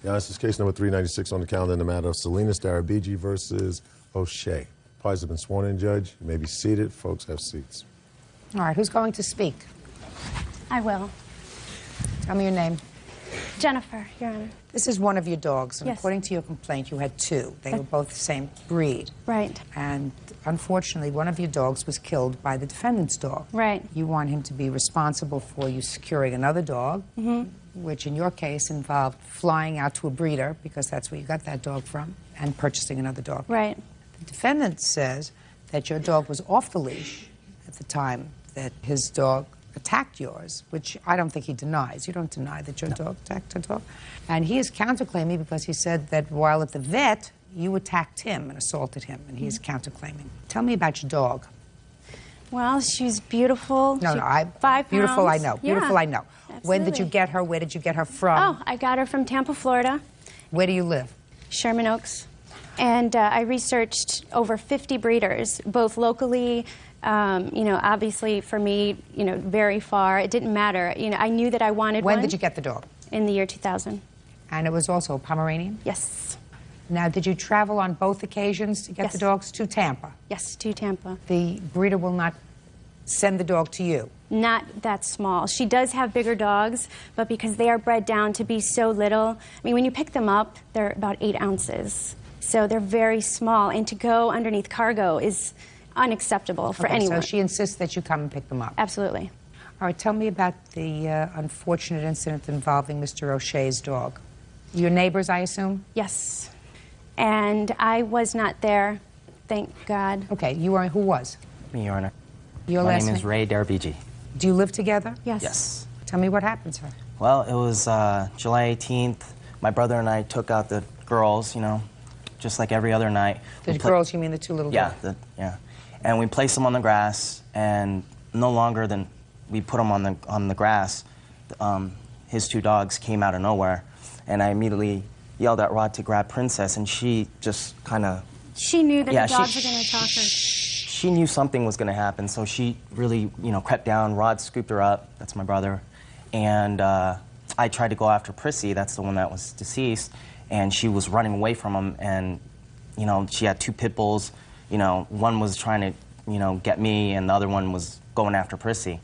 Yeah, this is case number 396 on the calendar in the matter of Salinas Darabiji versus O'Shea. Parties have been sworn in, Judge. You may be seated. Folks, have seats. All right, who's going to speak? I will. Tell me your name. Jennifer, Your Honor. This is one of your dogs, and Yes. according to your complaint, you had two. They were both the same breed. Right. And unfortunately, one of your dogs was killed by the defendant's dog. Right. You want him to be responsible for you securing another dog, which in your case involved flying out to a breeder, because that's where you got that dog from, and purchasing another dog. Right. The defendant says that your dog was off the leash at the time that his dog attacked yours, which I don't think he denies. You don't deny that your dog attacked her dog. And he is counterclaiming because he said that while at the vet, you attacked him and assaulted him, and he is counterclaiming. Tell me about your dog. Well, she's beautiful. No, She- no, I... 5 Beautiful, pounds. I know. Yeah, Beautiful, I know. When did you absolutely. get her? Where did you get her from? Oh, I got her from Tampa, Florida, Where do you live? Sherman Oaks. And I researched over 50 breeders, both locally, you know, obviously for me, you know, very far. It didn't matter. You know, I knew that I wanted one. When did you get the dog? In the year 2000. And it was also a Pomeranian? Yes. Now, did you travel on both occasions to get Yes. the dogs to Tampa? Yes, to Tampa. The breeder will not send the dog to you? Not that small. She does have bigger dogs, but because they are bred down to be so little, I mean, when you pick them up, they're about 8 ounces. So they're very small, and to go underneath cargo is unacceptable for anyone. So she insists that you come and pick them up? Absolutely. All right, tell me about the unfortunate incident involving Mr. O'Shea's dog. Your neighbors, I assume? Yes. And I was not there, thank God. Okay, you were, who was? Me, Your Honor. Your My last name is Ray Darabiji. Do you live together? Yes. Yes. Tell me what happened, sir. Well, it was July 18th. My brother and I took out the girls, you know, just like every other night. The girls, you mean the two little Yeah, girls? yeah. And we placed them on the grass, and no longer than we put them on the grass, his two dogs came out of nowhere, and I immediately yelled at Rod to grab Princess, and she just kind of... She knew that Yeah, the dogs were going to attack her. She knew something was going to happen, so she really, you know, crept down. Rod scooped her up. That's my brother. And I tried to go after Prissy. That's the one that was deceased. And she was running away from him. And, you know, she had 2 pit bulls. You know, one was trying to, you know, get me, and the other one was going after Prissy.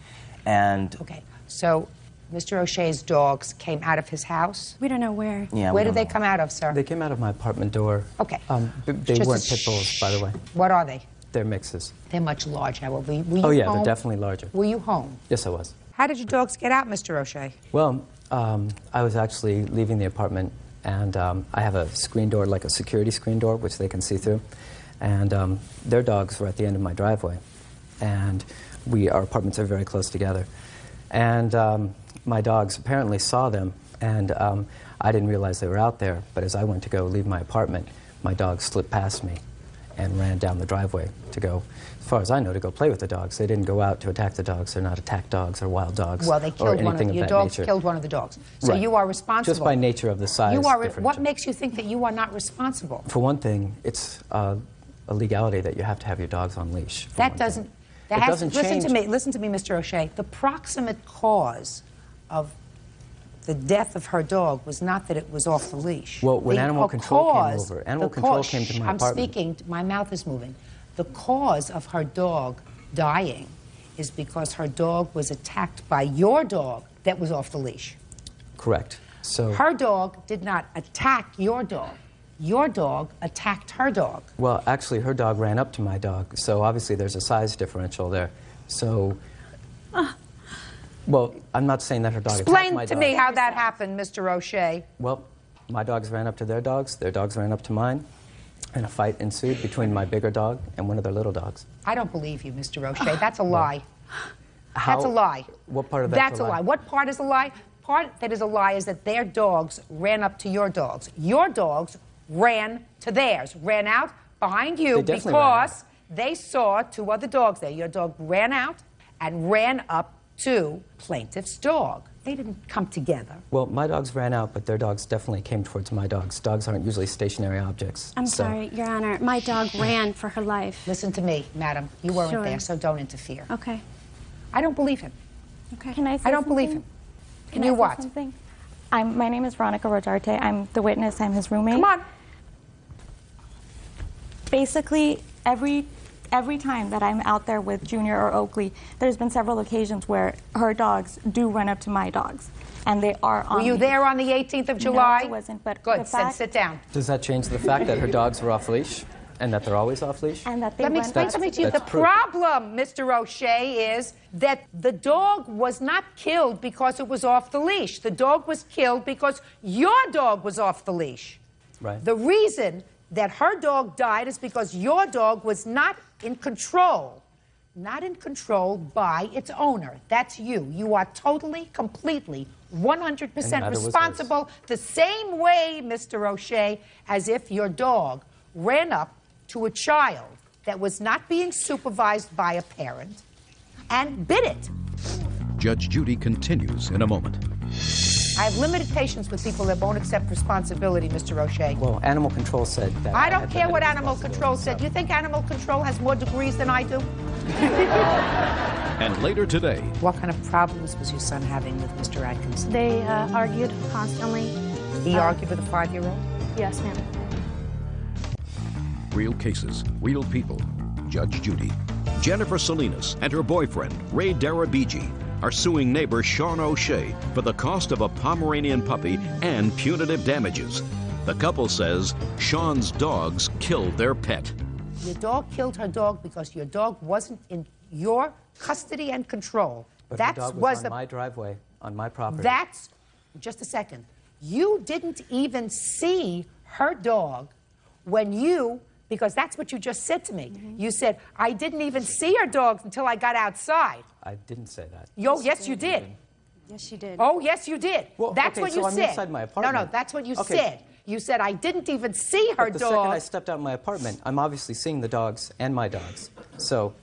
And... Okay, so Mr. O'Shea's dogs came out of his house? We don't know where. Yeah, Where did they come out of, sir? They came out of my apartment door. Okay. They Just weren't a pit bulls, by the way. What are they? They're mixes. They're much larger. Were you Oh, yeah, home? they're definitely larger. Were you home? Yes, I was. How did your dogs get out, Mr. O'Shea? Well, I was actually leaving the apartment, and I have a screen door, like a security screen door, which they can see through. And their dogs were at the end of my driveway. And our apartments are very close together. And my dogs apparently saw them, and I didn't realize they were out there. But as I went to go leave my apartment, my dogs slipped past me and ran down the driveway to go, as far as I know, to go play with the dogs. They didn't go out to attack the dogs. They're not attack dogs or wild dogs. Well, they or killed one anything of of your that dogs. nature. Killed one of the dogs. So Right. you are responsible. Just by nature of the size differential. What makes you think that you are not responsible? For one thing, it's a legality that you have to have your dogs on leash. for That one doesn't. thing. That It has, doesn't listen change. to me. Listen to me, Mr. O'Shea. The proximate cause of the death of her dog was not that it was off the leash. Well, when The animal control came cause- over, animal the control cause- came to my I'm apartment. speaking. My mouth is moving. The cause of her dog dying is because her dog was attacked by your dog that was off the leash. Correct. So, Her dog did not attack your dog. Your dog attacked her dog. well, actually, her dog ran up to my dog, so obviously there's a size differential there. So, well, I'm not saying that her dog attacked my Explain dog. to me how that happened, Mr. O'Shea. Well, my dogs ran up to their dogs ran up to mine, and a fight ensued between my bigger dog and one of their little dogs. I don't believe you, Mr. O'Shea. That's a lie. How- That's a lie. What part of that's That's a lie. What part is a lie? Part that is a lie is that their dogs ran up to your dogs. Your dogs ran to theirs, ran out behind you They definitely ran out. because they saw 2 other dogs there. Your dog ran out and ran up to plaintiff's dog. They didn't come together. Well, my dogs ran out, but their dogs definitely came towards my dogs. Dogs aren't usually stationary objects. I'm so- sorry, Your Honor. My dog ran for her life. Listen to me, madam. You weren't Sure. there, so don't interfere. Okay. I don't believe him. Okay. Can I say I don't believe him. something? Can you I say what? something? My name is Veronica Rodarte. I'm the witness. I'm his roommate. Come on. Basically, every time that I'm out there with Junior or Oakley, there's been several occasions where her dogs do run up to my dogs, and they are on. Were you there on the 18th of July? No, I wasn't. But good. the fact, Sit down. Does that change the fact that her dogs were off leash and that they're always off leash? and that they Let me went explain up something to you. The That's proof. problem, Mr. O'Shea, is that the dog was not killed because it was off the leash. The dog was killed because your dog was off the leash. Right. The reason that her dog died is because your dog was not in control. Not in control by its owner. That's you. You are totally, completely, 100% responsible the same way, Mr. O'Shea, as if your dog ran up to a child that was not being supervised by a parent and bit it. Judge Judy continues in a moment. I have limited patience with people that won't accept responsibility, Mr. O'Shea. Well, animal control said that. I don't had care to what admit animal control said. responsibility, You think animal control has more degrees than I do? And later today, What kind of problems was your son having with Mr. Atkinson? They argued constantly. He argued with a 5-year-old? Yes, ma'am. real cases, real people. Judge Judy. Jennifer Salinas and her boyfriend, Ray Darabiji, are suing neighbor Sean O'Shea for the cost of a Pomeranian puppy and punitive damages. The couple says Sean's dogs killed their pet. Your dog killed her dog because your dog wasn't in your custody and control. But That her dog was was on my driveway, on my property. That's, just a second. You didn't even see her dog when you, because that's what you just said to me. You said, I didn't even see her dog until I got outside. I didn't say that. Yes, you did. Yes, she did. Oh, yes, you did. Well, That's okay, what so you I'm said. inside my No, apartment. that's what you Okay. said. You said, I didn't even see her But the dog. second I stepped out of my apartment, I'm obviously seeing the dogs and my dogs. So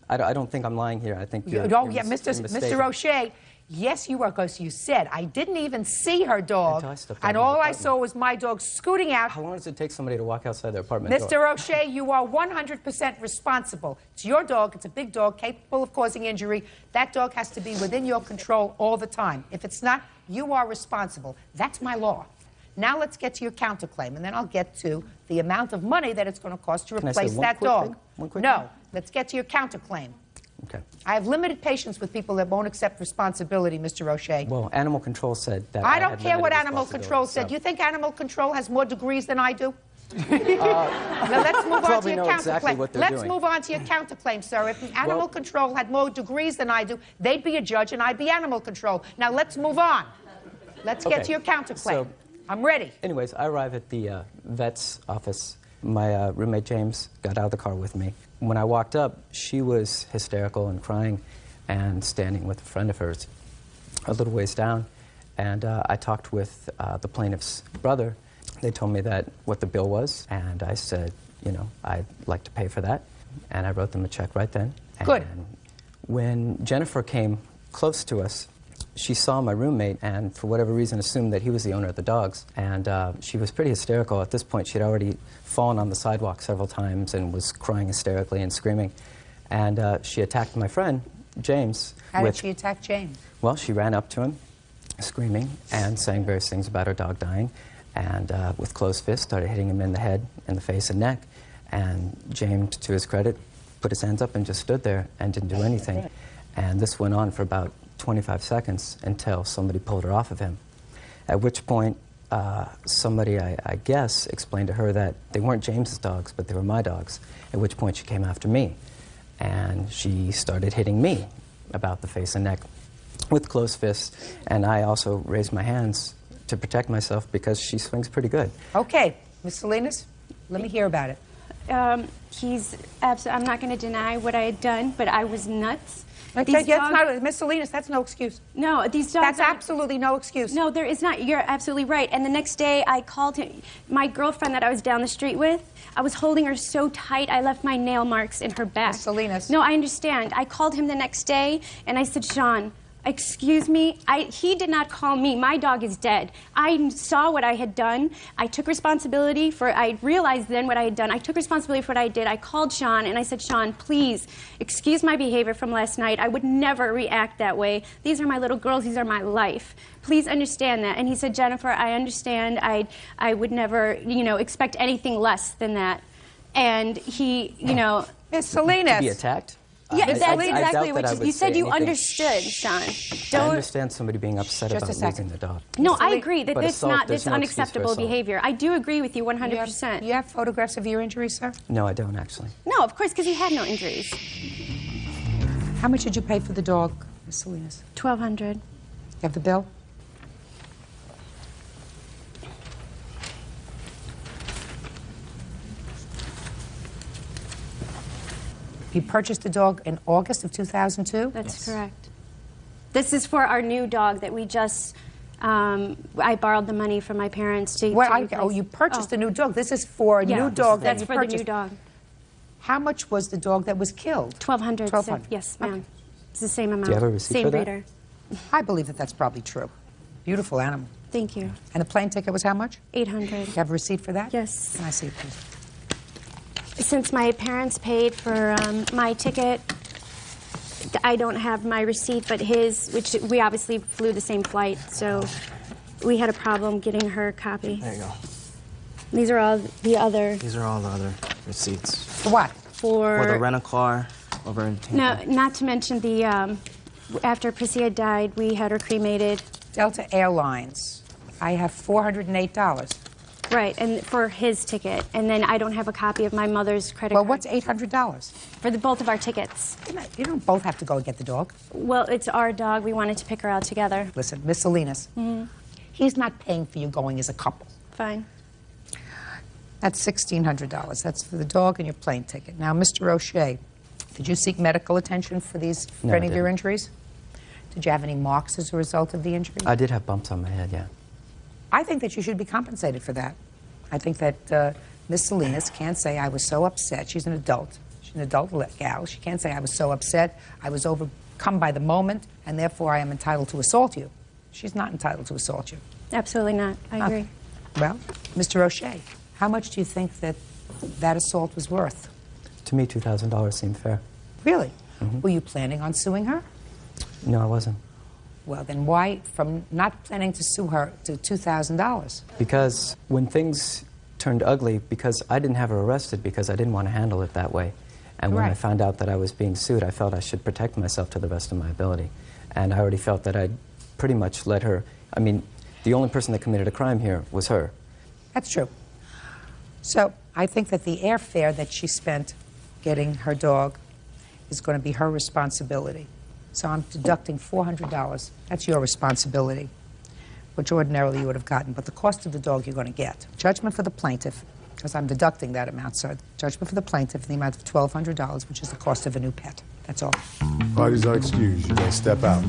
I don't think I'm lying here. I think you're, Oh, you're yeah, mis- you're Mr. mistaken. O'Shea, yes, you were, because you said, I didn't even see her dog, Until I stepped out and of my all I apartment. saw was my dog scooting out. How long does it take somebody to walk outside their apartment door? Mr. O'Shea, you are 100% responsible. It's your dog. It's a big dog capable of causing injury. That dog has to be within your control all the time. If it's not, you are responsible. That's my law. Now let's get to your counterclaim, and then I'll get to the amount of money that it's going to cost to Can I say replace one that quick dog. thing? One quick No, thing? let's get to your counterclaim. Okay. I have limited patience with people that won't accept responsibility, Mr. O'Shea. Well, animal control said that. I don't had care what limited animal control responsibility, said. so- You think animal control has more degrees than I do? Now let's move on to Probably your know exactly counterclaim. what they're Let's doing. move on to your counterclaim, sir. If animal Well- control had more degrees than I do, they'd be a judge and I'd be animal control. Now let's move on. Let's get Okay. to your counterclaim. So- I'm ready. Anyways, I arrive at the vet's office. My roommate James got out of the car with me. When I walked up, she was hysterical and crying and standing with a friend of hers a little ways down. And I talked with the plaintiff's brother. They told me that what the bill was, and I said, you know, I'd like to pay for that. And I wrote them a check right then. Good. And when Jennifer came close to us, she saw my roommate and, for whatever reason, assumed that he was the owner of the dogs. And she was pretty hysterical. At this point, she'd already fallen on the sidewalk several times and was crying hysterically and screaming. And she attacked my friend, James. How did with, she attack James? Well, she ran up to him, screaming and saying various things about her dog dying. And with closed fists, started hitting him in the head, in the face and neck. And James, to his credit, put his hands up and just stood there and didn't do anything. And this went on for about 25 seconds until somebody pulled her off of him. At which point, somebody, I guess, explained to her that they weren't James's dogs, but they were my dogs. At which point she came after me. And she started hitting me about the face and neck with closed fists. And I also raised my hands to protect myself because she swings pretty good. Okay, Ms. Salinas, let me hear about it. I'm not going to deny what I had done, but I was nuts. Okay, These that's dogs- not, Ms. Salinas, that's no excuse. No, these dogs That's are- absolutely no excuse. No, there is not. You're absolutely right. And the next day, I called him. My girlfriend that I was down the street with, I was holding her so tight, I left my nail marks in her back. Ms. Salinas. No, I understand. I called him the next day, and I said, Sean, Excuse me? He did not call me. My dog is dead. I saw what I had done. I took responsibility for, I realized then what I had done. I took responsibility for what I did. I called Sean and I said, Sean, please excuse my behavior from last night. I would never react that way. These are my little girls. These are my life. Please understand that. And he said, Jennifer, I understand. I would never, expect anything less than that. And he, Miss Salinas. To be attacked? Yeah, that's I exactly doubt that I what would you said. say You anything. understood, Sean. I understand somebody being upset Just a about second. losing the dog. No, I agree that But this assault, there's this no excuse for unacceptable assault. behavior. I do agree with you 100%. You have photographs of your injuries, sir? No, I don't actually. No, of course, because he had no injuries. How much did you pay for the dog, Miss Salinas? $1,200. You have the bill? You purchased the dog in August of 2002? That's correct. This is for our new dog that we just. I borrowed the money from my parents to. You purchased a new dog. This is for a new dog that That's you for purchased. the new dog. How much was the dog that was killed? $1,200. $1,200. Yes, ma'am. Okay. It's the same amount. Do you have a receipt Same for that? breeder. I believe that that's probably true. Beautiful animal. Thank you. And the plane ticket was how much? $800. You have a receipt for that? Yes. Can I see it, please? Since my parents paid for my ticket, I don't have my receipt, but his, which we obviously flew the same flight, so we had a problem getting her copy. There you go. These are all the other. These are all the other receipts. For what? For the rent-a-car over in Tampa. No, not to mention the, after Priscilla died, we had her cremated. Delta Airlines. I have $408. Right, and for his ticket. And then I don't have a copy of my mother's credit Well, card. what's $800? For both of our tickets. You don't both have to go and get the dog. Well, it's our dog. We wanted to pick her out together. Listen, Miss Salinas, he's not paying for you going as a couple. Fine. That's $1,600. That's for the dog and your plane ticket. Now, Mr. O'Shea, did you seek medical attention for these, No, for I any of your didn't. injuries? Did you have any marks as a result of the injury? I did have bumps on my head, yeah. I think that you should be compensated for that. I think that Miss Salinas can't say, I was so upset. She's an adult. She's an adult gal. She can't say, I was so upset, I was overcome by the moment, and therefore I am entitled to assault you. She's not entitled to assault you. Absolutely not. I agree. Well, Mr. O'Shea, how much do you think that that assault was worth? To me, $2,000 seemed fair. Really? Were you planning on suing her? No, I wasn't. Well, then why, from not planning to sue her, to $2,000? Because when things turned ugly, because I didn't have her arrested because I didn't want to handle it that way. And when I Right. found out that I was being sued, I felt I should protect myself to the best of my ability. And I already felt that I'd pretty much let her, I mean, the only person that committed a crime here was her. That's true. So I think that the airfare that she spent getting her dog is going to be her responsibility. So I'm deducting $400. That's your responsibility, which ordinarily you would have gotten. But the cost of the dog you're going to get. Judgment for the plaintiff, because I'm deducting that amount, sir. Judgment for the plaintiff in the amount of $1,200, which is the cost of a new pet. That's all. Parties are excused. You may step out.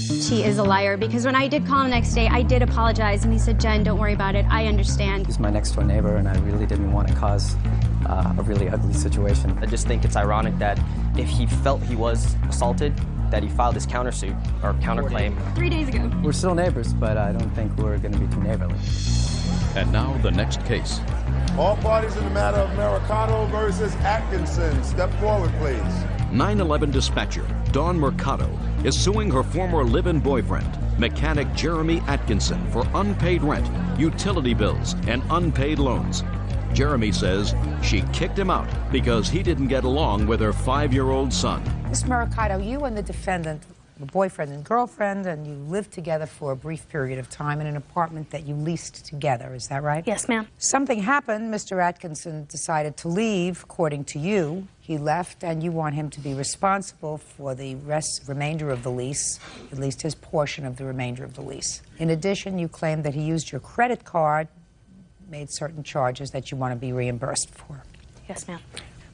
She is a liar because when I did call him the next day, I did apologize, and he said, Jen, don't worry about it. I understand. He's my next-door neighbor, and I really didn't want to cause a really ugly situation. I just think it's ironic that if he felt he was assaulted, that he filed his countersuit or counterclaim. 3 days ago. We're still neighbors, but I don't think we're going to be too neighborly. And now the next case. All parties in the matter of Mercado versus Atkinson. Step forward, please. 9/11 dispatcher Dawn Mercado is suing her former live-in boyfriend, mechanic Jeremy Atkinson, for unpaid rent, utility bills, and unpaid loans. Jeremy says she kicked him out because he didn't get along with her 5-year-old son. Ms. Mercado, you and the defendant were boyfriend and girlfriend, and you lived together for a brief period of time in an apartment that you leased together. Is that right? Yes, ma'am. Something happened. Mr. Atkinson decided to leave, according to you. He left, and you want him to be responsible for the remainder of the lease, at least his portion of the remainder of the lease. In addition, you claim that he used your credit card, made certain charges that you want to be reimbursed for. Yes, ma'am.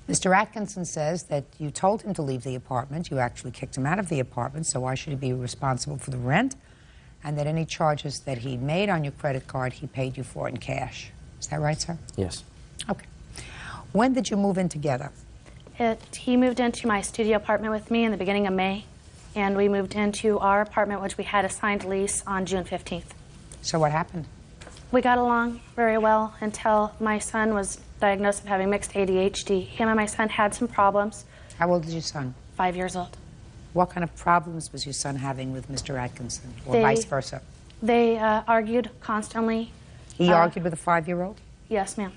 Mr. Atkinson says that you told him to leave the apartment. You actually kicked him out of the apartment, so why should he be responsible for the rent? And that any charges that he made on your credit card, he paid you for in cash. Is that right, sir? Yes. Okay. When did you move in together? He moved into my studio apartment with me in the beginning of May. and we moved into our apartment, which we had a signed lease on June 15th. So what happened? We got along very well until my son was diagnosed with having mixed ADHD. Him and my son had some problems. How old is your son? 5 years old. What kind of problems was your son having with Mr. Atkinson, or vice versa? They argued constantly. He argued with a 5-year-old? Yes, ma'am.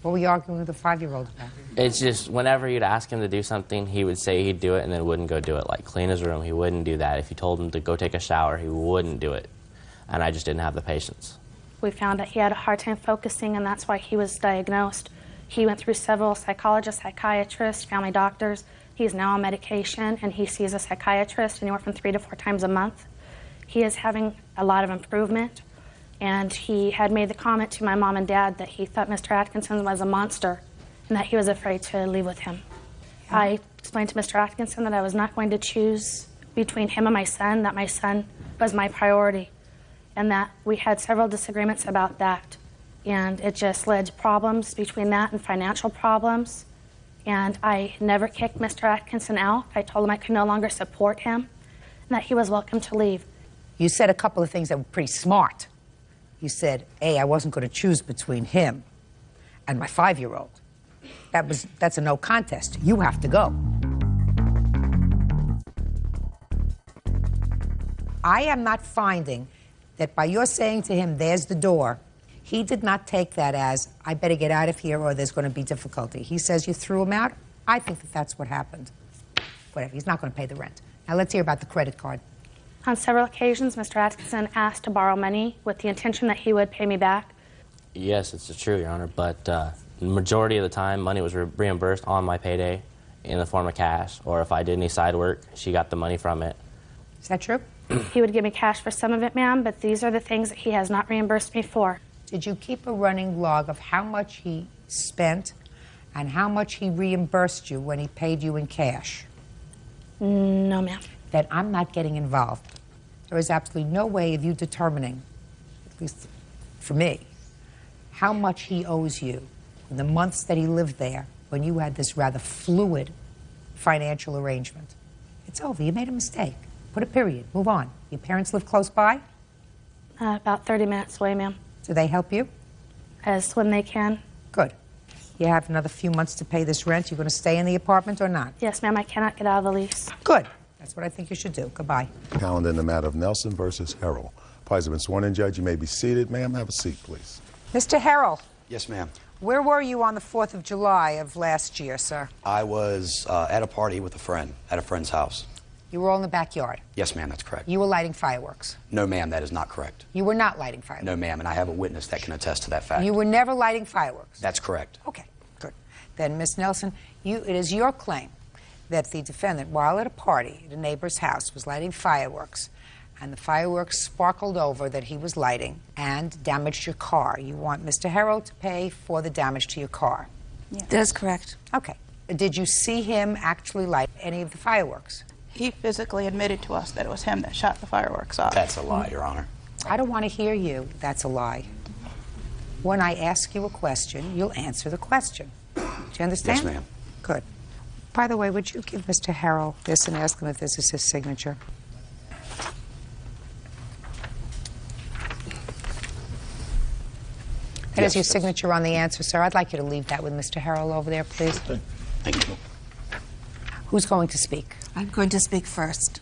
What were you arguing with a 5-year-old about? It's just whenever you'd ask him to do something, he would say he'd do it and then wouldn't go do it. Like clean his room, he wouldn't do that. If you told him to go take a shower, he wouldn't do it. And I just didn't have the patience. We found that he had a hard time focusing, and that's why he was diagnosed. He went through several psychologists, psychiatrists, family doctors. He's now on medication, and he sees a psychiatrist anywhere from 3 to 4 times a month. He is having a lot of improvement, and he had made the comment to my mom and dad that he thought Mr. Atkinson was a monster and that he was afraid to leave with him. Yeah. I explained to Mr. Atkinson that I was not going to choose between him and my son, that my son was my priority, and that we had several disagreements about that. And it just led to problems between that and financial problems. And I never kicked Mr. Atkinson out. I told him I could no longer support him and that he was welcome to leave. You said a couple of things that were pretty smart. You said, A, I wasn't going to choose between him and my 5-year-old. That's a no contest. You have to go. I am not finding that by your saying to him, there's the door, he did not take that as, I better get out of here or there's going to be difficulty. He says you threw him out. I think that that's what happened. Whatever, he's not going to pay the rent. Now let's hear about the credit card. On several occasions, Mr. Atkinson asked to borrow money with the intention that he would pay me back. Yes, it's true, Your Honor, but the majority of the time, money was reimbursed on my payday in the form of cash, or if I did any side work, she got the money from it. Is that true? He would give me cash for some of it, ma'am, but these are the things that he has not reimbursed me for. Did you keep a running log of how much he spent and how much he reimbursed you when he paid you in cash? No, ma'am. Then I'm not getting involved. There is absolutely no way of you determining, at least for me, how much he owes you in the months that he lived there when you had this rather fluid financial arrangement. It's over. You made a mistake. Put a period. Move on. Your parents live close by? About 30 minutes away, ma'am. Do they help you? As when they can. Good. You have another few months to pay this rent. You're going to stay in the apartment or not? Yes, ma'am. I cannot get out of the lease. Good. That's what I think you should do. Goodbye. Calendar in the matter of Nelson versus Harrell. Parties have been sworn in, Judge. You may be seated. Ma'am, have a seat, please. Mr. Harrell. Yes, ma'am. Where were you on the 4th of July of last year, sir? I was at a party with a friend, at a friend's house. You were all in the backyard? Yes, ma'am, that's correct. You were lighting fireworks? No, ma'am, that is not correct. You were not lighting fireworks? No, ma'am, and I have a witness that can attest to that fact. You were never lighting fireworks? That's correct. Okay, good. Then, Miss Nelson, it is your claim that the defendant, while at a party at a neighbor's house, was lighting fireworks, and the fireworks sparkled over that he was lighting and damaged your car. You want Mr. Harrell to pay for the damage to your car? Yeah. That's correct. Okay. Did you see him actually light any of the fireworks? He physically admitted to us that it was him that shot the fireworks off. That's a lie, Your Honor. I don't want to hear you. That's a lie. When I ask you a question, you'll answer the question. Do you understand? Yes, ma'am. Good. By the way, would you give Mr. Harrell this and ask him if this is his signature? That is your signature on the answer, sir. I'd like you to leave that with Mr. Harrell over there, please. Thank you. Who's going to speak? I'm going to speak first.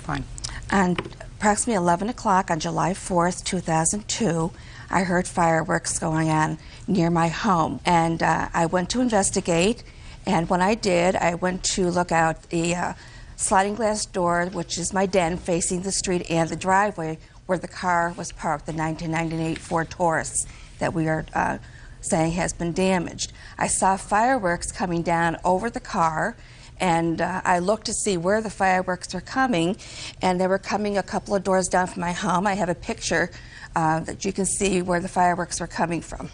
Fine. On approximately 11 o'clock on July 4th, 2002, I heard fireworks going on near my home. And I went to investigate, and when I did, I went to look out the sliding glass door, which is my den, facing the street, and the driveway where the car was parked, the 1998 Ford Taurus that we are saying has been damaged. I saw fireworks coming down over the car, and I looked to see where the fireworks were coming, and they were coming a couple of doors down from my home. I have a picture that you can see where the fireworks were coming from.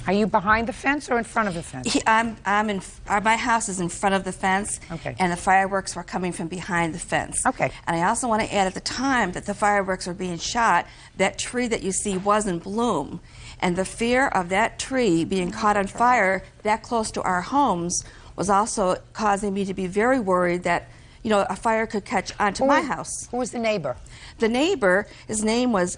Are you behind the fence or in front of the fence? My house is in front of the fence, okay, and the fireworks were coming from behind the fence. Okay. And I also want to add, at the time that the fireworks were being shot, that tree that you see was in bloom. And the fear of that tree being caught on fire that close to our homes was also causing me to be very worried that, you know, a fire could catch onto my house. Who was the neighbor? The neighbor, his name was,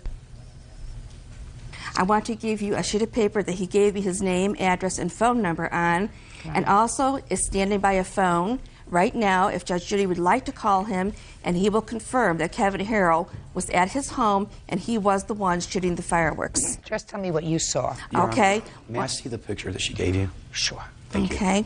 I want to give you a sheet of paper that he gave me his name, address, and phone number on, and also is standing by a phone right now if Judge Judy would like to call him, and he will confirm that Kevin Harrell was at his home and he was the one shooting the fireworks. Just tell me what you saw. Okay. May I see the picture that she gave you? Sure. Thank you. Okay.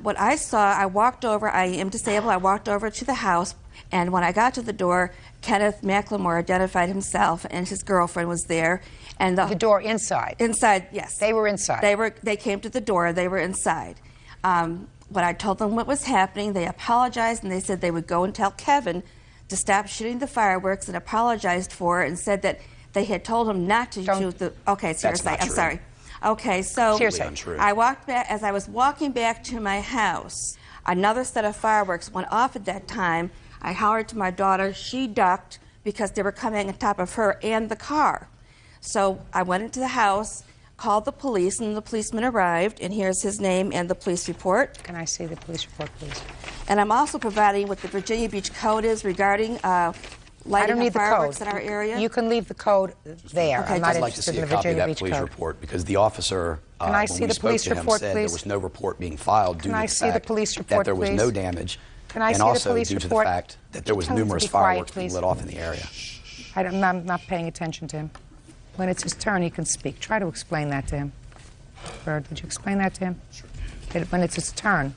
What I saw, I walked over, I am disabled, I walked over to the house, and when I got to the door, Kenneth McLemore identified himself, and his girlfriend was there. And the door inside? Inside, yes. They were inside? They came to the door, they were inside. When I told them what was happening, they apologized, and they said they would go and tell Kevin to stop shooting the fireworks, and apologized for it, and said that they had told him not to shoot the... Okay, seriously, I'm sorry. Okay, so I walked back, as I was walking back to my house, another set of fireworks went off at that time. I hollered to my daughter, she ducked because they were coming on top of her and the car. So I went into the house, called the police, and the policeman arrived, and here's his name and the police report. Can I see the police report, please? And I'm also providing what the Virginia Beach Code is regarding lighting of fireworks in our area. You can leave the code there. Okay. I'm not I'd like to interested see in a the copy of Virginia that Beach police Code. report, because the officer, Can I see the police report, said please? there was no report being filed due to the see the fact police that report, there was please? no damage, Can I and see the also police due to the report? fact that there was Tell him to numerous be quiet, fireworks being please. lit off in the area. I'm not paying attention to him. When it's his turn, he can speak. Try to explain that to him. Bird, would you explain that to him? Sure. When it's his turn,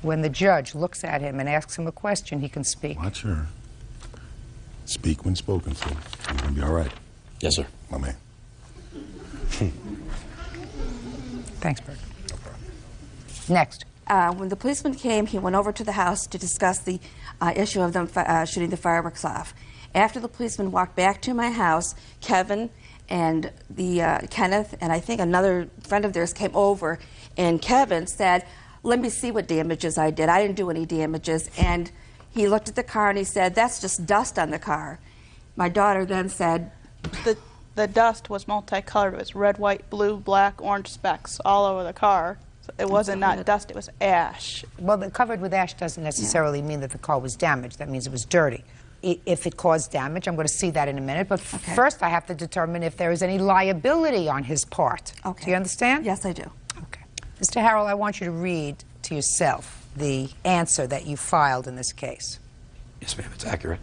when the judge looks at him and asks him a question, he can speak. Watch her. Speak when spoken to. You're going to be all right. Yes, sir. My man. Thanks, Bird. No problem. Next. When the policeman came, he went over to the house to discuss the issue of them shooting the fireworks off. After the policeman walked back to my house, Kevin and Kenneth and I think another friend of theirs came over, and Kevin said, "Let me see what damages I did. I didn't do any damages." And he looked at the car and he said, "That's just dust on the car." My daughter then said, The dust was multicolored. It was red, white, blue, black, orange specks all over the car. So it wasn't not dust, it was ash. Well, the covered with ash doesn't necessarily mean that the car was damaged. That means it was dirty. If it caused damage, I'm going to see that in a minute. But first, I have to determine if there is any liability on his part. Okay. Do you understand? Yes, I do. Okay. Mr. Harrell, I want you to read to yourself the answer that you filed in this case. Yes, ma'am, it's accurate.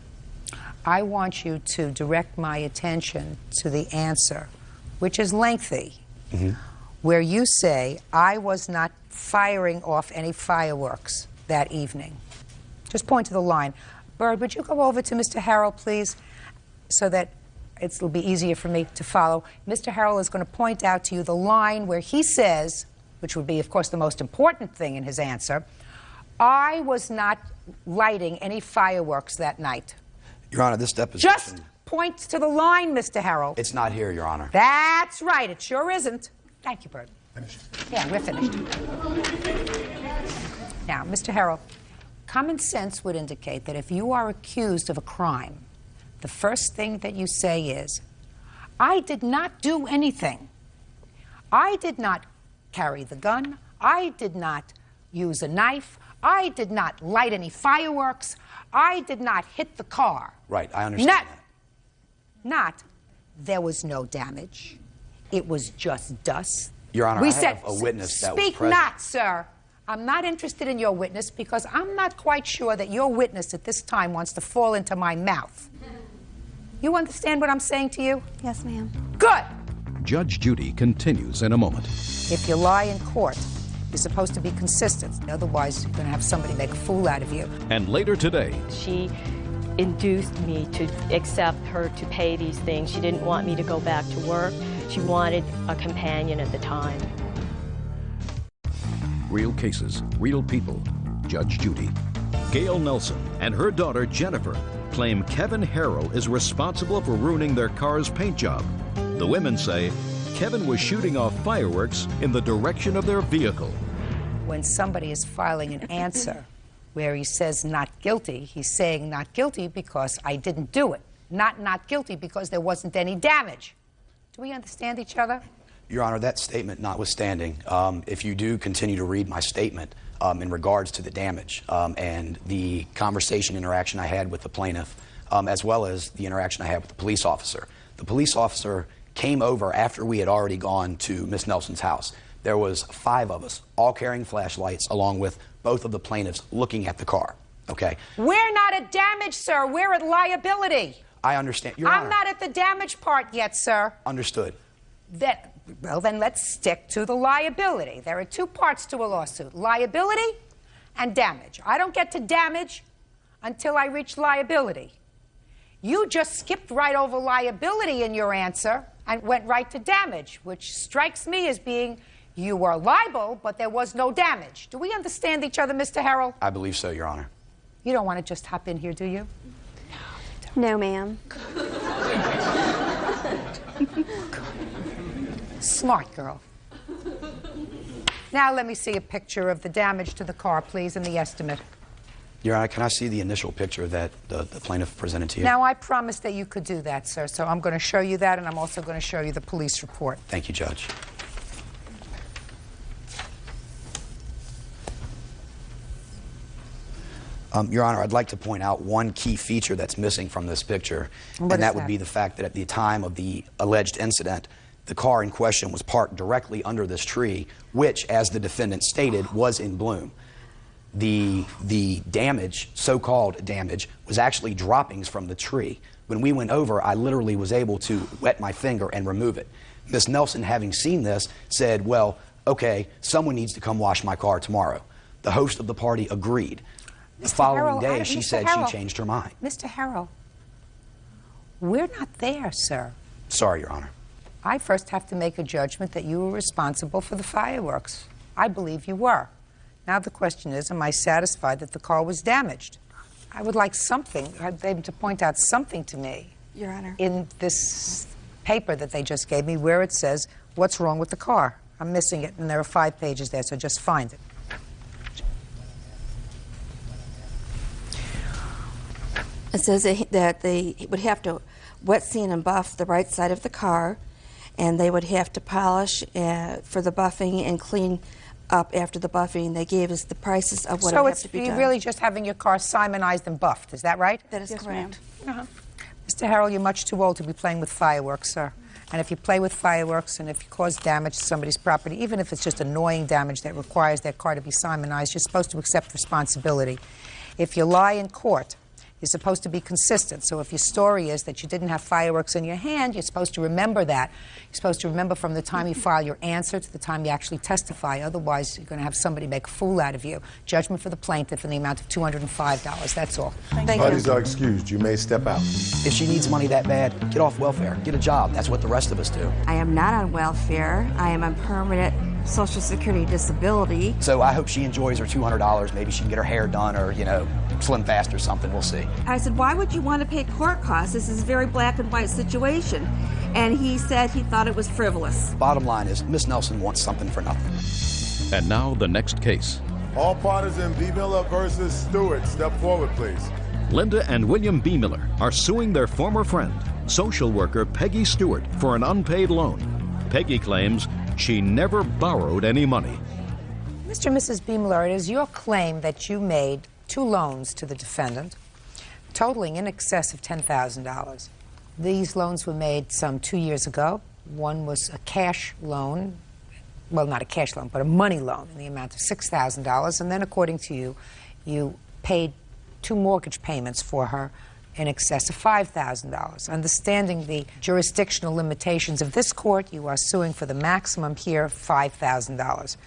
I want you to direct my attention to the answer, which is lengthy, where you say, "I was not firing off any fireworks that evening." Just point to the line. Bird, would you go over to Mr. Harrell, please, so that it'll be easier for me to follow. Mr. Harrell is going to point out to you the line where he says, which would be, of course, the most important thing in his answer, "I was not lighting any fireworks that night." Your Honor, this deposition... Just point to the line, Mr. Harrell. It's not here, Your Honor. That's right. It sure isn't. Thank you, Bird. Finished. Yeah, we're finished. Now, Mr. Harrell, common sense would indicate that if you are accused of a crime, the first thing that you say is, "I did not do anything. I did not carry the gun. I did not use a knife. I did not light any fireworks. I did not hit the car." Right, I understand that. There was no damage. It was just dust. Your Honor, We I said, have a witness that was speak present. not, sir. I'm not interested in your witness because I'm not quite sure that your witness at this time wants to fall into my mouth. You understand what I'm saying to you? Yes, ma'am. Good. Judge Judy continues in a moment. If you lie in court, you're supposed to be consistent. Otherwise, you're going to have somebody make a fool out of you. And later today, she induced me to accept her to pay these things. She didn't want me to go back to work. She wanted a companion at the time. Real cases, real people. Judge Judy. Gail Nelson and her daughter Jennifer claim Kevin Harrell is responsible for ruining their car's paint job. The women say Kevin was shooting off fireworks in the direction of their vehicle. When somebody is filing an answer where he says not guilty, he's saying not guilty because I didn't do it. Not guilty because there wasn't any damage. Do we understand each other? Your Honor, that statement notwithstanding, if you do continue to read my statement in regards to the damage and the interaction I had with the plaintiff, as well as the interaction I had with the police officer came over after we had already gone to Miss Nelson's house. There was 5 of us, all carrying flashlights, along with both of the plaintiffs looking at the car. Okay? We're not at damage, sir. We're at liability. I understand. Your Honor. I'm not at the damage part yet, sir. Understood. Well, then let's stick to the liability. There are 2 parts to a lawsuit, liability and damage. I don't get to damage until I reach liability. You just skipped right over liability in your answer and went right to damage, which strikes me as being you were liable, but there was no damage. Do we understand each other, Mr. Harrell? I believe so, Your Honor. You don't want to just hop in here, do you? No, ma'am. Smart girl. Now let me see a picture of the damage to the car, please, and the estimate. Your Honor, can I see the initial picture that the plaintiff presented to you? Now, I promised that you could do that, sir, so I'm going to show you that, and I'm also going to show you the police report. Thank you, Judge. Your Honor, I'd like to point out one key feature that's missing from this picture, and that would be the fact that at the time of the alleged incident, the car in question was parked directly under this tree, which, as the defendant stated, was in bloom. The damage, so-called damage, was actually droppings from the tree. When we went over, I literally was able to wet my finger and remove it. Miss Nelson, having seen this, said, well, okay, someone needs to come wash my car tomorrow. The host of the party agreed. The following day, she said she changed her mind. Mr. Harrell, we're not there, sir. Sorry, Your Honor. I first have to make a judgment that you were responsible for the fireworks. I believe you were. Now the question is, am I satisfied that the car was damaged? I would like something, them to point out something to me. Your Honor. In this paper that they just gave me where it says, what's wrong with the car? I'm missing it, and there are 5 pages there, so just find it. It says that they would have to wet sand and buff the right side of the car, and they would have to polish for the buffing and clean up after the buffing. They gave us the prices of what would have to be done. So it's really just having your car Simonized and buffed, is that right? That is correct. Mr. Harrell, you're much too old to be playing with fireworks, sir. And if you play with fireworks and if you cause damage to somebody's property, even if it's just annoying damage that requires their car to be Simonized, you're supposed to accept responsibility. If you lie in court, you're supposed to be consistent. So if your story is that you didn't have fireworks in your hand, you're supposed to remember that. You're supposed to remember from the time you file your answer to the time you actually testify. Otherwise, you're going to have somebody make a fool out of you. Judgment for the plaintiff in the amount of $205. That's all. Thank you. Parties are excused. You may step out. If she needs money that bad, get off welfare. Get a job. That's what the rest of us do. I am not on welfare. I am on permanent Social Security disability. So I hope she enjoys her $200. Maybe she can get her hair done or, you know, slim fast or something. We'll see. I said, why would you want to pay court costs? This is a very black and white situation. And he said he thought it was frivolous. Bottom line is, Miss Nelson wants something for nothing. And now the next case. All parties in B. Miller versus Stewart. Step forward, please. Linda and William B. Miller are suing their former friend, social worker Peggy Stewart, for an unpaid loan. Peggy claims she never borrowed any money. Mr. and Mrs. B. Miller, it is your claim that you made 2 loans to the defendant, totaling in excess of $10,000. These loans were made some 2 years ago. One was a cash loan, well, not a cash loan, but a money loan in the amount of $6,000. And then, according to you, you paid 2 mortgage payments for her in excess of $5,000. Understanding the jurisdictional limitations of this court, you are suing for the maximum here, $5,000.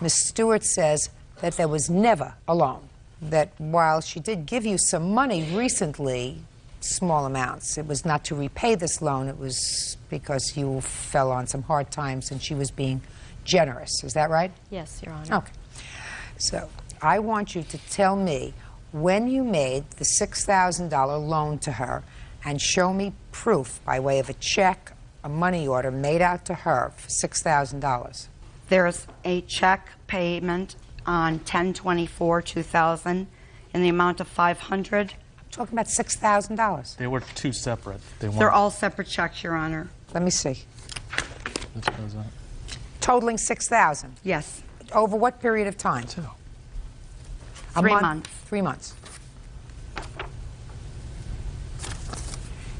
Ms. Stewart says that there was never a loan, that while she did give you some money recently, small amounts, it was not to repay this loan, it was because you fell on some hard times and she was being generous. Is that right? Yes, Your Honor. Okay. So I want you to tell me when you made the $6,000 loan to her and show me proof by way of a check, a money order made out to her for $6,000. There's a check payment on 10/24/2000 in the amount of $500. I'm talking about $6,000. They were 2 separate. They're all separate checks, Your Honor. Let me see. Totaling $6,000. Yes. Over what period of time? 3 months. 3 months.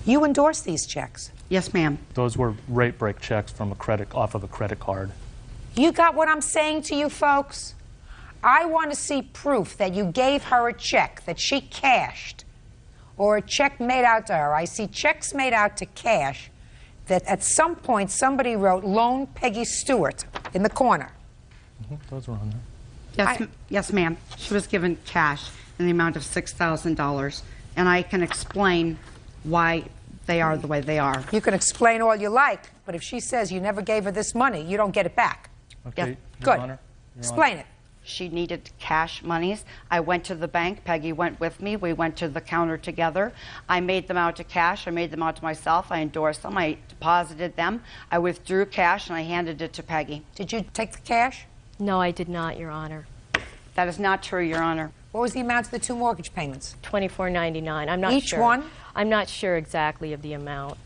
You endorsed these checks. Yes, ma'am. Those were rate break checks from off of a credit card. You got what I'm saying to you folks? I want to see proof that you gave her a check that she cashed or a check made out to her. I see checks made out to cash that at some point somebody wrote loan Peggy Stewart in the corner. Those were on there. Yes, ma'am. She was given cash in the amount of $6,000, and I can explain why they are the way they are. You can explain all you like, but if she says you never gave her this money, you don't get it back. Okay. Yes. Good. Explain it. She needed cash monies. I went to the bank. Peggy went with me. We went to the counter together. I made them out to cash. I made them out to myself. I endorsed them. I deposited them. I withdrew cash, and I handed it to Peggy. Did you take the cash? No, I did not, Your Honor. That is not true, Your Honor. What was the amount of the 2 mortgage payments? $24.99. I'm not Each sure. one? I'm not sure exactly of the amount.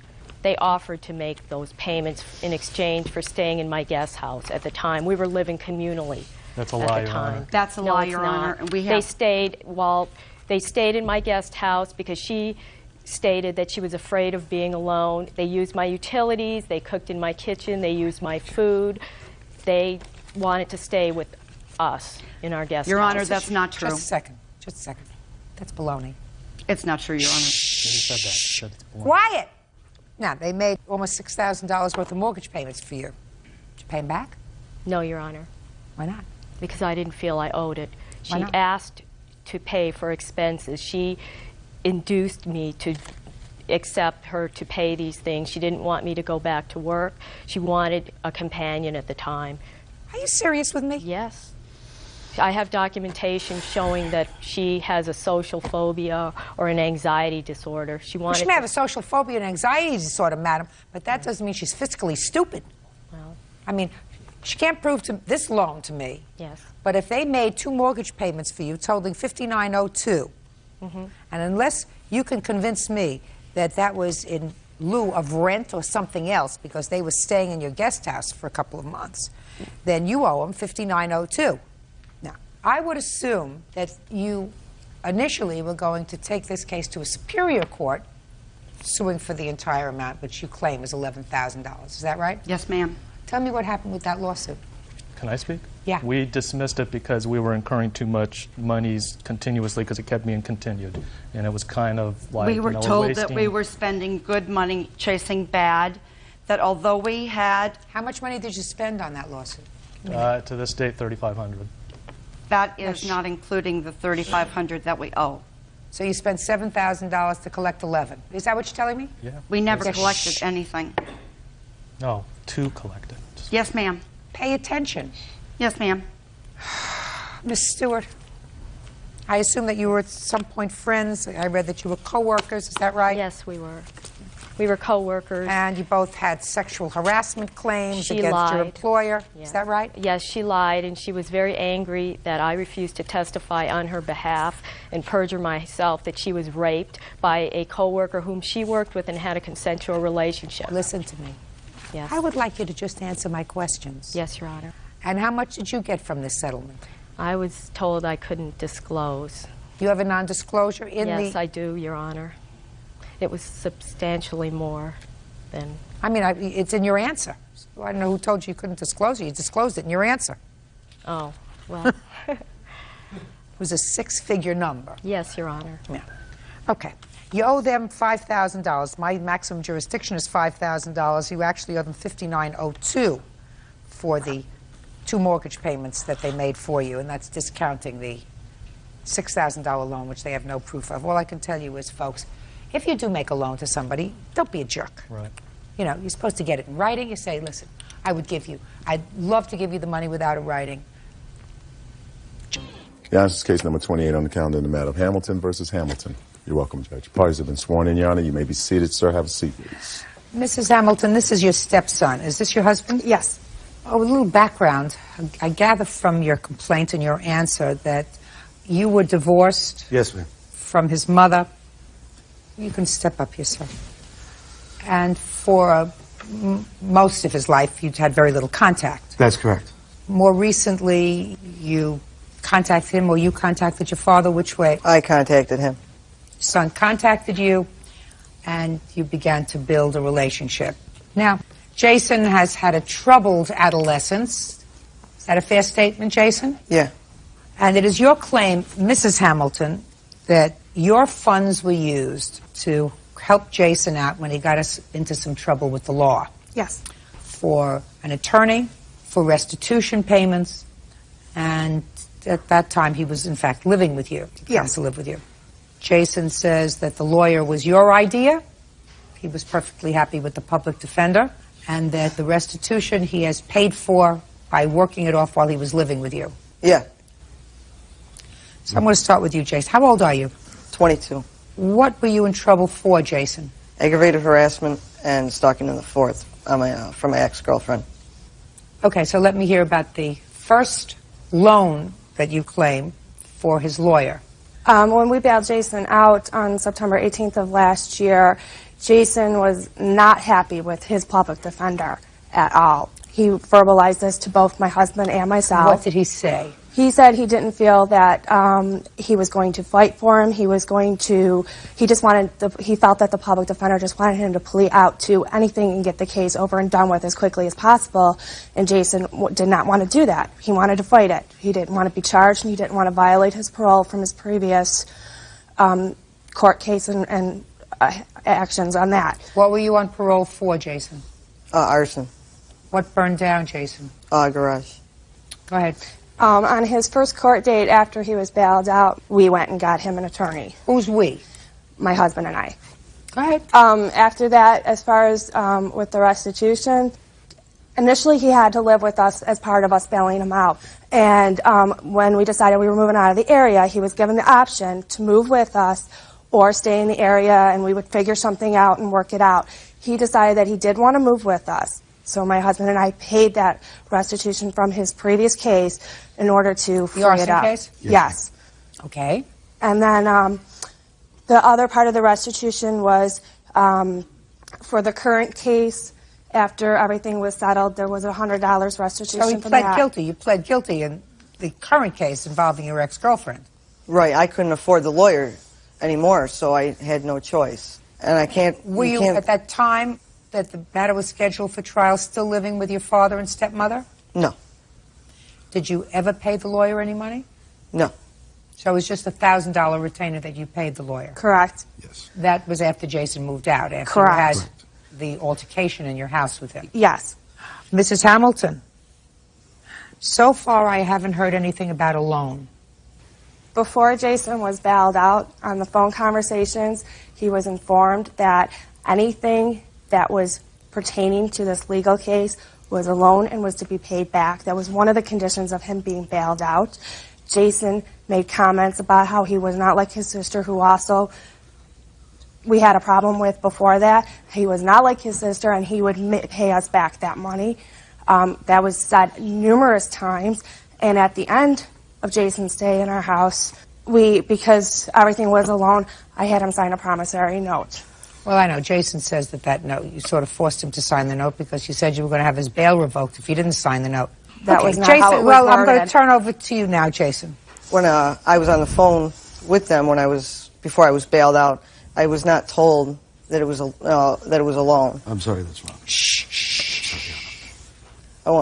They offered to make those payments in exchange for staying in my guest house at the time. We were living communally. That's a at lie, the Your time. Honor. That's a No, lie, it's Your not. Honor. And They stayed in my guest house because she stated that she was afraid of being alone. They used my utilities. They cooked in my kitchen. They used my food. They wanted to stay with us in our guest Your house. Honor, that's not true. Just a second. Just a second. That's baloney. It's not true, Your Honor. He said that. He said it's baloney. Quiet! Now, they made almost $6,000 worth of mortgage payments for you. Did you pay them back? No, Your Honor. Why not? Because I didn't feel I owed it. Why She not? asked to pay for expenses. She induced me to accept her to pay these things. She didn't want me to go back to work. She wanted a companion at the time. Are you serious with me? Yes. I have documentation showing that she has a social phobia or an anxiety disorder. She Well, wanted she may have a social phobia and anxiety disorder, madam, but that doesn't mean she's fiscally stupid. Well, I mean, she can't prove this loan to me. yes. But if they made 2 mortgage payments for you totaling $59.02, and unless you can convince me that that was in lieu of rent or something else because they were staying in your guest house for a couple of months, then you owe them $59.02. Now, I would assume that you initially were going to take this case to a superior court, suing for the entire amount, which you claim is $11,000. Is that right? Yes, ma'am. Tell me what happened with that lawsuit. Can I speak? Yeah. We dismissed it because we were incurring too much monies continuously because it kept being continued. And it was kind of like, We were told that wasting. we were spending good money chasing bad, that although we had... How much money did you spend on that lawsuit? To this date, $3,500. That is not including the $3,500 that we owe. So you spent $7,000 to collect 11. Is that what you're telling me? Yeah. We never Yes. collected anything. No, to collect it. Yes, ma'am. Pay attention. Yes, ma'am. Miss Stewart, I assume that you were at some point friends. I read that you were co-workers. Is that right? Yes, we were. We were co-workers. And you both had sexual harassment claims She against your lied. employer. Yeah. Is that right? Yes, she lied, and she was very angry that I refused to testify on her behalf and perjure myself that she was raped by a coworker whom she worked with and had a consensual relationship. Listen to me. Yes. I would like you to just answer my questions. Yes, Your Honor. And how much did you get from this settlement? I was told I couldn't disclose. You have a non-disclosure in the... Yes, I do, Your Honor. It was substantially more than... I mean, it's in your answer. I don't know who told you you couldn't disclose it. You disclosed it in your answer. Oh, well... It was a 6-figure number. Yes, Your Honor. Yeah. Okay. You owe them $5,000. My maximum jurisdiction is $5,000. You actually owe them $59.02 for the 2 mortgage payments that they made for you, and that's discounting the $6,000 loan, which they have no proof of. All I can tell you is, folks, if you do make a loan to somebody, don't be a jerk. Right. You know, you're supposed to get it in writing. You say, listen, I'd love to give you the money without a writing. Your Honor, this is case number 28 on the calendar in the matter of Hamilton versus Hamilton. You're welcome, Judge. Parties have been sworn in, Your Honor. You may be seated. Sir, have a seat, please. Mrs. Hamilton, this is your stepson. Is this your husband? Yes. Oh, a little background. I gather from your complaint and your answer that you were divorced Yes, ma'am. from his mother. You can step up here, sir. And for most of his life, you'd had very little contact. That's correct. More recently, you contacted him or you contacted your father? Which way? I contacted him. Son contacted you, and you began to build a relationship. Now, Jason has had a troubled adolescence. Is that a fair statement, Jason? Yeah. And it is your claim, Mrs. Hamilton, that your funds were used to help Jason out when he got us into some trouble with the law. Yes. For an attorney, for restitution payments, and at that time he was in fact living with you. Yes. To live with you. Jason says that the lawyer was your idea. He was perfectly happy with the public defender, and that the restitution he has paid for by working it off while he was living with you. Yeah. So I'm going to start with you, Jason. How old are you? 22. What were you in trouble for, Jason? Aggravated harassment and stalking in the fourth from my ex-girlfriend. Okay, so let me hear about the first loan that you claim for his lawyer. When we bailed Jason out on September 18th of last year, Jason was not happy with his public defender at all. He verbalized this to both my husband and myself. What did he say? He said he didn't feel that he was going to fight for him. He felt that the public defender just wanted him to plead out to anything and get the case over and done with as quickly as possible. And Jason did not want to do that. He wanted to fight it. He didn't want to be charged, and he didn't want to violate his parole from his previous court case and actions on that. What were you on parole for, Jason? Arson. What burned down, Jason? Garage. Go ahead. On his first court date after he was bailed out, we went and got him an attorney. Who's we? My husband and I. Go ahead. After that, as far as with the restitution, initially he had to live with us as part of us bailing him out. And when we decided we were moving out of the area, he was given the option to move with us or stay in the area, and we would figure something out and work it out. He decided that he did want to move with us. So my husband and I paid that restitution from his previous case in order to free it up. Case? Yes. Okay. And then the other part of the restitution was for the current case. After everything was settled, there was $100 restitution. So he for pled that. guilty. You pled guilty in the current case involving your ex-girlfriend. Right. I couldn't afford the lawyer anymore, so I had no choice. And I can't... Were you at that time that the matter was scheduled for trial still living with your father and stepmother? No. Did you ever pay the lawyer any money? No. So it was just a $1,000 retainer that you paid the lawyer? Correct. Yes. That was after Jason moved out, after Correct. you had the altercation in your house with him? Yes. Mrs. Hamilton, so far I haven't heard anything about a loan. Before Jason was bailed out, on the phone conversations, he was informed that anything that was pertaining to this legal case was a loan and was to be paid back. That was one of the conditions of him being bailed out. Jason made comments about how he was not like his sister, who also we had a problem with before that. He was not like his sister, and he would pay us back that money. That was said numerous times, and at the end of Jason's stay in our house, because everything was a loan, I had him sign a promissory note. Well, I know. Jason says that note, you sort of forced him to sign the note because you said you were going to have his bail revoked if he didn't sign the note. That was not Jason, how it was well, I'm going to worded. turn over to you now, Jason. When I was on the phone with them before I was bailed out, I was not told that it was a loan. I'm sorry, that's wrong.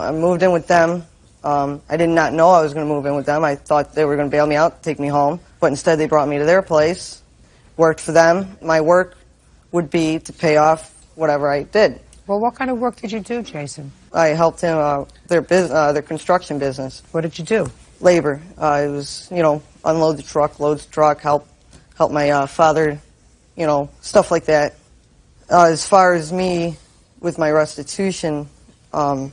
I moved in with them. I did not know I was going to move in with them. I thought they were going to bail me out, take me home. But instead they brought me to their place, worked for them. My work would be to pay off whatever I did. Well, what kind of work did you do, Jason? I helped him their construction business. What did you do? Labor. It was, unload the truck, load the truck, help my father, stuff like that. As far as me with my restitution, like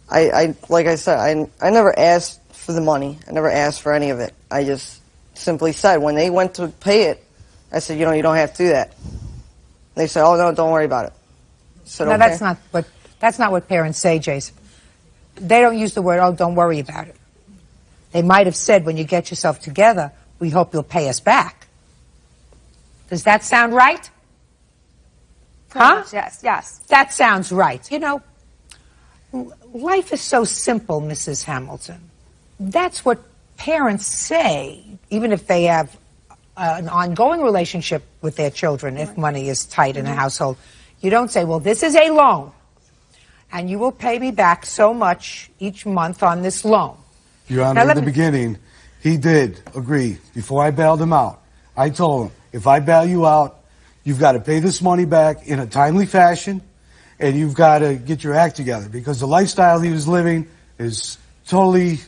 I said, I never asked for the money. I never asked for any of it. I just simply said, when they went to pay it, I said, you don't have to do that. They said, oh, no, don't worry about it. I said, No, okay. that's not what parents say, Jason. They don't use the word, oh, don't worry about it. They might have said, when you get yourself together, we hope you'll pay us back. Does that sound right? Huh? Yes, yes. That sounds right. You know, life is so simple, Mrs. Hamilton. That's what parents say, even if they have an ongoing relationship with their children, if money is tight in a household. You don't say, well, this is a loan, and you will pay me back so much each month on this loan. Your Honor, at the beginning, he did agree. Before I bailed him out, I told him, if I bail you out, you've got to pay this money back in a timely fashion, and you've got to get your act together, because the lifestyle he was living is totally,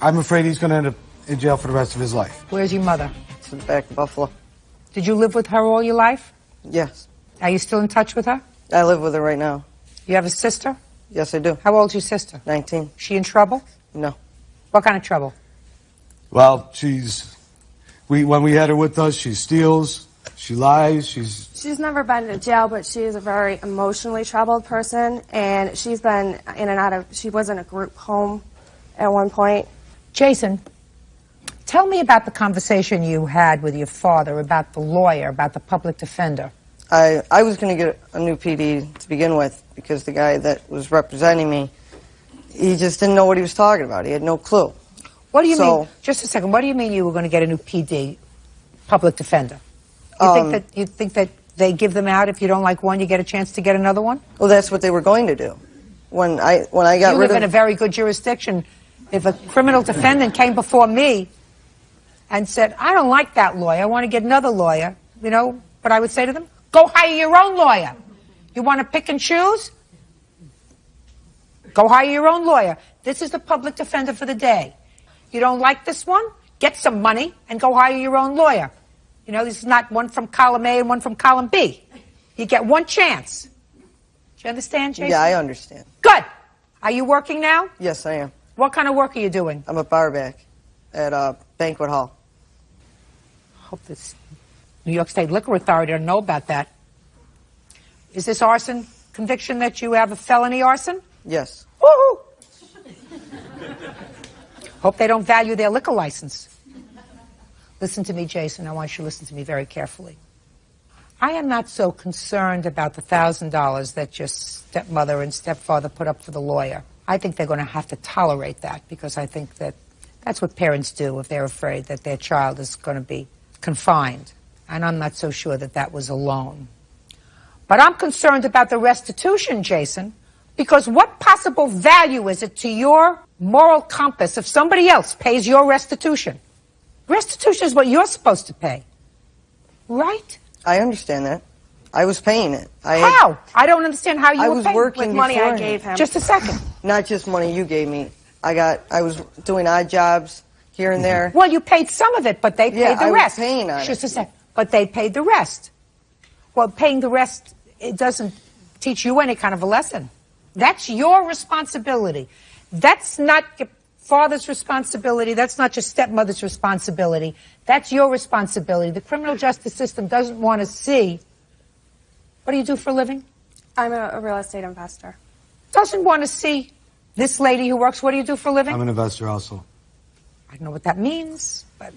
I'm afraid he's going to end up in jail for the rest of his life. Where's your mother? It's in the back of Buffalo. Did you live with her all your life? Yes. Are you still in touch with her? I live with her right now. You have a sister? Yes, I do. How old's your sister? 19. She in trouble? No. What kind of trouble? Well, when we had her with us, she steals, she lies, She's never been to jail, but she is a very emotionally troubled person, and she's been in and out of, she was in a group home at one point. Jason, tell me about the conversation you had with your father about the lawyer, about the public defender. I was going to get a new PD to begin with, because the guy that was representing me, he just didn't know what he was talking about. He had no clue. What do you mean? Just a second. What do you mean you were going to get a new PD, public defender? You think that they give them out if you don't like one, you get a chance to get another one? Well, that's what they were going to do. When I got rid of... You live in a very good jurisdiction. If a criminal defendant came before me and said, I don't like that lawyer, I want to get another lawyer, you know what I would say to them? Go hire your own lawyer. You want to pick and choose? Go hire your own lawyer. This is the public defender for the day. You don't like this one? Get some money and go hire your own lawyer. You know, this is not one from column A and one from column B. You get one chance. Do you understand, Jason? Yeah, I understand. Good. Are you working now? Yes, I am. What kind of work are you doing? I'm a barback at a banquet hall. Hope this New York State Liquor Authority doesn't know about that. Is this arson conviction that you have a felony arson? Yes. Woo-hoo! Hope they don't value their liquor license. Listen to me, Jason. I want you to listen to me very carefully. I am not so concerned about the $1,000 that your stepmother and stepfather put up for the lawyer. I think they're going to have to tolerate that, because I think that that's what parents do if they're afraid that their child is going to be confined. And I'm not so sure that that was a loan. But I'm concerned about the restitution, Jason, because what possible value is it to your moral compass if somebody else pays your restitution? Restitution is what you're supposed to pay, right? I understand that. I was paying it. How? I don't understand how you were was paying. working With money I beforehand. gave him. Just a second. Not just money you gave me. I was doing odd jobs here and there. Well, you paid some of it, but they paid the I rest. was paying on Just it. a second. But they paid the rest. Well, paying the rest, it doesn't teach you any kind of a lesson. That's your responsibility. That's not your father's responsibility. That's not your stepmother's responsibility. That's your responsibility. The criminal justice system doesn't want to see. What do you do for a living? I'm a real estate investor. Doesn't want to see this lady who works. What do you do for a living? I'm an investor also. I don't know what that means, but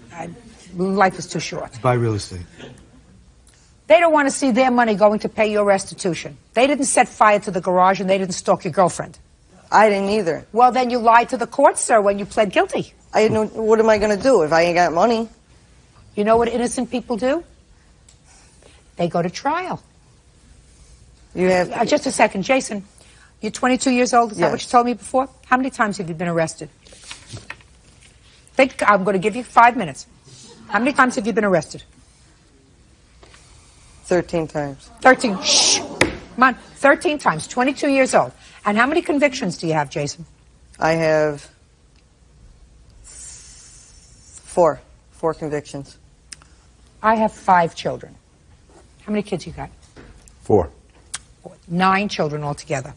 life is too short. Buy real estate. They don't want to see their money going to pay your restitution. They didn't set fire to the garage and they didn't stalk your girlfriend. I didn't either. Well, then you lied to the court, sir, when you pled guilty. What am I going to do if I ain't got money? You know what innocent people do? They go to trial. You have just a second, Jason. You're 22 years old. Is that Yes. what you told me before? How many times have you been arrested? Think. I'm going to give you 5 minutes. How many times have you been arrested? 13 times. 13. Shh. Come on. 13 times. 22 years old. And how many convictions do you have, Jason? I have 4 convictions. I have 5 children. How many kids you got? 4. 9 children altogether.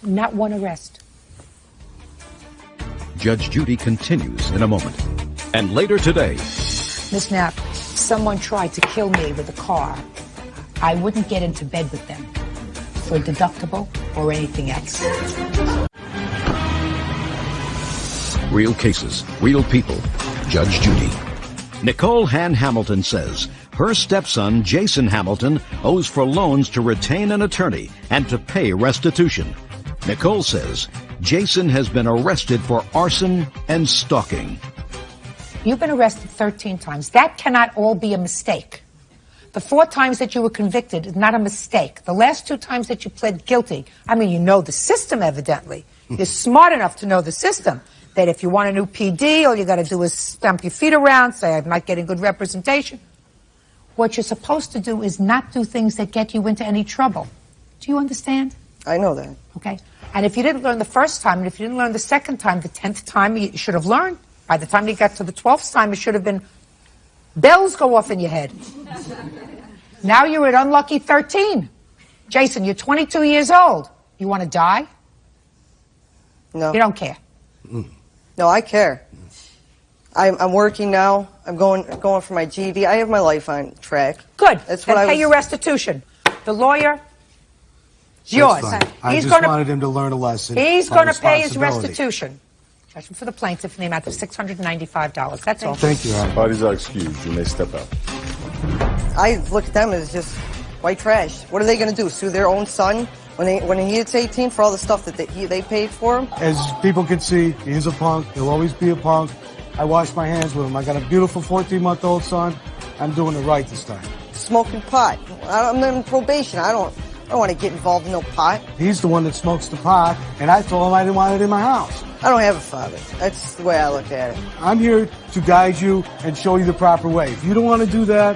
Not one arrest. Judge Judy continues in a moment. And later today, Miss Knapp, someone tried to kill me with a car. I wouldn't get into bed with them for a deductible or anything else. real cases, real people. Judge Judy. Nicole Han Hamilton says her stepson, Jason Hamilton, owes for loans to retain an attorney and to pay restitution. Nicole says Jason has been arrested for arson and stalking. You've been arrested 13 times. That cannot all be a mistake. The 4 times that you were convicted is not a mistake. The last 2 times that you pled guilty, I mean, you know the system, evidently. You're smart enough to know the system. That if you want a new PD, all you got to do is stamp your feet around, say, I'm not getting good representation. What you're supposed to do is not do things that get you into any trouble. Do you understand? I know that. Okay. And if you didn't learn the first time, and if you didn't learn the second time, the 10th time, you should have learned. By the time you got to the 12th time, it should have been bells go off in your head. Now you're at unlucky 13. Jason, you're 22 years old. You want to die? No. You don't care? No, I care. I'm working now. I'm going for my GED. I have my life on track. Good. That's then what pay your restitution. The lawyer, it's yours. I He's just going wanted him to learn a lesson. He's on going to pay his responsibility. restitution. Judgment for the plaintiff in the amount of $695. That's all. Thank you, Aaron. Parties are excused. You may step out. I look at them as just white trash. What are they going to do? Sue their own son when he hits 18 for all the stuff that they paid for him? As people can see, he is a punk. He'll always be a punk. I wash my hands with him. I got a beautiful 14-month-old son. I'm doing it right this time. Smoking pot. I'm in probation. I don't want to get involved in no pot. He's the one that smokes the pot, and I told him I didn't want it in my house. I don't have a father. That's the way I look at it. I'm here to guide you and show you the proper way. If you don't want to do that,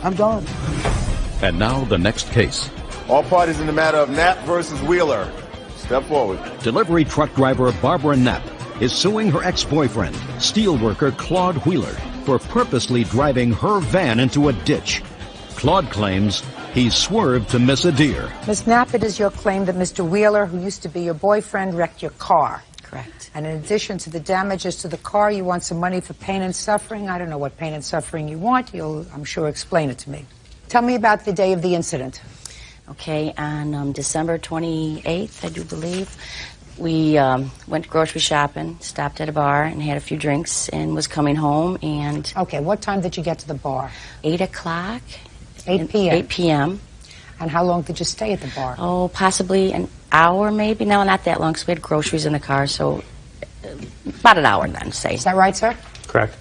I'm done. And now the next case. All parties in the matter of Knapp versus Wheeler. Step forward. Delivery truck driver Barbara Knapp is suing her ex-boyfriend, steelworker Claude Wheeler, for purposely driving her van into a ditch. Claude claims he swerved to miss a deer. Ms. Knapp, it is your claim that Mr. Wheeler, who used to be your boyfriend, wrecked your car. Correct. And in addition to the damages to the car, you want some money for pain and suffering. I don't know what pain and suffering you want. You'll, I'm sure, explain it to me. Tell me about the day of the incident. Okay, on December 28th, I do believe, we went grocery shopping, stopped at a bar and had a few drinks and was coming home and... Okay, what time did you get to the bar? 8 o'clock. 8 p.m.? 8 p.m. And how long did you stay at the bar? Oh, possibly an hour maybe. No, not that long because we had groceries in the car, so about an hour then, say. Is that right, sir? Correct.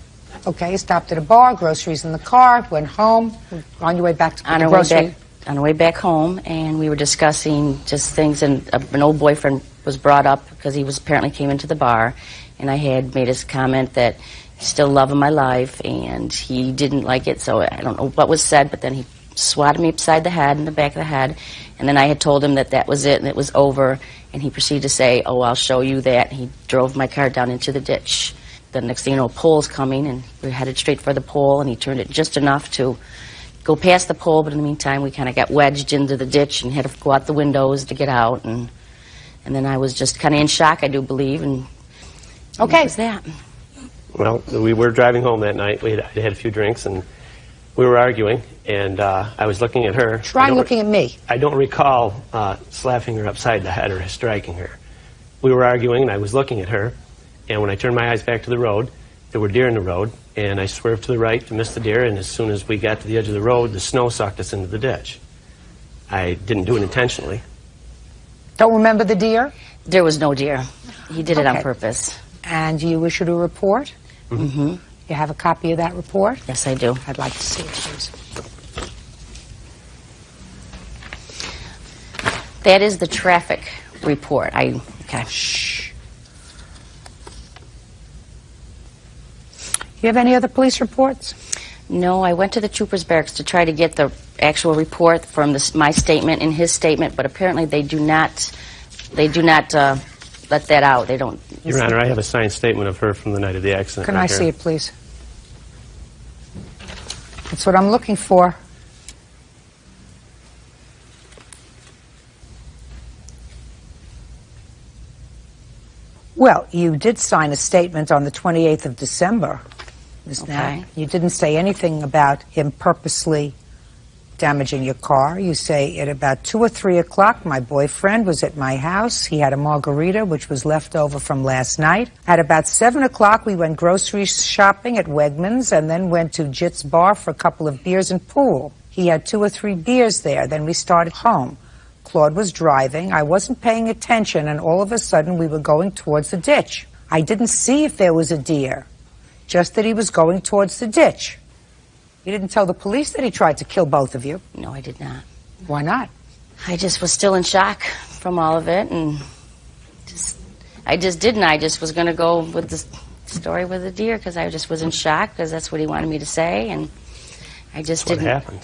Okay, you stopped at a bar, groceries in the car, went home, on your way back to the grocery. On our way back home, and we were discussing just things, and an old boyfriend was brought up because he was apparently came into the bar, and I had made his comment that he's still loving my life, and he didn't like it, so I don't know what was said, but then he swatted me upside the head, in the back of the head, and then I had told him that that was it and it was over, and he proceeded to say, oh, I'll show you that, and he drove my car down into the ditch. The next thing you know, a pole's coming, and we were headed straight for the pole, and he turned it just enough to go past the pole, but in the meantime, we kind of got wedged into the ditch and had to go out the windows to get out, and then I was just kind of in shock, I do believe, and okay. That was that. Well, we were driving home that night. I had a few drinks, and we were arguing, and I was looking at her. Try looking at me. I don't recall slapping her upside the head or striking her. We were arguing, and I was looking at her, and when I turned my eyes back to the road, there were deer in the road, and I swerved to the right to miss the deer, and as soon as we got to the edge of the road, the snow sucked us into the ditch. I didn't do it intentionally. Don't remember the deer? There was no deer. He did it on Okay. purpose. And you issued a report? Mm-hmm. You have a copy of that report? Yes, I do. I'd like to see it, please. That is the traffic report. Okay. Shh. You have any other police reports? No, I went to the trooper's barracks to try to get the actual report from my statement and his statement, but apparently they do not let that out. They don't. Your Honor, I have a signed statement of her from the night of the accident. Can right I here. see it, please? That's what I'm looking for. Well, you did sign a statement on the 28th of December, Ms. Knapp. Okay. You didn't say anything about him purposely damaging your car. You say at about 2 or 3 o'clock, my boyfriend was at my house. He had a margarita, which was left over from last night. At about 7 o'clock, we went grocery shopping at Wegmans and then went to Jit's Bar for a couple of beers and pool. He had 2 or 3 beers there. Then we started home. Claude was driving. I wasn't paying attention, and all of a sudden, we were going towards the ditch. I didn't see if there was a deer, just that he was going towards the ditch. You didn't tell the police that he tried to kill both of you? No, I did not. Why not? I just was still in shock from all of it, and I just didn't. I just was going to go with the story with the deer because I just was in shock because that's what he wanted me to say, and I just didn't. What happened?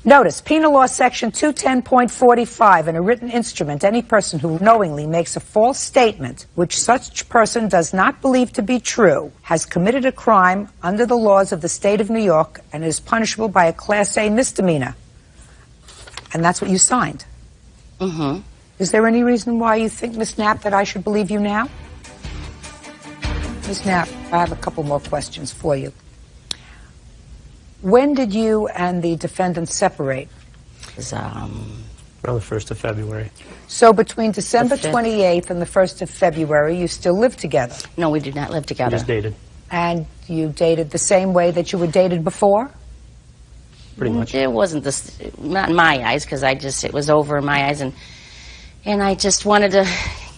Notice, Penal Law Section 210.45, in a written instrument, any person who knowingly makes a false statement which such person does not believe to be true has committed a crime under the laws of the state of New York and is punishable by a Class A misdemeanor. And that's what you signed. Mm-hmm. Is there any reason why you think, Ms. Knapp, that I should believe you now? Ms. Knapp, I have a couple more questions for you. When did you and the defendant separate? It was, around the 1st of February. So between December 28th and the 1st of February, you still lived together? No, we did not live together. We just dated. And you dated the same way that you were dated before? Pretty much. It wasn't this, not in my eyes, because it was over in my eyes, and I just wanted to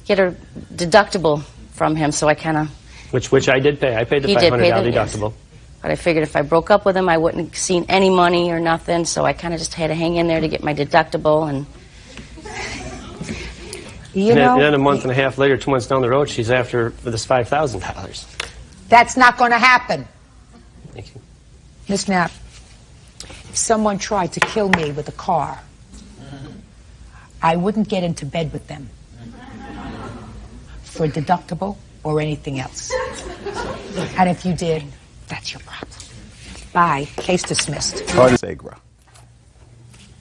get a deductible from him, so I kind of... Which I did pay. I paid the $500 deductible. Yes. But I figured if I broke up with him, I wouldn't have seen any money or nothing, so I kind of just had to hang in there to get my deductible. And then a month and a half later, 2 months down the road, she's after for this $5,000. That's not going to happen. Thank you. Ms. Knapp, if someone tried to kill me with a car, I wouldn't get into bed with them for a deductible or anything else. And if you did, that's your problem. Bye. Case dismissed. Parties Agra.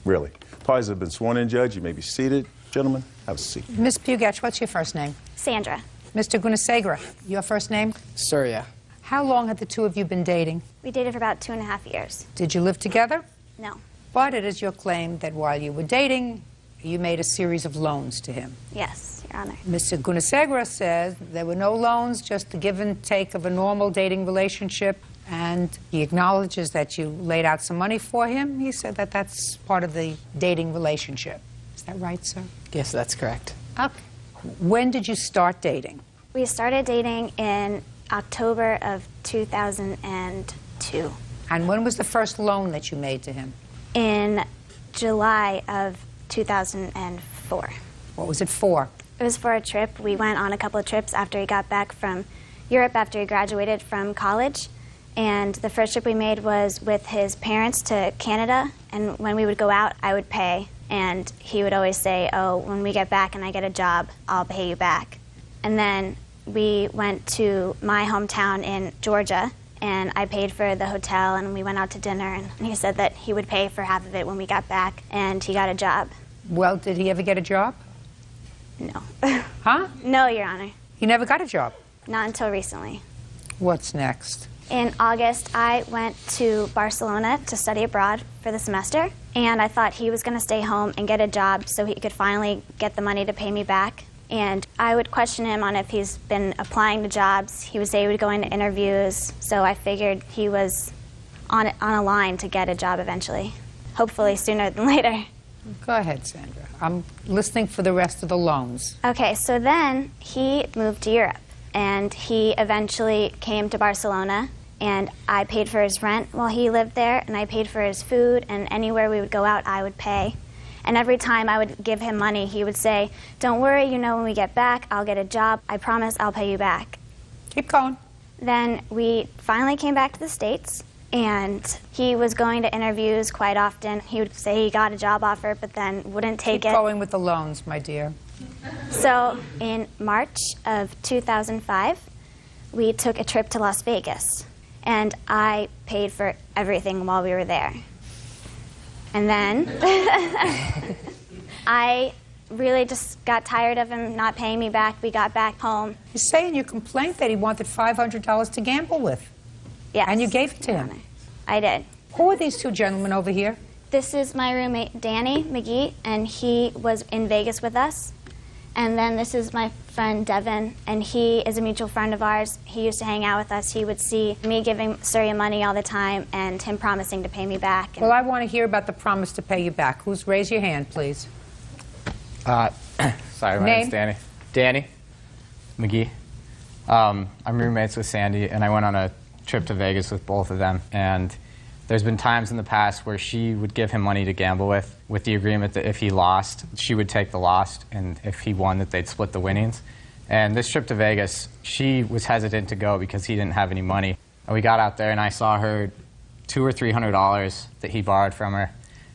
Really. Parties have been sworn in, Judge. You may be seated. Gentlemen, have a seat. Ms. Pugatch, what's your first name? Sandra. Mr. Gunasegra, your first name? Surya. How long have the two of you been dating? We dated for about 2.5 years. Did you live together? No. But it is your claim that while you were dating, you made a series of loans to him. Yes, Your Honor. Mr. Gunasegra says there were no loans, just the give and take of a normal dating relationship, and he acknowledges that you laid out some money for him. He said that that's part of the dating relationship. Is that right, sir? Yes, that's correct. Okay. When did you start dating? We started dating in October of 2002. And when was the first loan that you made to him? In July of 2004. What was it for? It was for a trip. We went on a couple of trips after he got back from Europe after he graduated from college. And the first trip we made was with his parents to Canada. And when we would go out, I would pay. And he would always say, oh, when we get back and I get a job, I'll pay you back. And then we went to my hometown in Georgia, and I paid for the hotel, and we went out to dinner. And he said that he would pay for half of it when we got back, and he got a job. Well, did he ever get a job? No. Huh? No, Your Honor. He never got a job? Not until recently. What's next? In August, I went to Barcelona to study abroad for the semester, and I thought he was going to stay home and get a job so he could finally get the money to pay me back. And I would question him on if he's been applying to jobs. He would say he would go into interviews, so I figured he was on a line to get a job eventually, hopefully sooner than later. Go ahead, Sandra. I'm listening for the rest of the loans. Okay, so then he moved to Europe, and he eventually came to Barcelona, and I paid for his rent while he lived there, and I paid for his food, and anywhere we would go out, I would pay. And every time I would give him money, he would say, don't worry, you know, when we get back, I'll get a job. I promise I'll pay you back. Keep going. Then we finally came back to the States, and he was going to interviews quite often. He would say he got a job offer, but then wouldn't take it. Keep going with the loans, my dear. So in March of 2005, we took a trip to Las Vegas, and I paid for everything while we were there. And then I really just got tired of him not paying me back. We got back home. You say in your complaint that he wanted $500 to gamble with. Yes. And you gave it to him. I did. Who are these two gentlemen over here? This is my roommate, Danny McGee, and he was in Vegas with us. And then this is my friend, Devin, and he is a mutual friend of ours. He used to hang out with us. He would see me giving Surya money all the time and him promising to pay me back. Well, I want to hear about the promise to pay you back. Raise your hand, please. Sorry, my name's Danny. Danny McGee. I'm roommates with Sandy, and I went on a trip to Vegas with both of them. And there's been times in the past where she would give him money to gamble with the agreement that if he lost, she would take the loss, and if he won, that they'd split the winnings. And this trip to Vegas, she was hesitant to go because he didn't have any money. And we got out there, and I saw her $200 or $300 that he borrowed from her.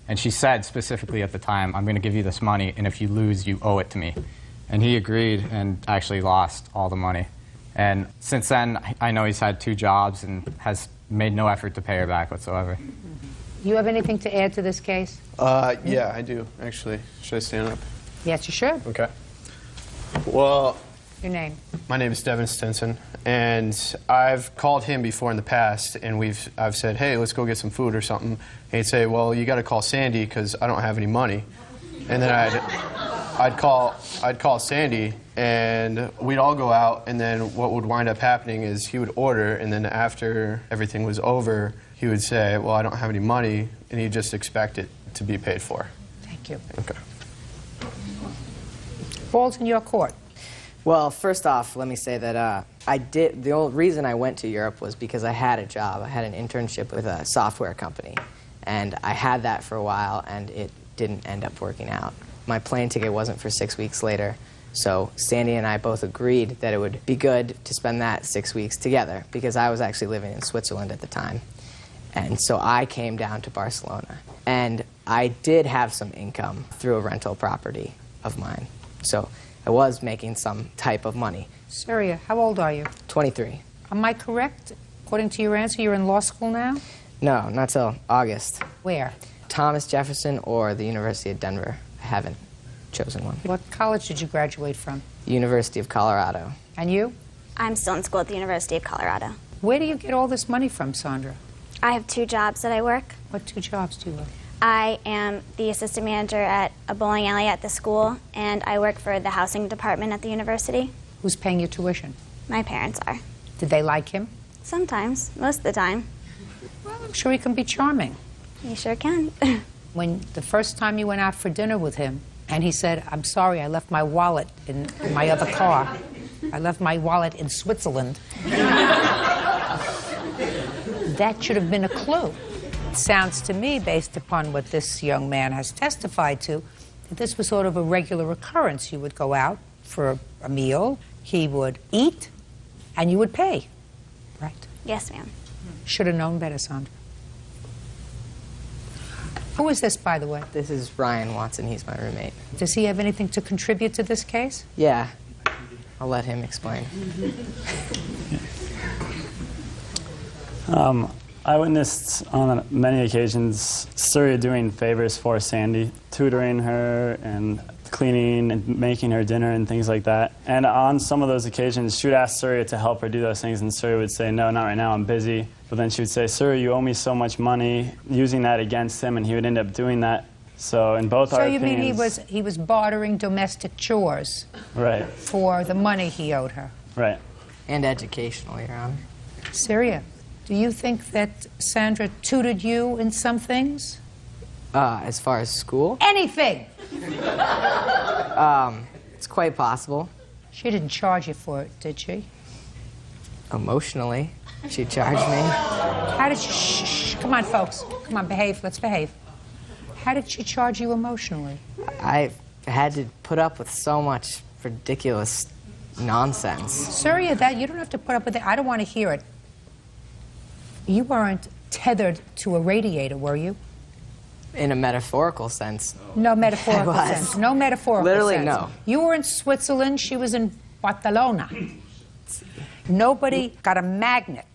And she said specifically at the time, I'm going to give you this money, and if you lose, you owe it to me. And he agreed and actually lost all the money. And since then, I know he's had 2 jobs and has made no effort to pay her back whatsoever. You have anything to add to this case? Yeah, I do, actually. Should I stand up? Yes, you should. Okay. Well, Your name? my name is Devin Stinson, and I've called him before in the past, and I've said, hey, let's go get some food or something. And he'd say, well, you got to call Sandy because I don't have any money. And then I'd call Sandy, and we'd all go out, and then what would wind up happening is he would order, and then after everything was over, he would say, well, I don't have any money, and he'd just expect it to be paid for. Thank you. Okay. Ball's in your court. Well, first off, let me say that the only reason I went to Europe was because I had a job. I had an internship with a software company, and I had that for a while, and it didn't end up working out. My plane ticket wasn't for 6 weeks later, so Sandy and I both agreed that it would be good to spend that 6 weeks together because I was actually living in Switzerland at the time. And so I came down to Barcelona, and I did have some income through a rental property of mine. So I was making some type of money. Surya, how old are you? 23. Am I correct? According to your answer, you're in law school now? No, not till August. Where? Thomas Jefferson or the University of Denver. I haven't chosen one. What college did you graduate from? University of Colorado. And you? I'm still in school at the University of Colorado. Where do you get all this money from, Sandra? I have 2 jobs that I work. What 2 jobs do you work? I am the assistant manager at a bowling alley at the school, and I work for the housing department at the university. Who's paying your tuition? My parents are. Did they like him? Sometimes, most of the time. Well, I'm sure he can be charming. You sure can. When the first time you went out for dinner with him, and he said, I'm sorry, I left my wallet in my other car. I left my wallet in Switzerland. That should have been a clue. It sounds to me, based upon what this young man has testified to, that this was sort of a regular occurrence. You would go out for a meal, he would eat, and you would pay. Right? Yes, ma'am. Should have known better, Sandra. Who is this, by the way? This is Ryan Watson. He's my roommate. Does he have anything to contribute to this case? Yeah. I'll let him explain. I witnessed on many occasions Surya doing favors for Sandy, tutoring her and cleaning and making her dinner and things like that. And on some of those occasions, she would ask Surya to help her do those things, and Surya would say, no, not right now, I'm busy. But then she would say, Surya, you owe me so much money, using that against him, and he would end up doing that. So in both our opinions... So you mean he was bartering domestic chores right. for the money he owed her? Right. And educational, Your Honor. Surya, do you think that Sandra tutored you in some things? As far as school? Anything! It's quite possible. She didn't charge you for it, did she? Emotionally, she charged me. How did she... Shh, come on, folks. Come on, behave. Let's behave. How did she charge you emotionally? I had to put up with so much ridiculous nonsense. Surya, that you don't have to put up with it. I don't want to hear it. You weren't tethered to a radiator, were you? In a metaphorical sense. No metaphorical sense. No metaphorical Literally, sense. no. You were in Switzerland. She was in Barcelona. Nobody got a magnet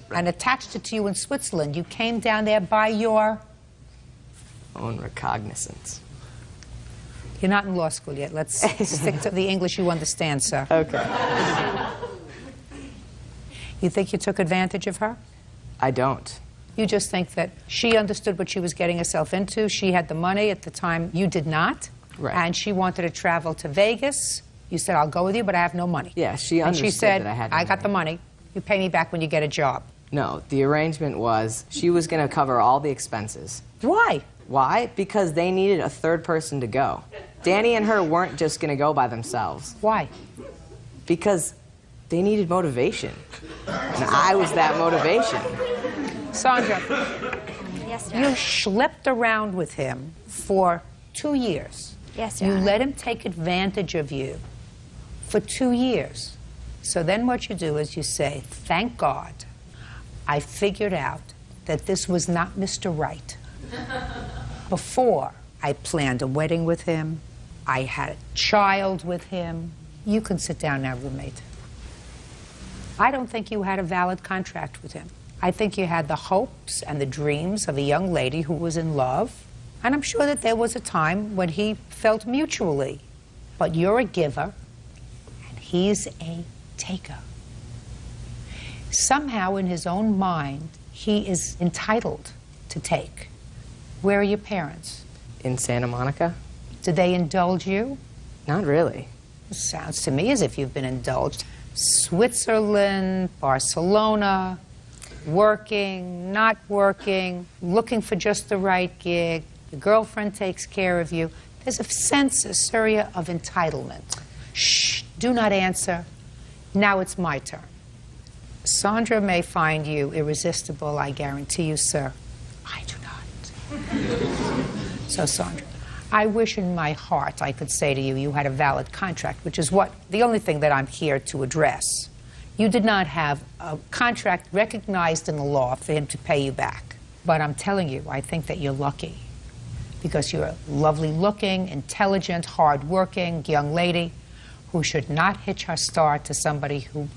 and attached it to you in Switzerland. You came down there by your... own recognizance. You're not in law school yet. Let's stick to the English you understand, sir. Okay. You think you took advantage of her? I don't. You just think that she understood what she was getting herself into. She had the money at the time. You did not. Right. And she wanted to travel to Vegas. You said, I'll go with you, but I have no money. Yeah, she and understood she said, that I had no got the money. You pay me back when you get a job. No, the arrangement was she was going to cover all the expenses. Why? Why? Because they needed a third person to go. Danny and her weren't just going to go by themselves. Why? Because they needed motivation. And I was that motivation. Sandra, Yes, you schlepped around with him for 2 years. Yes, Your You Honor. let him take advantage of you for 2 years. So then what you do is you say, thank God I figured out that this was not Mr. Right. Before I planned a wedding with him, I had a child with him. You can sit down now, roommate. I don't think you had a valid contract with him. I think you had the hopes and the dreams of a young lady who was in love. And I'm sure that there was a time when he felt mutually. But you're a giver, and he's a taker. Somehow in his own mind, he is entitled to take. Where are your parents? In Santa Monica? Did they indulge you? Not really. Sounds to me as if you've been indulged. Switzerland, Barcelona, working, not working, looking for just the right gig. Your girlfriend takes care of you. There's a sense, Syria, of entitlement. Shh, do not answer. Now it's my turn. Sandra may find you irresistible, I guarantee you, sir. I do not. So, Sandra, I wish in my heart I could say to you, you had a valid contract, which is the only thing that I'm here to address. You did not have a contract recognized in the law for him to pay you back. But I'm telling you, I think that you're lucky because you're a lovely-looking, intelligent, hard-working young lady who should not hitch her star to somebody who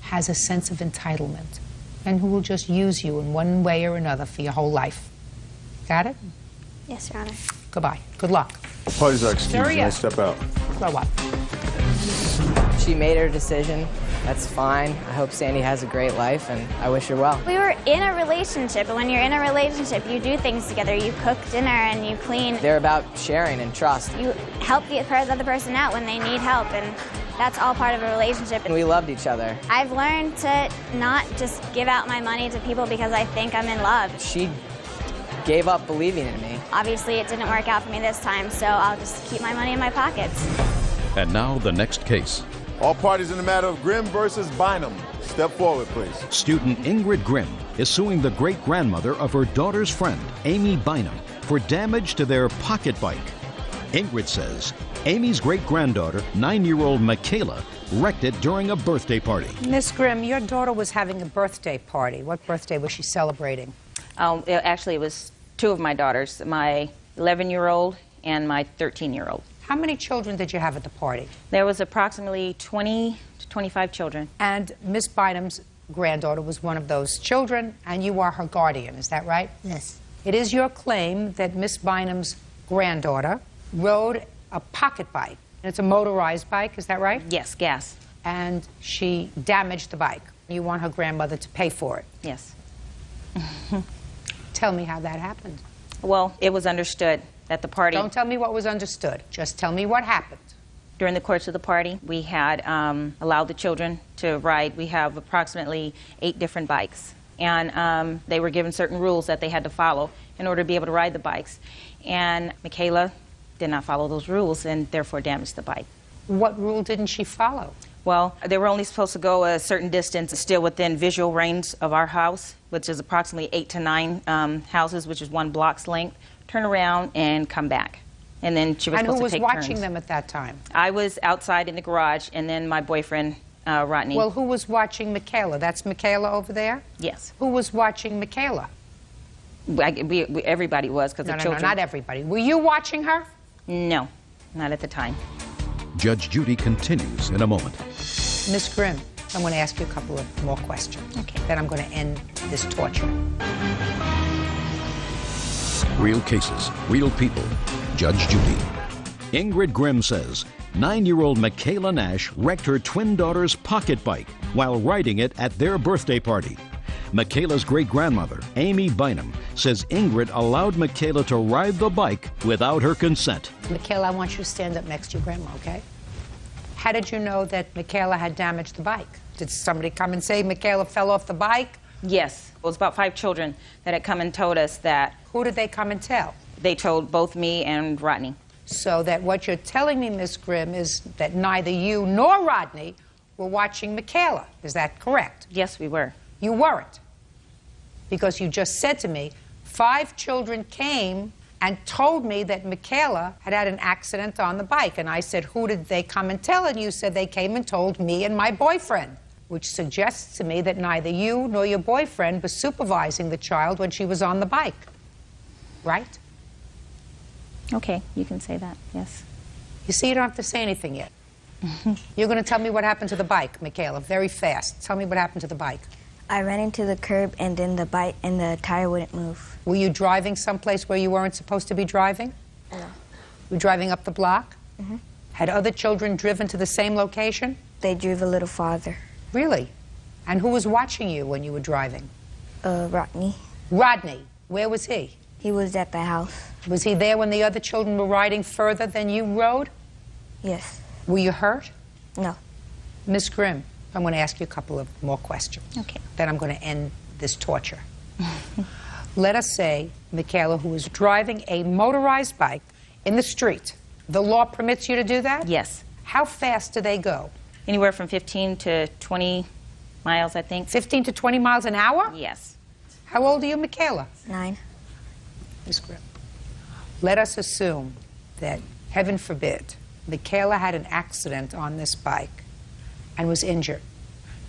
has a sense of entitlement and who will just use you in one way or another for your whole life. Got it? Yes, Your Honor. Goodbye. Good luck. Parties are excused. Syria. May I step out? Grow up. She made her decision. That's fine. I hope Sandy has a great life, and I wish her well. We were in a relationship, and when you're in a relationship, you do things together. You cook dinner and you clean. They're about sharing and trust. You help the other person out when they need help, and that's all part of a relationship. And we loved each other. I've learned to not just give out my money to people because I think I'm in love. She gave up believing in me. Obviously, it didn't work out for me this time, so I'll just keep my money in my pockets. And now the next case. All parties in the matter of Grimm versus Bynum. Step forward, please. Student Ingrid Grimm is suing the great-grandmother of her daughter's friend, Amy Bynum, for damage to their pocket bike. Ingrid says Amy's great-granddaughter, 9-year-old Michaela, wrecked it during a birthday party. Miss Grimm, your daughter was having a birthday party. What birthday was she celebrating? Actually, it was two of my daughters, my 11-year-old and my 13-year-old. How many children did you have at the party? There was approximately 20 to 25 children. And Miss Bynum's granddaughter was one of those children, and you are her guardian, is that right? Yes. It is your claim that Miss Bynum's granddaughter rode a pocket bike. It's a motorized bike, is that right? Yes, gas. And she damaged the bike. You want her grandmother to pay for it. Yes. Tell me how that happened. Well, it was understood at the party. Don't tell me what was understood. Just tell me what happened. During the course of the party, we had allowed the children to ride. We have approximately 8 different bikes. And they were given certain rules that they had to follow in order to be able to ride the bikes. And Michaela did not follow those rules and therefore damaged the bike. What rule didn't she follow? Well, they were only supposed to go a certain distance, still within visual range of our house, which is approximately 8 to 9 houses, which is 1 block's length. Turn around and come back. And then she was supposed to take turns. And who was watching them at that time? I was outside in the garage, and then my boyfriend, Rodney. Well, who was watching Michaela? That's Michaela over there? Yes. Who was watching Michaela? Everybody was, because the children... No, not everybody. Were you watching her? No, not at the time. Judge Judy continues in a moment. Miss Grimm, I'm going to ask you a couple of more questions. Okay. Then I'm going to end this torture. Real cases, real people. Judge Judy. Ingrid Grimm says 9-year-old Michaela Nash wrecked her twin daughter's pocket bike while riding it at their birthday party. Michaela's great-grandmother, Amy Bynum, says Ingrid allowed Michaela to ride the bike without her consent. Michaela, I want you to stand up next to your grandma, okay? How did you know that Michaela had damaged the bike? Did somebody come and say Michaela fell off the bike? Yes. It was about 5 children that had come and told us that. Who did they come and tell? They told both me and Rodney. So that what you're telling me, Miss Grimm, is that neither you nor Rodney were watching Michaela. Is that correct? Yes, we were. You weren't. Because you just said to me, 5 children came and told me that Michaela had had an accident on the bike. And I said, who did they come and tell? And you said they came and told me and my boyfriend, which suggests to me that neither you nor your boyfriend was supervising the child when she was on the bike. Right? Okay, you can say that, yes. You see, you don't have to say anything yet. You're going to tell me what happened to the bike, Michaela, very fast. Tell me what happened to the bike. I ran into the curb and then the bike and the tire wouldn't move. Were you driving someplace where you weren't supposed to be driving? No. You were driving up the block? Mm-hmm. Had other children driven to the same location? They drove a little farther. Really? And who was watching you when you were driving? Rodney. Rodney. Where was he? He was at the house. Was he there when the other children were riding further than you rode? Yes. Were you hurt? No. Miss Grimm, I'm going to ask you a couple of more questions. Okay. Then I'm going to end this torture. Let us say, Michaela, who was driving a motorized bike in the street. The law permits you to do that? Yes. How fast do they go? Anywhere from 15 to 20 miles, I think. 15 to 20 miles an hour? Yes. How old are you, Michaela? 9. Miss Grimm, let us assume that, heaven forbid, Michaela had an accident on this bike and was injured.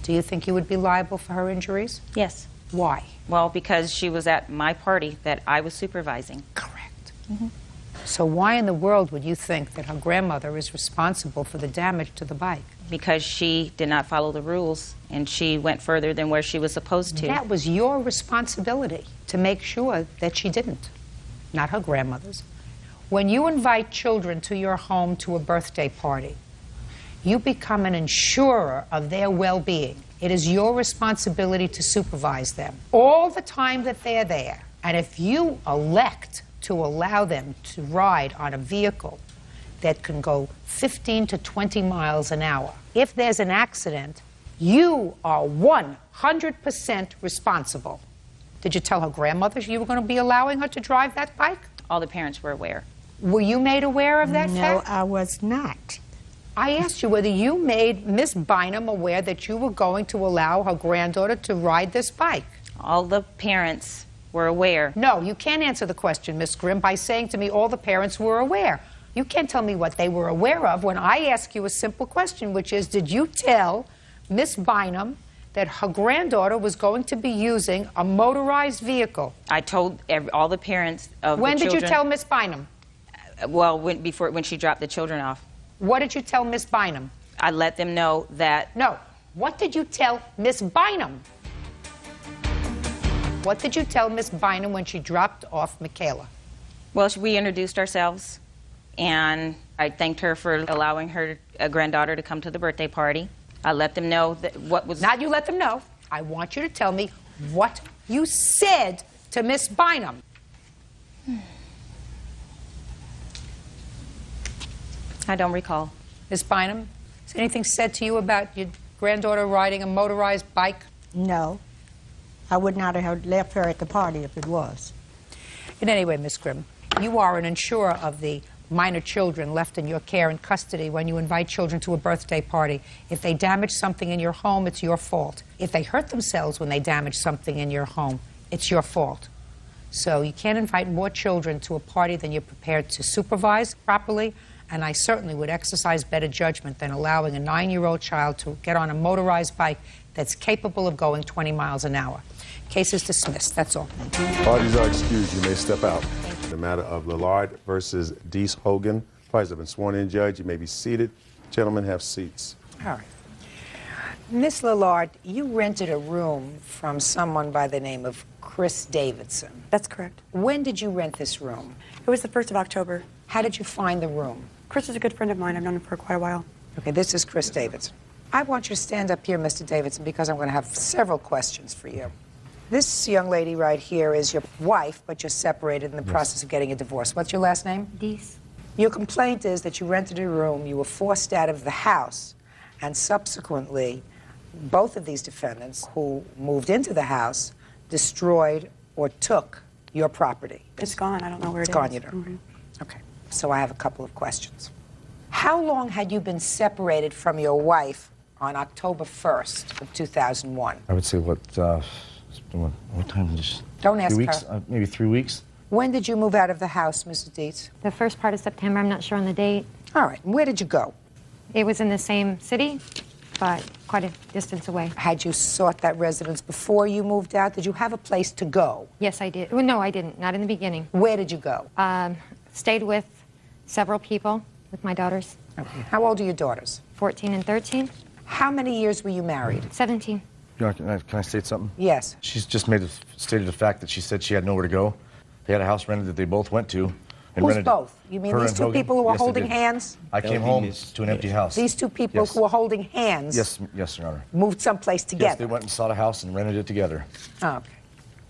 Do you think you would be liable for her injuries? Yes. Why? Well, because she was at my party that I was supervising. Correct. Mm-hmm. So why in the world would you think that her grandmother is responsible for the damage to the bike? Because she did not follow the rules and she went further than where she was supposed to. That was your responsibility to make sure that she didn't, not her grandmother's. When you invite children to your home to a birthday party, you become an insurer of their well-being. It is your responsibility to supervise them all the time that they're there. And if you elect to allow them to ride on a vehicle that can go 15 to 20 miles an hour, if there's an accident, you are 100% responsible. Did you tell her grandmother you were going to be allowing her to drive that bike? All the parents were aware. Were you made aware of that No, fact? I was not. I asked you whether you made Miss Bynum aware that you were going to allow her granddaughter to ride this bike. All the parents were aware. No, you can't answer the question, Miss Grimm, by saying to me all the parents were aware. You can't tell me what they were aware of when I ask you a simple question, which is, did you tell Miss Bynum that her granddaughter was going to be using a motorized vehicle? I told all the parents of When the children. did you tell Miss Bynum? Well, when she dropped the children off. What did you tell Miss Bynum? I let them know that... No. What did you tell Miss Bynum? What did you tell Miss Bynum when she dropped off Michaela? Well, we introduced ourselves, and I thanked her for allowing her granddaughter to come to the birthday party. I let them know that what was... Not you let them know. I want you to tell me what you said to Miss Bynum. I don't recall. Miss Bynum, is anything said to you about your granddaughter riding a motorized bike? No. I would not have left her at the party if it was. In any way, Miss Grimm, you are an insurer of the minor children left in your care and custody when you invite children to a birthday party. If they damage something in your home, it's your fault. If they hurt themselves when they damage something in your home, it's your fault. So you can't invite more children to a party than you're prepared to supervise properly, and I certainly would exercise better judgment than allowing a 9-year-old child to get on a motorized bike that's capable of going 20 miles an hour. Case is dismissed. That's all. Parties are excused. You may step out. The matter of Lillard versus Deese Hogan. Parties have been sworn in, Judge. You may be seated. Gentlemen, have seats. All right. Miss Lillard, you rented a room from someone by the name of Chris Davidson. That's correct. When did you rent this room? It was the 1st of October. How did you find the room? Chris is a good friend of mine. I've known him for quite a while. Okay, this is Chris Davidson. I want you to stand up here, Mr. Davidson, because I'm going to have several questions for you. This young lady right here is your wife, but you're separated in the process of getting a divorce. What's your last name? Dees. Your complaint is that you rented a room, you were forced out of the house, and subsequently, both of these defendants who moved into the house destroyed or took your property. It's gone. I don't know where It's it gone, is. you don't. Okay, so I have a couple of questions. How long had you been separated from your wife on October 1st of 2001? I would say what time? Just Don't ask 3 weeks? her. Maybe 3 weeks. When did you move out of the house, Mrs. Dietz? The first part of September, I'm not sure on the date. All right, and where did you go? It was in the same city, but quite a distance away. Had you sought that residence before you moved out? Did you have a place to go? Yes, I did. Well, no, I didn't. Not in the beginning. Where did you go? Stayed with several people, with my daughters. Okay. How old are your daughters? 14 and 13. How many years were you married? 17. You know, can I state something? Yes. She's just stated the fact that she said she had nowhere to go. They had a house rented that they both went to. And Who's rented both? You mean her these and two Hogan. people who are Yes, they holding did. hands? I came home to an empty house. These two people Yes. who are holding hands Yes, Your Honor. moved someplace Yes, together? they went and sought a house and rented it together. Oh, okay.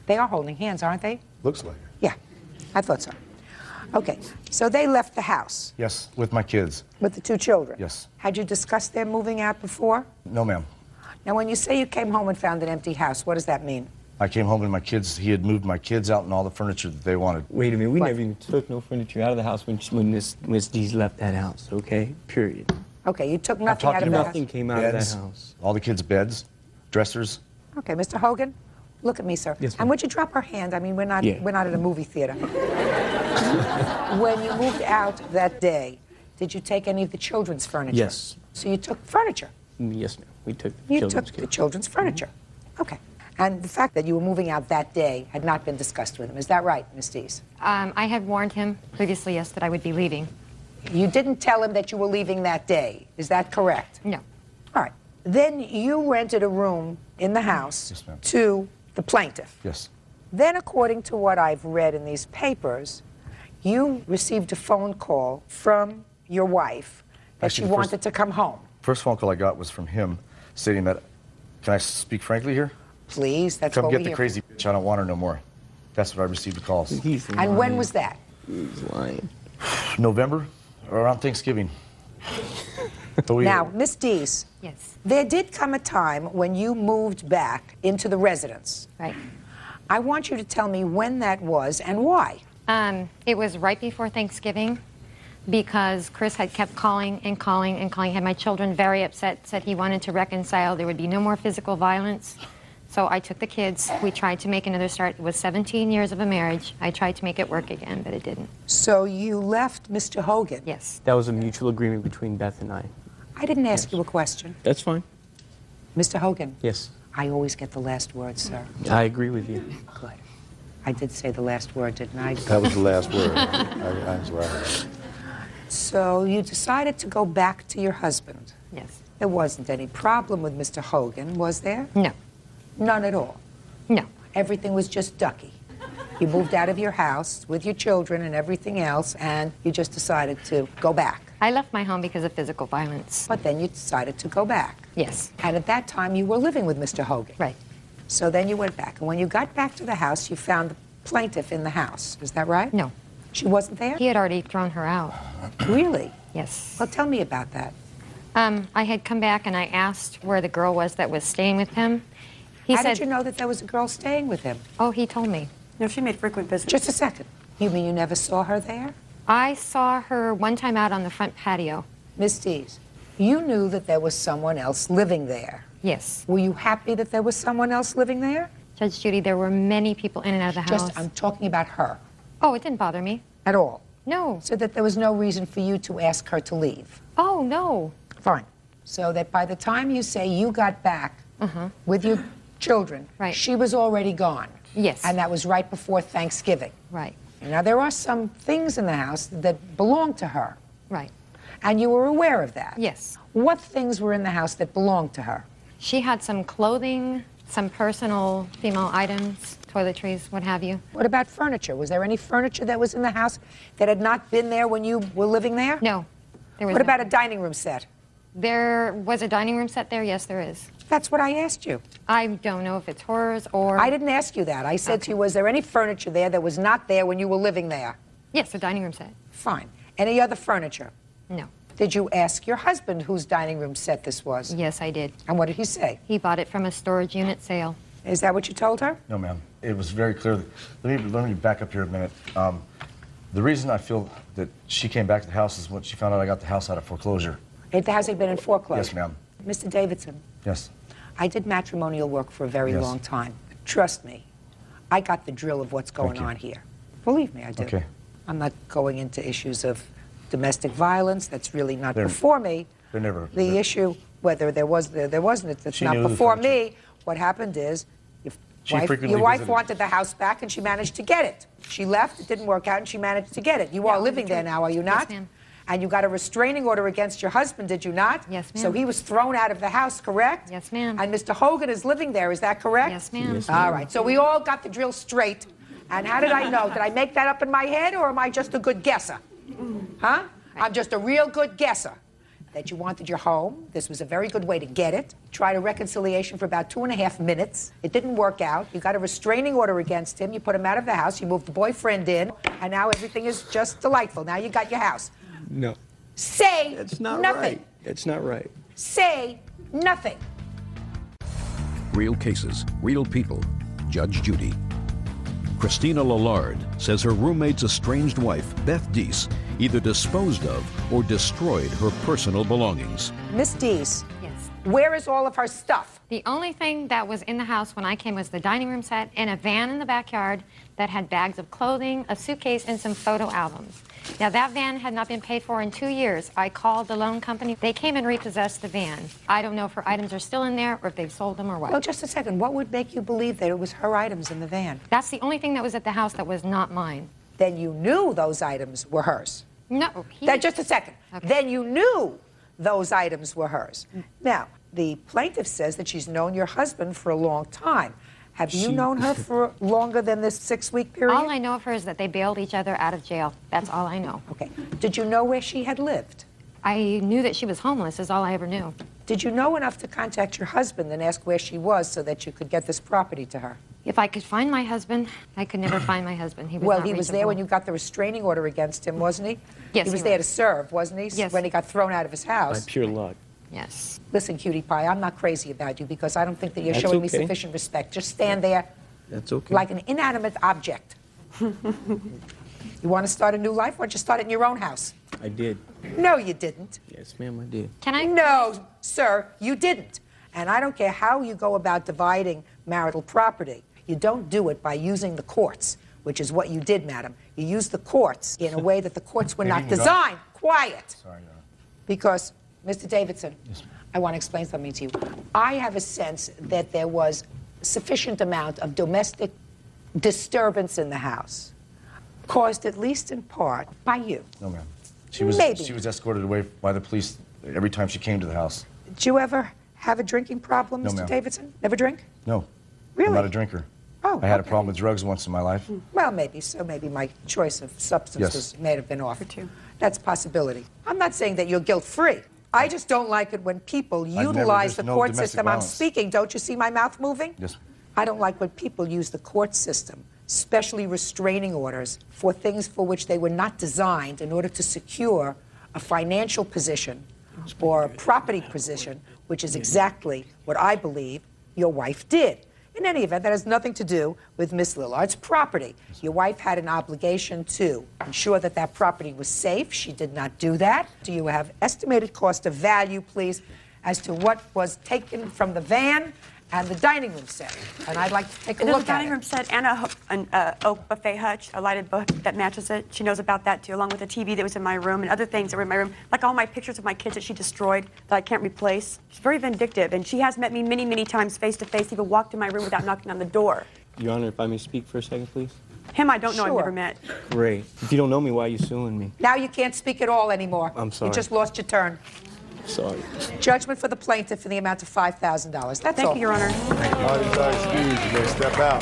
They are holding hands, aren't they? Looks like it. Yeah, I thought so. Okay, so they left the house Yes, with my kids. with the two children? Yes. Had you discussed their moving out before? No, ma'am. Now, when you say you came home and found an empty house, what does that mean? I came home and my kids, he had moved my kids out and all the furniture that they wanted. Wait a minute, we never even took no furniture out of the house when Miss Dees left that house, okay? Period. Okay, you took nothing out of the house? Nothing came out of that house. All the kids' beds, dressers. Okay, Mr. Hogan, look at me, sir. Yes, ma'am. And would you drop her hand? I mean, we're not Yeah. at a movie theater. When you moved out that day, did you take any of the children's furniture? Yes. So you took furniture? Yes, ma'am. We took You children's took the children's furniture. Okay. And the fact that you were moving out that day had not been discussed with him. Is that right, Ms. Dees? I had warned him previously, yes, that I would be leaving. You didn't tell him that you were leaving that day. Is that correct? No. All right. Then you rented a room in the house to the plaintiff. Yes. Then, according to what I've read in these papers, you received a phone call from your wife that Actually, she the first- wanted to come home. First phone call I got was from him stating that, can I speak frankly here? Please, that's Come what get we the hear. crazy bitch, I don't want her no more. That's what I received the calls. And when was that? He's lying. November, around Thanksgiving. But we- Now, Miss Dees, yes, there did come a time when you moved back into the residence. Right. I want you to tell me when that was and why. It was right before Thanksgiving because Chris had kept calling and calling and calling. Had my children very upset, said he wanted to reconcile. There would be no more physical violence. So I took the kids. We tried to make another start. It was 17 years of a marriage. I tried to make it work again, but it didn't. So you left Mr. Hogan? Yes. That was a mutual agreement between Beth and I. I didn't ask you a question. That's fine. Mr. Hogan? Yes. I always get the last word, sir. I agree with you. Good. I did say the last word, didn't I? That was the last word. That's right. So you decided to go back to your husband. Yes. There wasn't any problem with Mr. Hogan, was there? No. None at all? No. Everything was just ducky. You moved out of your house with your children and everything else, and you just decided to go back. I left my home because of physical violence. But then you decided to go back. Yes. And at that time, you were living with Mr. Hogan. Right. So then you went back. And when you got back to the house, you found the plaintiff in the house. Is that right? No. She wasn't there? He had already thrown her out. Really? Yes. Well, tell me about that. I had come back and I asked where the girl was that was staying with him. He How said, did you know that there was a girl staying with him? Oh, he told me. No, she made frequent visits. Just a second. You mean you never saw her there? I saw her one time out on the front patio. Miss Dees, you knew that there was someone else living there. Yes. Were you happy that there was someone else living there? Judge Judy, there were many people in and out of the house. I'm talking about her. Oh, it didn't bother me. At all? No. So that there was no reason for you to ask her to leave? Oh, no. Fine. So that by the time you say you got back with your children, she was already gone. Yes. And that was right before Thanksgiving. Right. Now, there are some things in the house that belong to her. Right. And you were aware of that? Yes. What things were in the house that belonged to her? She had some clothing, some personal female items, toiletries, what have you. What about furniture? Was there any furniture that was in the house that had not been there when you were living there? No. There was What about not. a dining room set? There was a dining room set there? Yes, there is. That's what I asked you. I don't know if it's hers or... I didn't ask you that. I said to you, was there any furniture there that was not there when you were living there? Yes, the dining room set. Fine. Any other furniture? No. Did you ask your husband whose dining room set this was? Yes, I did. And what did he say? He bought it from a storage unit sale. Is that what you told her? No, ma'am. It was very clear. Let me back up here a minute. The reason I feel that she came back to the house is when she found out I got the house out of foreclosure. It hasn't been in foreclosure? Yes, ma'am. Mr. Davidson. Yes. I did matrimonial work for a very long time. Trust me, I got the drill of what's going on here. Believe me, I do. Okay. I'm not going into issues of domestic violence. That's really not before me. They're never. The issue, whether there wasn't, it's not before me. What happened is, your wife wanted the house back, and she managed to get it. She left, it didn't work out, and she managed to get it. You are living there now, are you not? Yes, ma'am. And you got a restraining order against your husband, did you not? Yes, ma'am. So he was thrown out of the house, correct? Yes, ma'am. And Mr. Hogan is living there, is that correct? Yes, ma'am. Yes, All right, so we all got the drill straight. And how did I know? Did I make that up in my head, or am I just a good guesser? Huh? I'm just a real good guesser. That you wanted your home. This was a very good way to get it. Tried a reconciliation for about 2.5 minutes. It didn't work out. You got a restraining order against him. You put him out of the house. You moved the boyfriend in. And now everything is just delightful. Now you got your house. No. Say That's not nothing. right. That's not right. Say nothing. Real cases, real people. Judge Judy. Christina Lillard says her roommate's estranged wife, Beth Deese, either disposed of or destroyed her personal belongings. Miss Deese. Yes. Where is all of her stuff? The only thing that was in the house when I came was the dining room set and a van in the backyard that had bags of clothing, a suitcase, and some photo albums. Now, that van had not been paid for in 2 years. I called the loan company. They came and repossessed the van. I don't know if her items are still in there or if they've sold them or what. Well, just a second. What would make you believe that it was her items in the van? That's the only thing that was at the house that was not mine. Then you knew those items were hers. No. Just a second. Okay. Then you knew those items were hers. Now, the plaintiff says that she's known your husband for a long time. Have you known her for longer than this 6-week period? All I know of her is that they bailed each other out of jail. That's all I know. Okay. Did you know where she had lived? I knew that she was homeless, is all I ever knew. Did you know enough to contact your husband and ask where she was so that you could get this property to her? If I could find my husband, I could never find my husband. He was Well, not he was there reachable. when you got the restraining order against him, wasn't he? Yes, he was he there was. to serve, wasn't he? Yes. When he got thrown out of his house. By pure luck. Yes. Listen, cutie pie, I'm not crazy about you because I don't think that you're That's showing me okay. sufficient respect. Just stand there That's okay. like an inanimate object. You want to start a new life? Why don't you start it in your own house? I did. No, you didn't. Yes, ma'am, I did. Can I? No, sir, you didn't. And I don't care how you go about dividing marital property. You don't do it by using the courts, which is what you did, madam. You used the courts in a way that the courts were not designed. Quiet. Sorry, Your Honor. Because, Mr. Davidson, I want to explain something to you. I have a sense that there was sufficient amount of domestic disturbance in the house, caused at least in part by you. No, ma'am. She was escorted away by the police every time she came to the house. Did you ever have a drinking problem, No, Mr. ma'am. Davidson? Never drink? No. Really? I'm not a drinker. Oh, I had a problem with drugs once in my life. Well, maybe so. Maybe my choice of substances may have been off. That's a possibility. I'm not saying that you're guilt-free. I just don't like it when people utilize the court system. I'm speaking. Don't you see my mouth moving? Yes. I don't like when people use the court system, especially restraining orders, for things for which they were not designed in order to secure a financial position or a property position, which is exactly what I believe your wife did. In any event, that has nothing to do with Miss Lillard's property. Your wife had an obligation to ensure that that property was safe. She did not do that. Do you have estimated cost of value, please, as to what was taken from the van and the dining room set? And I'd like to take a There's look a dining at it. room set and an oak buffet hutch, a lighted book that matches it. She knows about that, too, along with a TV that was in my room and other things that were in my room, like all my pictures of my kids that she destroyed that I can't replace. She's very vindictive, and she has met me many, many times face-to-face, even walked in my room without knocking on the door. Your Honor, if I may speak for a second, please. Him I don't know, I've Sure. never met. Great. If you don't know me, why are you suing me? Now you can't speak at all anymore. I'm sorry. You just lost your turn. Sorry. Judgment for the plaintiff in the amount of $5,000. That's all. Thank you, Your Honor. Parties are excused. You may step out.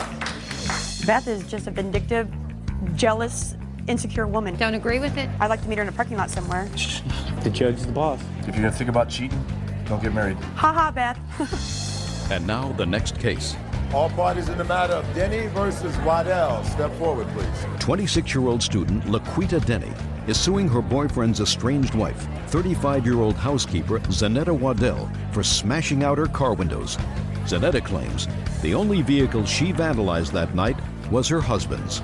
Beth is just a vindictive, jealous, insecure woman. Don't agree with it? I'd like to meet her in a parking lot somewhere. The judge is the boss. If you're gonna think about cheating, don't get married. Ha ha, Beth. And now the next case. All parties in the matter of Denny versus Waddell. Step forward, please. 26-year-old student Laquita Denny is suing her boyfriend's estranged wife, 35-year-old housekeeper Zanetta Waddell, for smashing out her car windows. Zanetta claims the only vehicle she vandalized that night was her husband's.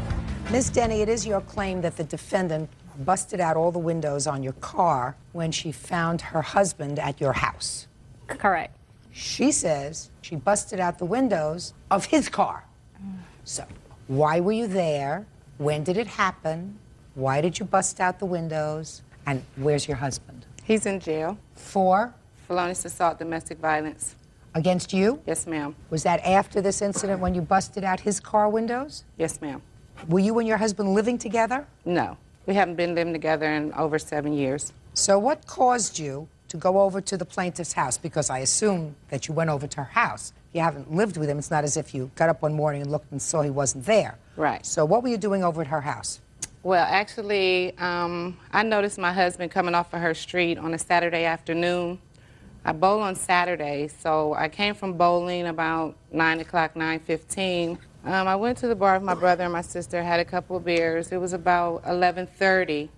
Ms. Denny, it is your claim that the defendant busted out all the windows on your car when she found her husband at your house. Correct. She says she busted out the windows of his car. So, why were you there? When did it happen? Why did you bust out the windows? And where's your husband? He's in jail. For? Felonious assault, domestic violence. Against you? Yes, ma'am. Was that after this incident when you busted out his car windows? Yes, ma'am. Were you and your husband living together? No. We haven't been living together in over 7 years. So what caused you to go over to the plaintiff's house? Because I assume that you went over to her house. You haven't lived with him. It's not as if you got up one morning and looked and saw he wasn't there. Right. So what were you doing over at her house? Well, actually, I noticed my husband coming off of her street on a Saturday afternoon. I bowl on Saturdays, so I came from bowling about 9 o'clock, 9:15. I went to the bar with my brother and my sister, had a couple of beers. It was about 11:30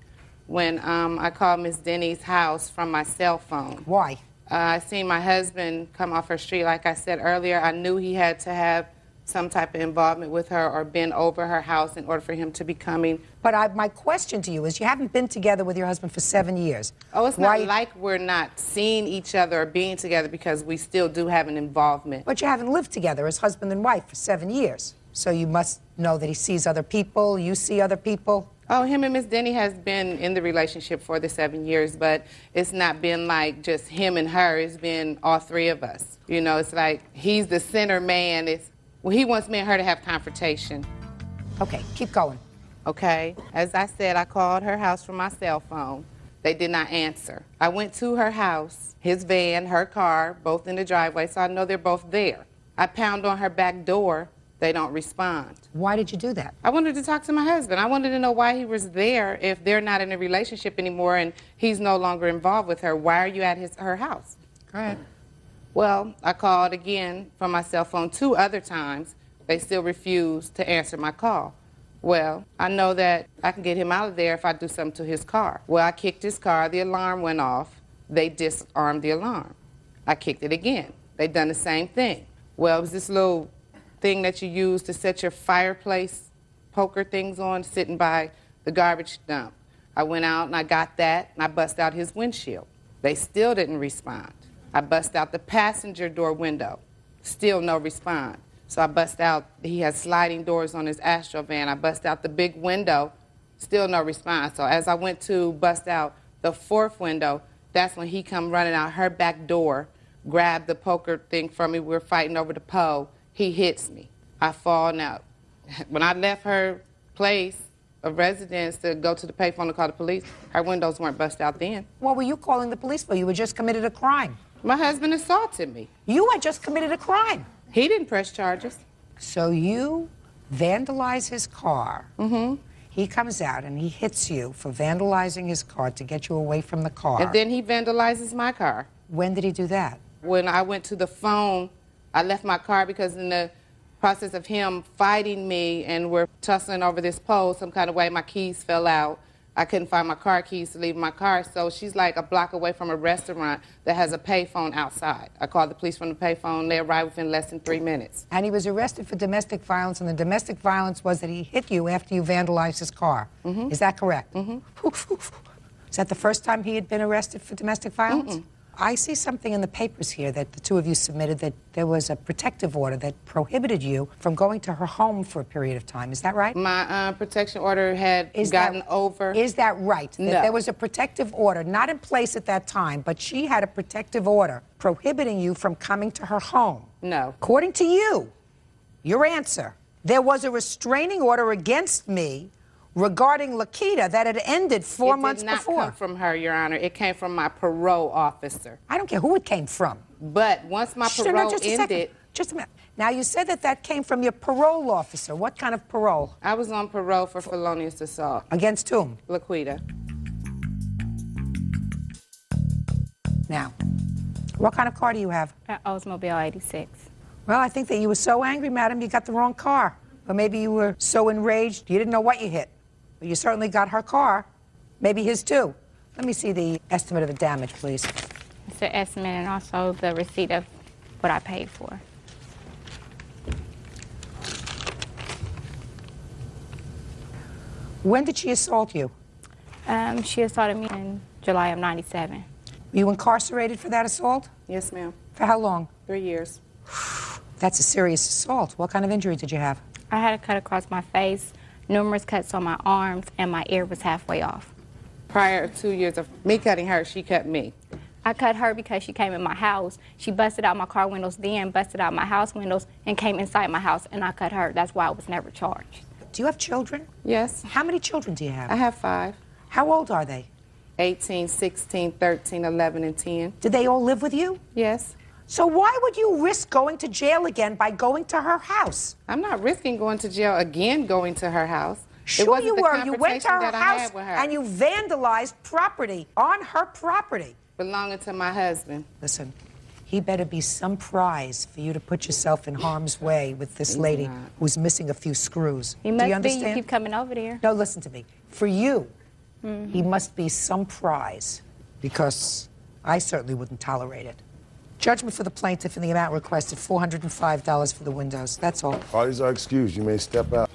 when I called Miss Denny's house from my cell phone. Why? I seen my husband come off her street. Like I said earlier, I knew he had to have some type of involvement with her or been over her house in order for him to be coming. But my question to you is, you haven't been together with your husband for 7 years. Oh, it's not like we're not seeing each other or being together, because we still do have an involvement. But you haven't lived together as husband and wife for 7 years. So you must know that he sees other people, you see other people. Oh, him and Miss Denny has been in the relationship for the 7 years, but it's not been like just him and her. It's been all three of us. You know, it's like he's the center man. Well, he wants me and her to have confrontation. Okay, keep going. Okay. As I said, I called her house from my cell phone. They did not answer. I went to her house, his van, her car, both in the driveway, so I know they're both there. I pound on her back door. They don't respond. Why did you do that? I wanted to talk to my husband. I wanted to know why he was there if they're not in a relationship anymore and he's no longer involved with her. Why are you at her house? Go ahead. Well, I called again from my cell phone 2 other times. They still refused to answer my call. Well, I know that I can get him out of there if I do something to his car. Well, I kicked his car. The alarm went off. They disarmed the alarm. I kicked it again. They done the same thing. Well, it was this little thing that you use to set your fireplace poker things on, sitting by the garbage dump. I went out and I got that, and I bust out his windshield. They still didn't respond. I bust out the passenger door window. Still no response. So I bust out, he has sliding doors on his Astro van. I bust out the big window. Still no response. So as I went to bust out the 4th window, that's when he come running out her back door, grabbed the poker thing from me. We're fighting over the pole. He hits me. I fall now. When I left her place of residence to go to the payphone to call the police, her windows weren't bust out then. What were you calling the police for? You had just committed a crime. My husband assaulted me. You had just committed a crime. He didn't press charges. So you vandalize his car. Mm-hmm. He comes out and he hits you for vandalizing his car to get you away from the car. And then he vandalizes my car. When did he do that? When I went to the phone, I left my car because in the process of him fighting me and we're tussling over this pole some kind of way, my keys fell out. I couldn't find my car keys to leave my car, so she's like a block away from a restaurant that has a payphone outside. I called the police from the payphone. They arrived within less than 3 minutes. And he was arrested for domestic violence, and the domestic violence was that he hit you after you vandalized his car. Mm-hmm. Is that correct? Mm-hmm. Is that the first time he had been arrested for domestic violence? Mm-mm. I see something in the papers here that the two of you submitted, that there was a protective order that prohibited you from going to her home for a period of time. Is that right? My protection order had gotten over. Is that right? That No. there was a protective order, not in place at that time, but she had a protective order prohibiting you from coming to her home. No. According to you, your answer, there was a restraining order against me regarding Laquita that had ended 4 months before. It did not come from her, Your Honor. It came from my parole officer. I don't care who it came from. But once my parole ended... Just a minute. Now, you said that that came from your parole officer. What kind of parole? I was on parole for felonious assault. Against whom? Laquita. Now, what kind of car do you have? Oldsmobile 86. Well, I think that you were so angry, madam, you got the wrong car. Or maybe you were so enraged you didn't know what you hit. But you certainly got her car. Maybe his too. Let me see the estimate of the damage, please. It's the estimate and also the receipt of what I paid for. When did she assault you? She assaulted me in July of '97. Were you incarcerated for that assault? Yes, ma'am. For how long? 3 years. That's a serious assault. What kind of injury did you have? I had a cut across my face, numerous cuts on my arms, and my ear was halfway off. Prior to 2 years of me cutting her, she cut me. I cut her because she came in my house. She busted out my car windows then, busted out my house windows, and came inside my house, and I cut her. That's why I was never charged. Do you have children? Yes. How many children do you have? I have 5. How old are they? 18, 16, 13, 11, and 10. Did they all live with you? Yes. So why would you risk going to jail again by going to her house? I'm not risking going to jail again going to her house. Sure you were. You went to her house and you vandalized property on her property. Belonging to my husband. Listen, he better be some prize for you to put yourself in harm's way with this lady who's missing a few screws. He Do must you be. understand? You keep coming over there. No, listen to me. For you, he must be some prize, because I certainly wouldn't tolerate it. Judgment for the plaintiff in the amount requested, $405 for the windows. That's all. Parties are excused. You may step out.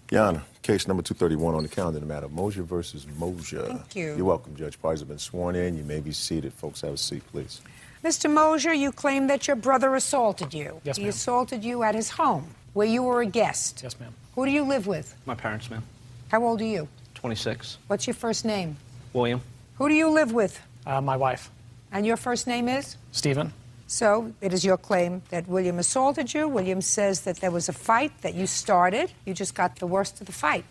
Yana, case number 231 on the calendar, the matter of Mosier versus Mosier. Thank you. You're welcome, Judge. Parties have been sworn in. You may be seated. Folks, have a seat, please. Mr. Mosier, you claim that your brother assaulted you. Yes, He ma'am. assaulted you at his home, where you were a guest. Yes, ma'am. Who do you live with? My parents, ma'am. How old are you? 26. What's your first name? William. Who do you live with? My wife. And your first name is? Stephen. So it is your claim that William assaulted you. William says that there was a fight that you started. You just got the worst of the fight.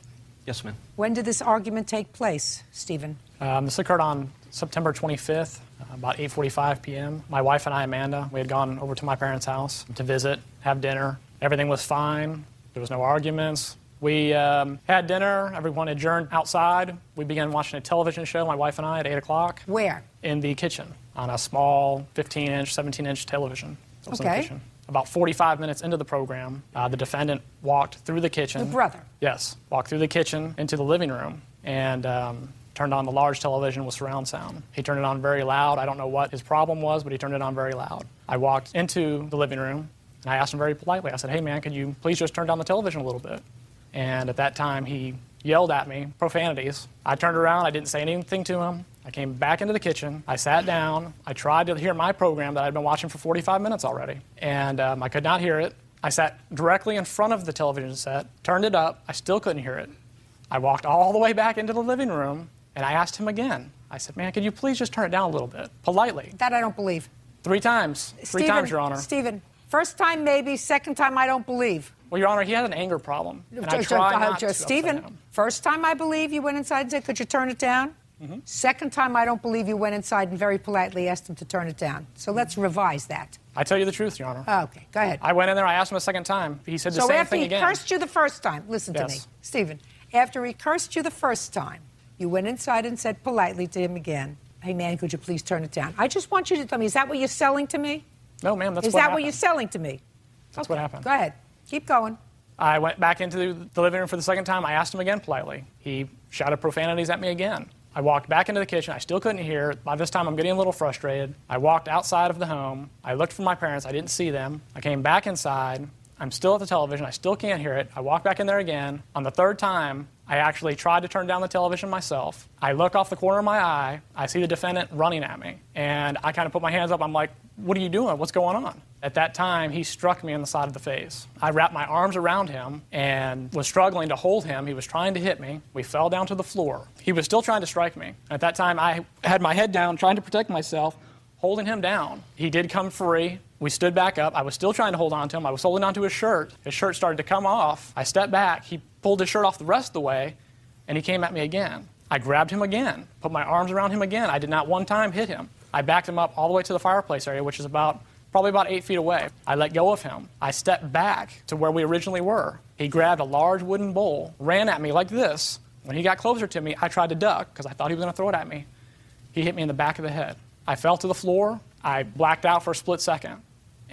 Yes, ma'am. When did this argument take place, Stephen? This occurred on September 25th, about 8:45 p.m. My wife and I, Amanda, we had gone over to my parents' house to visit, have dinner. Everything was fine. There was no arguments. We had dinner. Everyone adjourned outside. We began watching a television show, my wife and I, at 8 o'clock. Where? In the kitchen, on a small 15-inch, 17-inch television. That was in the Okay. kitchen. About 45 minutes into the program, the defendant walked through the kitchen. The brother? Yes. Walked through the kitchen into the living room and turned on the large television with surround sound. He turned it on very loud. I don't know what his problem was, but he turned it on very loud. I walked into the living room, and I asked him very politely. I said, "Hey, man, could you please just turn down the television a little bit?" And at that time, he yelled at me, profanities. I turned around. I didn't say anything to him. I came back into the kitchen. I sat down. I tried to hear my program that I'd been watching for 45 minutes already, and I could not hear it. I sat directly in front of the television set, turned it up. I still couldn't hear it. I walked all the way back into the living room, and I asked him again. I said, "Man, could you please just turn it down a little bit?" Politely. That I don't believe. 3 times. Three times, Your Honor. Stephen, first time maybe, second time I don't believe. Well, Your Honor, he had an anger problem, and I tried not to upset Stephen, him. first time I believe you went inside and said, "Could you turn it down?" Second time I don't believe you went inside and very politely asked him to turn it down. So let's revise that. I tell you the truth, Your Honor. Okay, go ahead. I went in there, I asked him a second time. He said the So same after thing he again. cursed you the first time, listen to me, Yes. Stephen, after he cursed you the first time, you went inside and said politely to him again, "Hey, man, could you please turn it down?" I just want you to tell me, is that what you're selling to me? No, ma'am, that's Is what that happened. what you're selling to me? That's what happened. Go ahead. Keep going. I went back into the living room for the second time. I asked him again politely. He shouted profanities at me again. I walked back into the kitchen. I still couldn't hear it. By this time, I'm getting a little frustrated. I walked outside of the home. I looked for my parents. I didn't see them. I came back inside. I'm still at the television. I still can't hear it. I walked back in there again. On the third time, I actually tried to turn down the television myself. I look off the corner of my eye. I see the defendant running at me. And I kind of put my hands up. I'm like, "What are you doing? What's going on?" At that time, he struck me in the side of the face. I wrapped my arms around him and was struggling to hold him. He was trying to hit me. We fell down to the floor. He was still trying to strike me. At that time, I had my head down, trying to protect myself, holding him down. He did come free. We stood back up. I was still trying to hold on to him. I was holding on to his shirt. His shirt started to come off. I stepped back. He pulled his shirt off the rest of the way, and he came at me again. I grabbed him again, put my arms around him again. I did not one time hit him. I backed him up all the way to the fireplace area, which is probably about 8 feet away. I let go of him. I stepped back to where we originally were. He grabbed a large wooden bowl, ran at me like this. When he got closer to me, I tried to duck because I thought he was going to throw it at me. He hit me in the back of the head. I fell to the floor. I blacked out for a split second.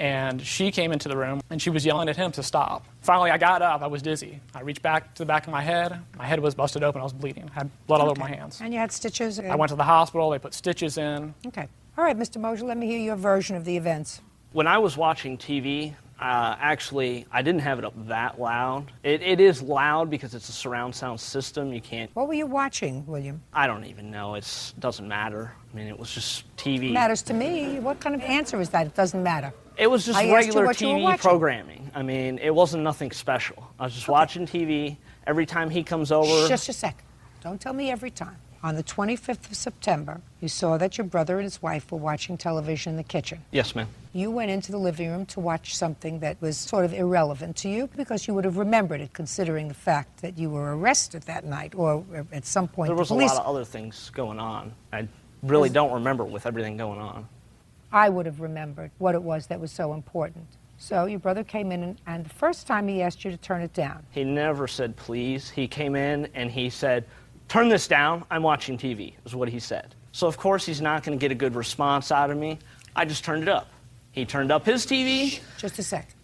and she came into the room, and she was yelling at him to stop. Finally, I got up. I was dizzy. I reached back to the back of my head. My head was busted open. I was bleeding. I had blood all over my hands. And you had stitches? I went to the hospital. They put stitches in. Okay. All right, Mr. Mosier, let me hear your version of the events. When I was watching TV, actually, I didn't have it up that loud. It is loud because it's a surround sound system. You can't... What were you watching, William? I don't even know. It doesn't matter. I mean, it was just TV. It matters to me. What kind of answer is that? It doesn't matter. It was just I asked you regular what you were TV watching. programming. I mean, it wasn't nothing special. I was just watching TV. Every time he comes over... Just a second. Don't tell me every time. On the 25th of September, you saw that your brother and his wife were watching television in the kitchen. Yes, ma'am. You went into the living room to watch something that was sort of irrelevant to you because you would have remembered it, considering the fact that you were arrested that night or at some point There was the a police... lot of other things going on. I really don't remember with everything going on. I would have remembered what it was that was so important. So your brother came in, and the first time he asked you to turn it down. He never said please. He came in and he said, "Turn this down, I'm watching TV," is what he said. So of course he's not going to get a good response out of me. I just turned it up. He turned up his TV. Just a second.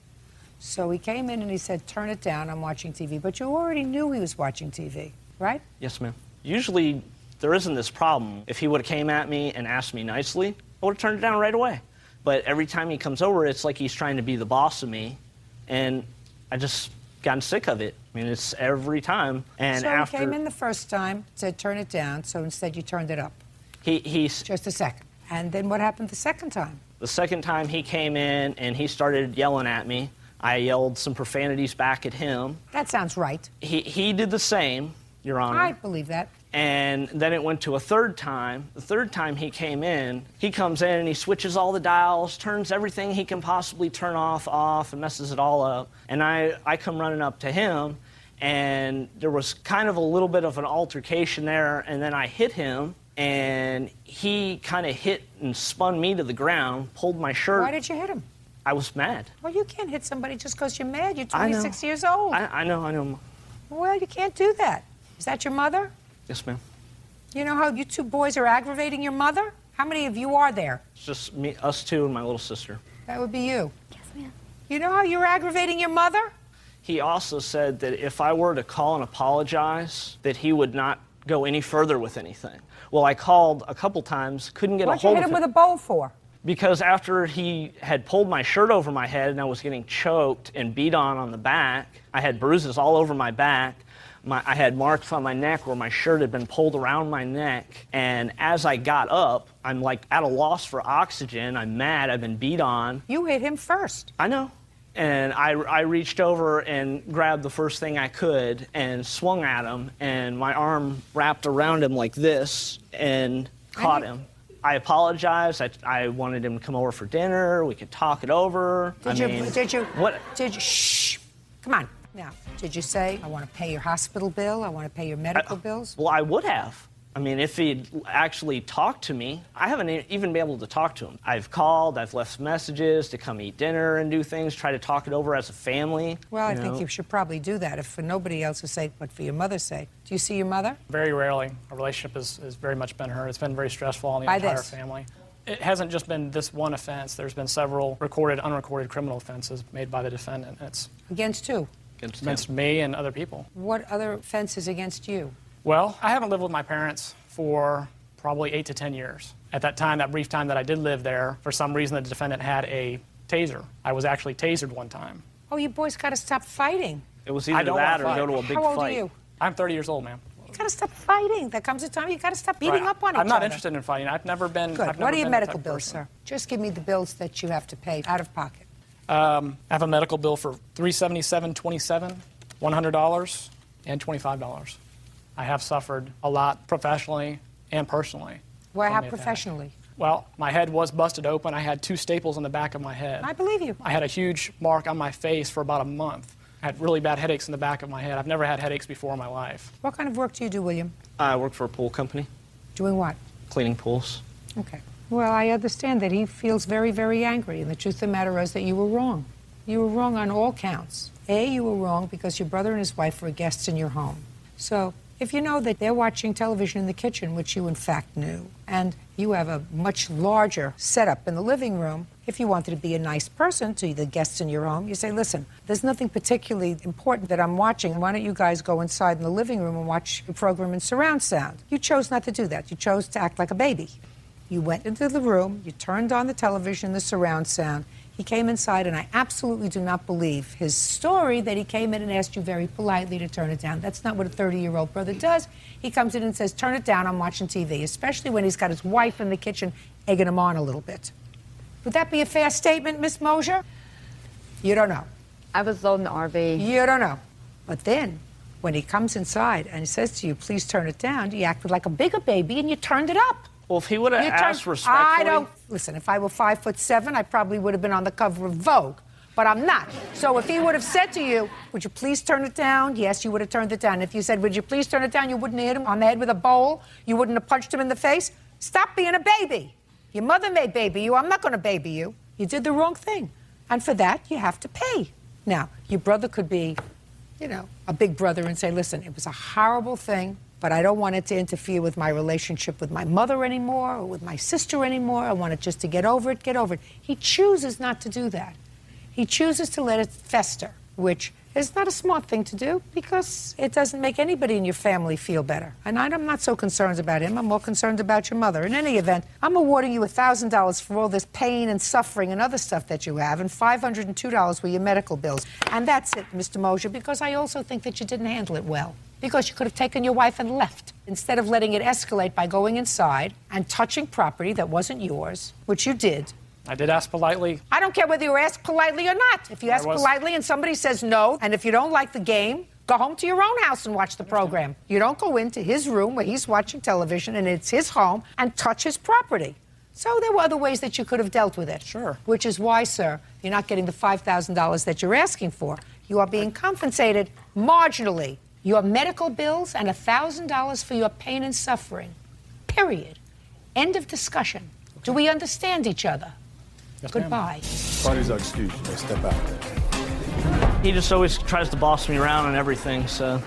So he came in and he said, "Turn it down, I'm watching TV." But you already knew he was watching TV, right? Yes, ma'am. Usually there isn't this problem. If he would have came at me and asked me nicely, I would have turned it down right away. But every time he comes over, it's like he's trying to be the boss of me, and I just gotten sick of it. I mean, it's every time. And so after he came in the first time, said turn it down, so instead you turned it up. He's just a second. And then what happened the second time? The second time he came in and he started yelling at me. I yelled some profanities back at him. That sounds right. He did the same, Your Honor. I believe that. And then it went to a third time. The third time he came in, he comes in and he switches all the dials, turns everything he can possibly turn off, and messes it all up. And I come running up to him, and there was kind of a little bit of an altercation there, and then I hit him, and he kind of hit and spun me to the ground, pulled my shirt. Why did you hit him? I was mad. Well, you can't hit somebody just because you're mad. You're I know. 26 years old. I know. Well, you can't do that. Is that your mother? Yes, ma'am. You know how you two boys are aggravating your mother? How many of you are there? It's just me, us two, and my little sister. That would be you. Yes, ma'am. You know how you're aggravating your mother? He also said that if I were to call and apologize, that he would not go any further with anything. Well, I called a couple times, couldn't get a hold of him. What'd you hit him with a bowl for? Because after he had pulled my shirt over my head and I was getting choked and beat on the back, I had bruises all over my back. I had marks on my neck where my shirt had been pulled around my neck. And as I got up, I'm like at a loss for oxygen. I'm mad. I've been beat on. You hit him first. I know. And I reached over and grabbed the first thing I could and swung at him. And my arm wrapped around him like this and caught him. I apologized. I wanted him to come over for dinner. We could talk it over. Did you? What? Shh. Come on. Now, did you say, I want to pay your hospital bill, I want to pay your medical bills? Well, I would have. I mean, if he'd actually talked to me, I haven't even been able to talk to him. I've called, I've left messages to come eat dinner and do things, try to talk it over as a family. Well, I think you should probably do that, if for nobody else's sake, but for your mother's sake. Do you see your mother? Very rarely. Our relationship has very much been her. It's been very stressful on the entire family. It hasn't just been this one offense. There's been several recorded, unrecorded criminal offenses made by the defendant. It's against who? Against me and other people. What other offenses against you? Well, I haven't lived with my parents for probably 8 to 10 years. At that time, that brief time that I did live there, for some reason the defendant had a taser. I was actually tasered one time. Oh, you boys got to stop fighting. It was either that or go to a big fight. How old are you? I'm 30 years old, ma'am. You got to stop fighting. There comes a time you got to stop beating up on each other. I'm not interested in fighting. I've never been. Good. What are your medical bills, sir? Just give me the bills that you have to pay out of pocket. I have a medical bill for $377.27, $100, and $25. I have suffered a lot professionally and personally. Well, how professionally? Well, my head was busted open. I had 2 staples in the back of my head. I believe you. I had a huge mark on my face for about a month. I had really bad headaches in the back of my head. I've never had headaches before in my life. What kind of work do you do, William? I work for a pool company. Doing what? Cleaning pools. Okay. Well, I understand that he feels very, very angry, and the truth of the matter is that you were wrong. You were wrong on all counts. A, you were wrong because your brother and his wife were guests in your home. So If you know that they're watching television in the kitchen, which you in fact knew, and you have a much larger setup in the living room, if you wanted to be a nice person to the guests in your home, you say, listen, there's nothing particularly important that I'm watching. Why don't you guys go inside in the living room and watch the program in surround sound? You chose not to do that. You chose to act like a baby. You went into the room, you turned on the television, the surround sound. He came inside, and I absolutely do not believe his story that he came in and asked you very politely to turn it down. That's not what a 30-year-old brother does. He comes in and says, turn it down, I'm watching TV, especially when he's got his wife in the kitchen egging him on a little bit. Would that be a fair statement, Miss Mosier? You don't know. I was loading the RV. You don't know. But then, when he comes inside and he says to you, please turn it down, you acted like a bigger baby and you turned it up. Well, if he would have asked respectfully... I don't... Listen, if I were 5'7", I probably would have been on the cover of Vogue. But I'm not. So if he would have said to you, would you please turn it down? Yes, you would have turned it down. If you said, would you please turn it down, you wouldn't have hit him on the head with a bowl. You wouldn't have punched him in the face. Stop being a baby. Your mother may baby you. I'm not going to baby you. You did the wrong thing. And for that, you have to pay. Now, your brother could be, you know, a big brother and say, listen, it was a horrible thing, but I don't want it to interfere with my relationship with my mother anymore or with my sister anymore. I want it just to get over it, get over it. He chooses not to do that. He chooses to let it fester, which is not a smart thing to do because it doesn't make anybody in your family feel better. And I'm not so concerned about him. I'm more concerned about your mother. In any event, I'm awarding you $1,000 for all this pain and suffering and other stuff that you have, and $502 for your medical bills. And that's it, Mr. Mosier, because I also think that you didn't handle it well. Because you could have taken your wife and left, instead of letting it escalate by going inside and touching property that wasn't yours, which you did. I did ask politely. I don't care whether you ask politely or not. If you ask politely and somebody says no, and if you don't like the game, go home to your own house and watch the program. You don't go into his room where he's watching television and it's his home and touch his property. So there were other ways that you could have dealt with it. Sure. Which is why, sir, you're not getting the $5,000 that you're asking for. You are being compensated marginally. Your medical bills and $1,000 for your pain and suffering. Period. End of discussion. Okay. Do we understand each other? Yes, goodbye. Parties are excused. You may step out. He just always tries to boss me around and everything, so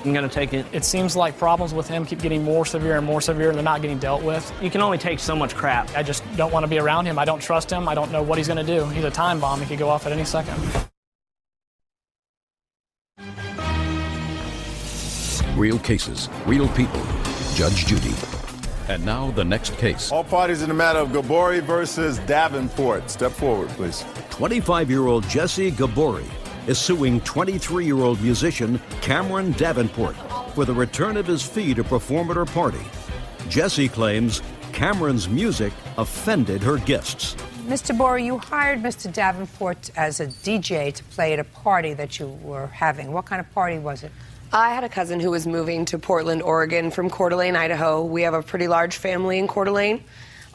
I'm going to take it. It seems like problems with him keep getting more severe and more severe, and they're not getting dealt with. You can only take so much crap. I just don't want to be around him. I don't trust him. I don't know what he's going to do. He's a time bomb. He could go off at any second. Real cases, real people. Judge Judy. And now the next case. All parties in the matter of Gabori versus Davenport. Step forward, please. 25-year-old Jesse Gabori is suing 23-year-old musician Cameron Davenport for the return of his fee to perform at her party. Jesse claims Cameron's music offended her guests. Mr. Bori, you hired Mr. Davenport as a DJ to play at a party that you were having. What kind of party was it? I had a cousin who was moving to Portland, Oregon from Coeur d'Alene, Idaho. We have a pretty large family in Coeur d'Alene,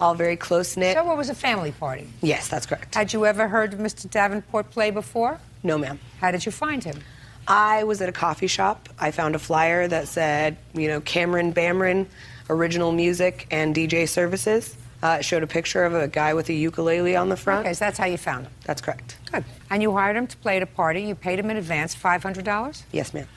all very close-knit. So it was a family party? Yes, that's correct. Had you ever heard of Mr. Davenport play before? No, ma'am. How did you find him? I was at a coffee shop. I found a flyer that said, you know, Cameron Bamron, original music and DJ services. It showed a picture of a guy with a ukulele on the front. Okay, so that's how you found him? That's correct. Good. And you hired him to play at a party. You paid him in advance, $500? Yes, ma'am.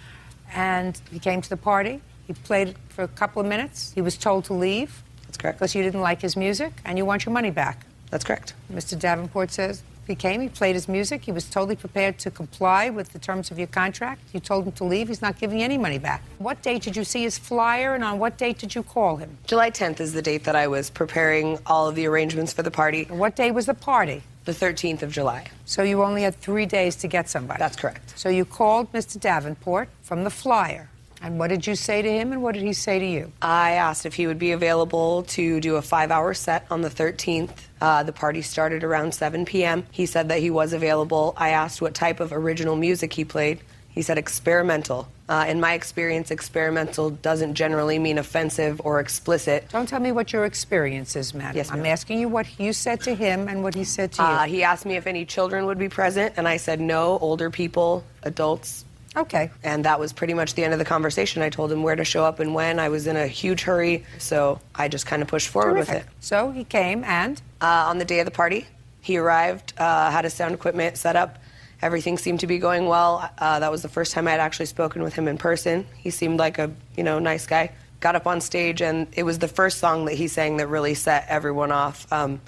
And he came to the party. He played for a couple of minutes. He was told to leave. That's correct. Because you didn't like his music, and you want your money back. That's correct. Mr. Davenport says he came, he played his music, he was totally prepared to comply with the terms of your contract. You told him to leave. He's not giving you any money back. What date did you see his flyer, and on what date did you call him? July 10th is the date that I was preparing all of the arrangements for the party. And what day was the party? The 13th of July. So you only had 3 days to get somebody? That's correct. So you called Mr. Davenport from the flyer. And what did you say to him, and what did he say to you? I asked if he would be available to do a 5-hour set on the 13th. The party started around 7 p.m. He said that he was available. I asked what type of original music he played. He said experimental. In my experience, experimental doesn't generally mean offensive or explicit. Don't tell me what your experience is, madam. Yes, ma'am. I'm asking you what you said to him and what he said to you. He asked me if any children would be present, and I said no, older people, adults. Okay. And that was pretty much the end of the conversation. I told him where to show up and when. I was in a huge hurry, so I just kind of pushed forward with it. So he came and? On the day of the party, he arrived, had his sound equipment set up, Everything seemed to be going well. That was the first time I'd actually spoken with him in person. He seemed like a, nice guy. Got up on stage, and it was the first song that he sang that really set everyone off. I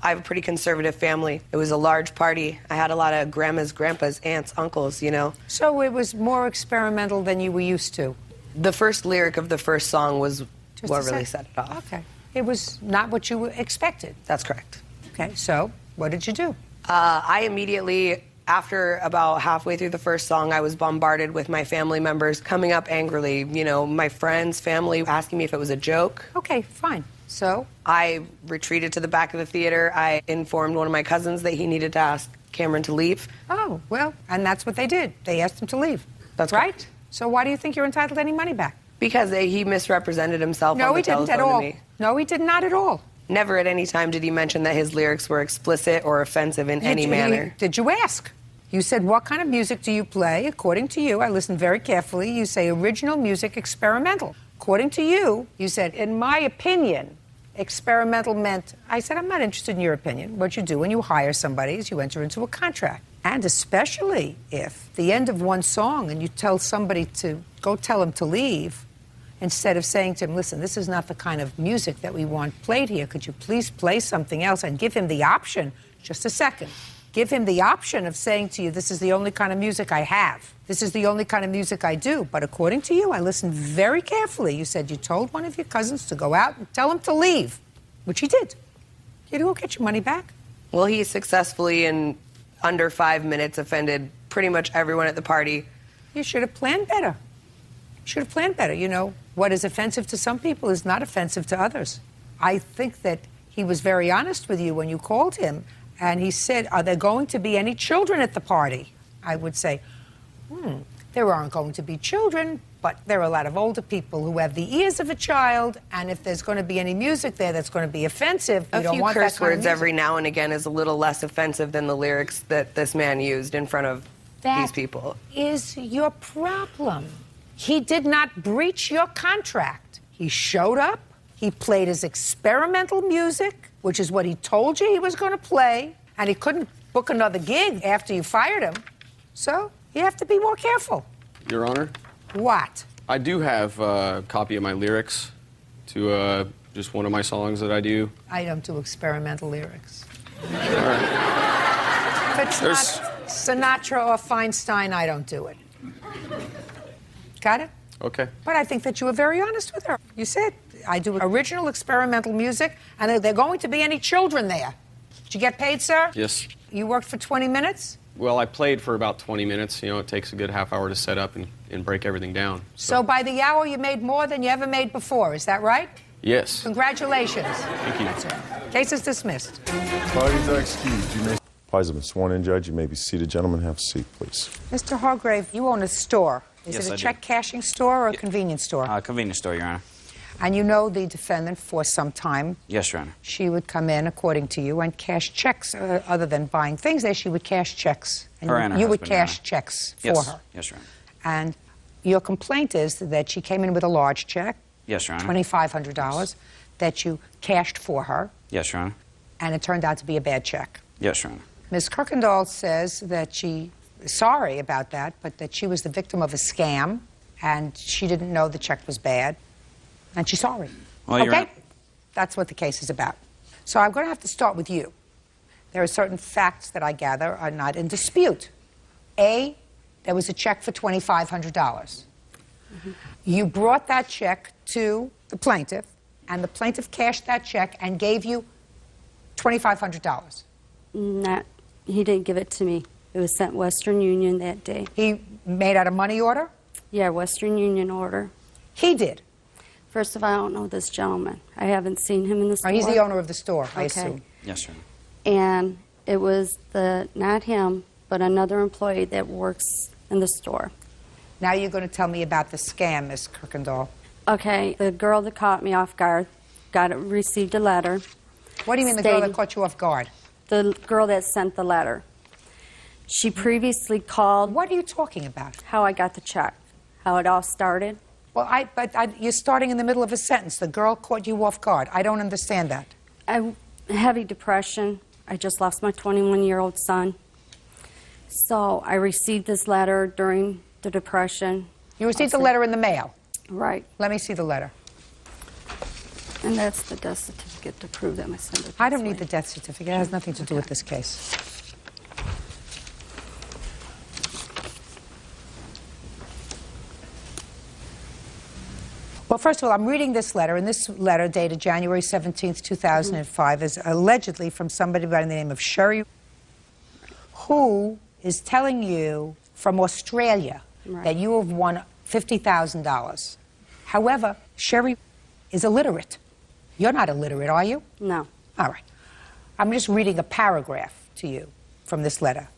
have a pretty conservative family. It was a large party. I had a lot of grandmas, grandpas, aunts, uncles, So it was more experimental than you were used to? The first lyric of the first song was Just what a really sec. set it off. Okay. It was not what you expected? That's correct. Okay, so what did you do? I immediately, after about halfway through the first song, I was bombarded with my family members coming up angrily, my friends, family, asking me if it was a joke. Okay, fine. So? I retreated to the back of the theater. I informed one of my cousins that he needed to ask Cameron to leave. Oh, well, and that's what they did. They asked him to leave. That's right. correct. So why do you think you're entitled to any money back? Because he misrepresented himself on the telephone to me. No, he did not at all. Never at any time did he mention that his lyrics were explicit or offensive in any manner. Did you ask? You said, what kind of music do you play? According to you, I listened very carefully, you say original music, experimental. According to you, you said, in my opinion, experimental meant, I said, I'm not interested in your opinion. What you do when you hire somebody is you enter into a contract. And especially if the end of one song and you tell somebody to go tell him to leave, instead of saying to him, listen, this is not the kind of music that we want played here. Could you please play something else? And give him the option, just a second, give him the option of saying to you, this is the only kind of music I have. This is the only kind of music I do. But according to you, I listened very carefully. You said you told one of your cousins to go out and tell him to leave, which he did. You don't get your money back. Well, he successfully, in under 5 minutes, offended pretty much everyone at the party. You should have planned better. Should have planned better. What is offensive to some people is not offensive to others. I think that he was very honest with you when you called him, and he said, are there going to be any children at the party? I would say, there aren't going to be children, but there are a lot of older people who have the ears of a child, and if there's going to be any music there that's going to be offensive, we don't want that kind of music. A few curse words every now and again is a little less offensive than the lyrics that this man used in front of these people. That is your problem. He did not breach your contract. He showed up, he played his experimental music, which is what he told you he was going to play, and he couldn't book another gig after you fired him. So you have to be more careful. Your Honor? What? I do have a copy of my lyrics to just one of my songs that I do. I don't do experimental lyrics. All right. If it's not Sinatra or Feinstein, I don't do it. Got it? Okay. But I think that you were very honest with her. You said, I do original experimental music, and are there going to be any children there? Did you get paid, sir? Yes. You worked for 20 minutes? Well, I played for about 20 minutes. It takes a good half hour to set up and break everything down. So by the hour, you made more than you ever made before. Is that right? Yes. Congratulations. Thank you. That's it. Case is dismissed. Parties are excused. Parties have been sworn in, Judge. You may be seated. Gentlemen, have a seat, please. Mr. Hargrave, you own a store. Is Yes, it I a do. check cashing store or a convenience store? Convenience store, Your Honor. And you know the defendant for some time. Yes, Your Honor. She would come in, according to you, and cash checks. Other than buying things there, she would cash checks. And Her and her you would husband, Your cash Honor. checks for Yes. her. Yes, Your Honor. And your complaint is that she came in with a large check, Yes, Your Honor. $2,500, that you cashed for her, Yes, Your Honor. and it turned out to be a bad check. Yes, Your Honor. Ms. Kirkendall says that she is sorry about that, but that she was the victim of a scam, and she didn't know the check was bad, and she's sorry. Well, Your okay? Honor. That's what the case is about. So I'm going to have to start with you. There are certain facts that I gather are not in dispute. A, there was a check for $2,500. You brought that check to the plaintiff, and the plaintiff cashed that check and gave you $2,500. He didn't give it to me. It was sent Western Union that day. He made out a money order? Yeah, Western Union order. He did? First of all, I don't know this gentleman. I haven't seen him in the store. Oh, he's the owner of the store, I Okay. assume. Yes, Your Honor. And it was not him, but another employee that works in the store. Now you're going to tell me about the scam, Ms. Kirkendall. Okay, the girl that caught me off guard received a letter. What do you mean the girl that caught you off guard? The girl that sent the letter. She previously called. What are you talking about? How I got the check, how it all started. Well, you're starting in the middle of a sentence. The girl caught you off guard. I don't understand that. Heavy depression. I just lost my 21-year-old son. So I received this letter during the Depression. You received the letter in the mail? Right. Let me see the letter. And that's the death certificate to prove that my son did. I don't need the death certificate. It has nothing to do with this case. Well, first of all, I'm reading this letter, and this letter, dated January 17th, 2005, is allegedly from somebody by the name of Sherry, who is telling you from Australia that you have won $50,000. However, Sherry is illiterate. You're not illiterate, are you? No. All right. I'm just reading a paragraph to you from this letter.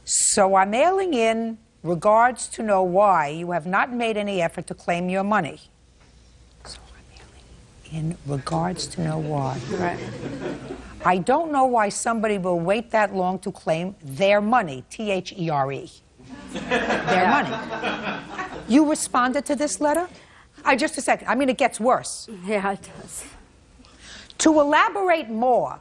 So I'm mailing in regards to know why you have not made any effort to claim your money. In regards to know why. Right. I don't know why somebody will wait that long to claim their money, T-H-E-R-E. Their money. You responded to this letter? Just a second. I mean, it gets worse. Yeah, it does. To elaborate more,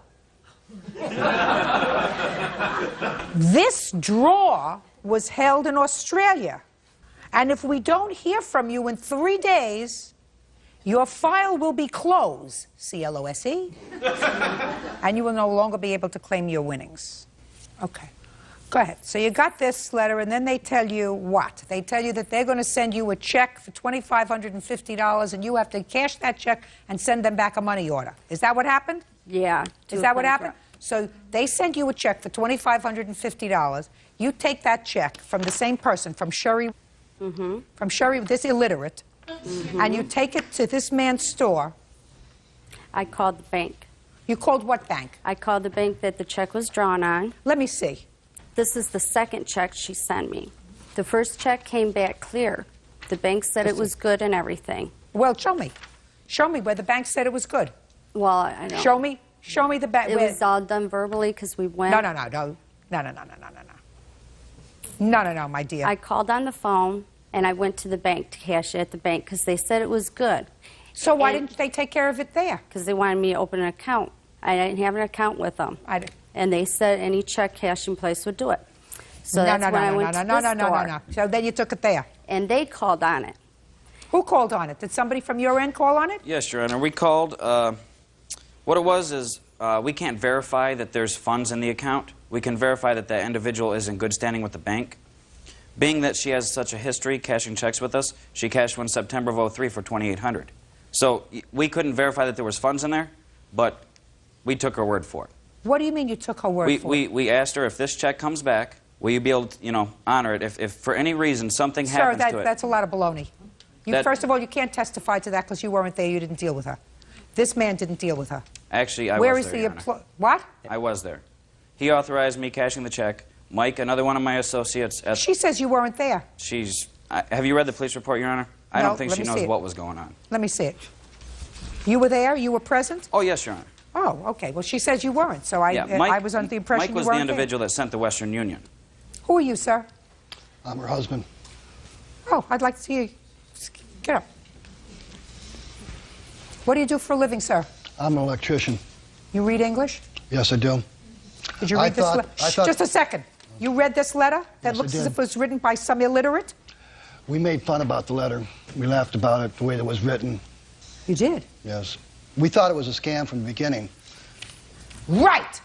this draw was held in Australia. And if we don't hear from you in 3 days, your file will be closed, C-L-O-S-E, and you will no longer be able to claim your winnings. Okay. Go ahead. So you got this letter, and then they tell you what? They tell you that they're going to send you a check for $2,550, and you have to cash that check and send them back a money order. Is that what happened? Yeah. Is that what happened? So they send you a check for $2,550. You take that check from the same person, from Sherry, from Sherry, this illiterate, and you take it to this man's store. I called the bank. You called what bank? I called the bank that the check was drawn on. Let me see. This is the second check she sent me. The first check came back clear. The bank said it was good and everything. Well, show me. Show me where the bank said it was good. Well, I don't. Show me. Show me the bank. It was all done verbally because we went. No, my dear. I called on the phone and I went to the bank to cash it at the bank because they said it was good. So why didn't they take care of it there? Because they wanted me to open an account. I didn't have an account with them. And they said any check cashing place would do it. So that's when I went to the store. No. So then you took it there. And they called on it. Who called on it? Did somebody from your end call on it? Yes, Your Honor. We called. What it was is we can't verify that there's funds in the account. We can verify that that individual is in good standing with the bank. Being that she has such a history cashing checks with us, she cashed one September of 03 for $2,800. So we couldn't verify that there was funds in there, but we took her word for it. What do you mean you took her word for it? We asked her, if this check comes back, will you be able to, honor it? If for any reason something happens to it. Sir, that's a lot of baloney. First of all, you can't testify to that because you weren't there. You didn't deal with her. This man didn't deal with her. Actually, I Where was is there, the what? I was there. He authorized me cashing the check. Mike, another one of my associates. She says you weren't there. Have you read the police report, Your Honor? I don't think she knows what was going on. Let me see it. You were there? You were present? Oh, yes, Your Honor. Oh, okay. Well, she says you weren't, so I was under the impression Mike was you weren't the individual that sent the Western Union. Who are you, sir? I'm her husband. Oh, I'd like to see you. Get up. What do you do for a living, sir? I'm an electrician. You read English? Yes, I do. Did you read this letter? Just a second. You read this letter that looks as if it was written by some illiterate? We made fun about the letter. We laughed about it, the way it was written. You did? Yes. We thought it was a scam from the beginning. Right!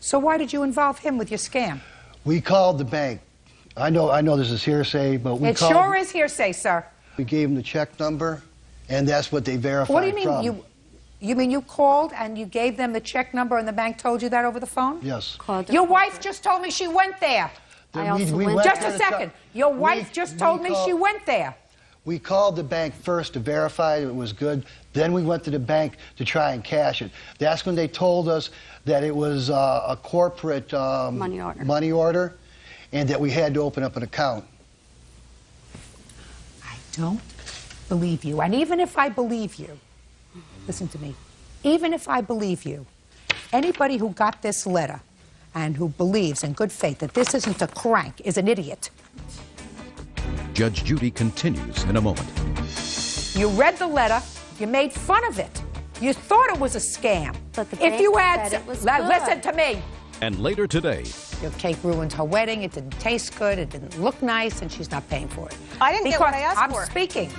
So why did you involve him with your scam? We called the bank. I know this is hearsay, but we called... It sure is hearsay, sir. We gave them the check number, and that's what they verified. What do you mean? You mean you called and you gave them the check number and the bank told you that over the phone? Yes. Your wife just told me she went there. Just a second. Your wife just told me she went there. We called the bank first to verify it was good. Then we went to the bank to try and cash it. That's when they told us that it was a corporate money order and that we had to open up an account. I don't believe you. And even if I believe you, listen to me, even if I believe you, anybody who got this letter and who believes in good faith that this isn't a crank is an idiot. Judge Judy continues in a moment. You read the letter, you made fun of it. You thought it was a scam. But the if you had said it was listen to me. And later today, Your cake ruined her wedding. It didn't taste good. It didn't look nice, and she's not paying for it. I didn't get what I asked I'm for. speaking.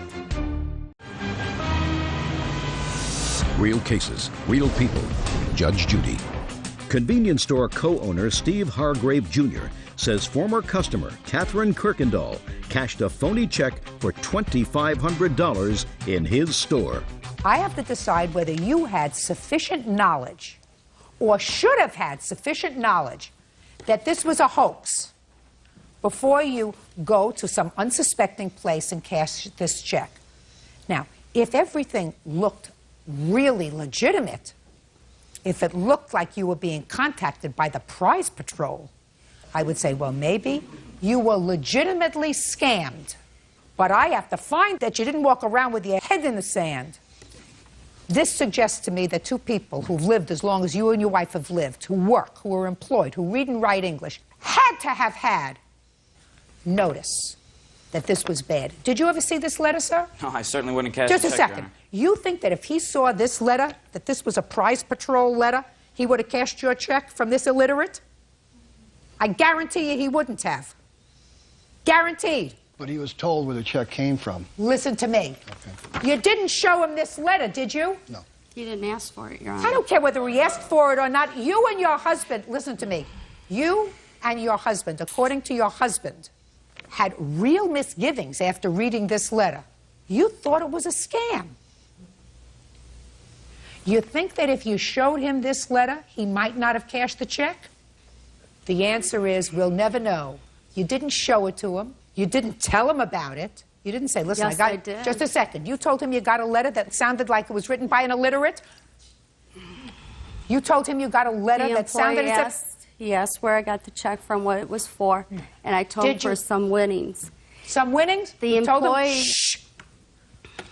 Real cases, real people. Judge Judy. Convenience store co-owner Steve Hargrave Jr. says former customer Catherine Kirkendall cashed a phony check for $2,500 in his store. I have to decide whether you had sufficient knowledge or should have had sufficient knowledge that this was a hoax before you go to some unsuspecting place and cash this check. Now, if everything looked really legitimate, if it looked like you were being contacted by the prize patrol, I would say, well, maybe you were legitimately scammed. But I have to find that you didn't walk around with your head in the sand. This suggests to me that two people who've lived as long as you and your wife have lived, who work, who are employed, who read and write English, had to have had notice that this was bad. Did you ever see this letter, sir? No, I certainly wouldn't cash Just the a check, Your second. Honor. You think that if he saw this letter, that this was a prize patrol letter, he would have cashed your check from this illiterate? I guarantee you he wouldn't have. Guaranteed. But he was told where the check came from. Listen to me. Okay. You didn't show him this letter, did you? No. He didn't ask for it, Your Honor. I don't care whether he asked for it or not. You and your husband, listen to me. You and your husband, according to your husband, had real misgivings after reading this letter. You thought it was a scam. You think that if you showed him this letter, he might not have cashed the check? The answer is, we'll never know. You didn't show it to him. You didn't tell him about it. You didn't say, listen, Yes, I I did. Just a second. You told him you got a letter that sounded like it was written by an illiterate? You told him you got a letter The that sounded employee as if... asked, yes, where I got the check from, what it was for, and I told him Did you- for some winnings. Some winnings? The You told him- employee... Shh.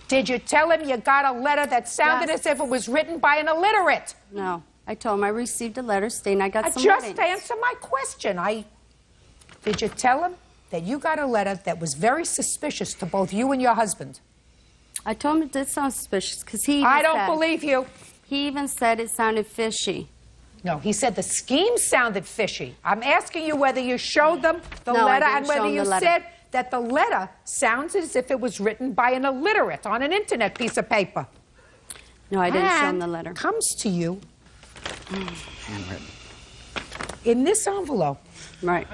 Did you tell him you got a letter that sounded Yes. as if it was written by an illiterate? No. I told him I received a letter stating I got some Just winnings. answer my question. Did you tell him that you got a letter that was very suspicious to both you and your husband? I told him it did sound suspicious because he even I don't said- believe you. He even said it sounded fishy. No, he said the scheme sounded fishy. I'm asking you whether you showed them the No, I letter didn't and show whether him you the letter. said that the letter sounds as if it was written by an illiterate on an internet piece of paper. No, I didn't show him And the letter. Comes to you Handwritten. in this envelope. Right.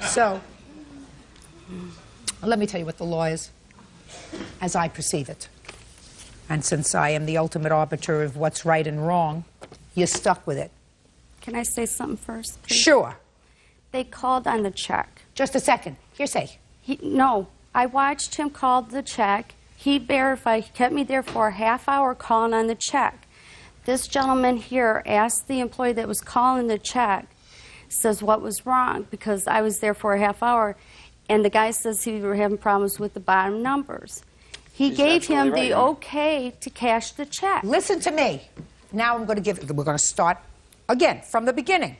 So, let me tell you what the law is, as I perceive it. And since I am the ultimate arbiter of what's right and wrong, you're stuck with it. Can I say something first, please? Sure. They called on the check. Just a second. Hearsay. No, I watched him call the check. He verified, he kept me there for a half hour calling on the check. This gentleman here asked the employee that was calling the check, says what was wrong, because I was there for a half hour, and the guy says he were having problems with the bottom numbers. He She's gave him absolutely the right, okay to cash the check. Listen to me. Now we're going to start again from the beginning.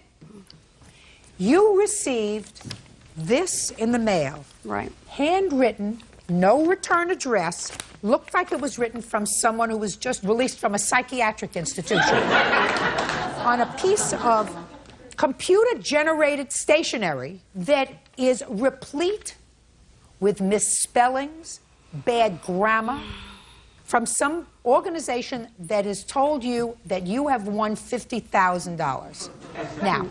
You received this in the mail. Right. Handwritten, no return address, looked like it was written from someone who was just released from a psychiatric institution on a piece of computer-generated stationery that is replete with misspellings, bad grammar, from some organization that has told you that you have won $50,000. Now,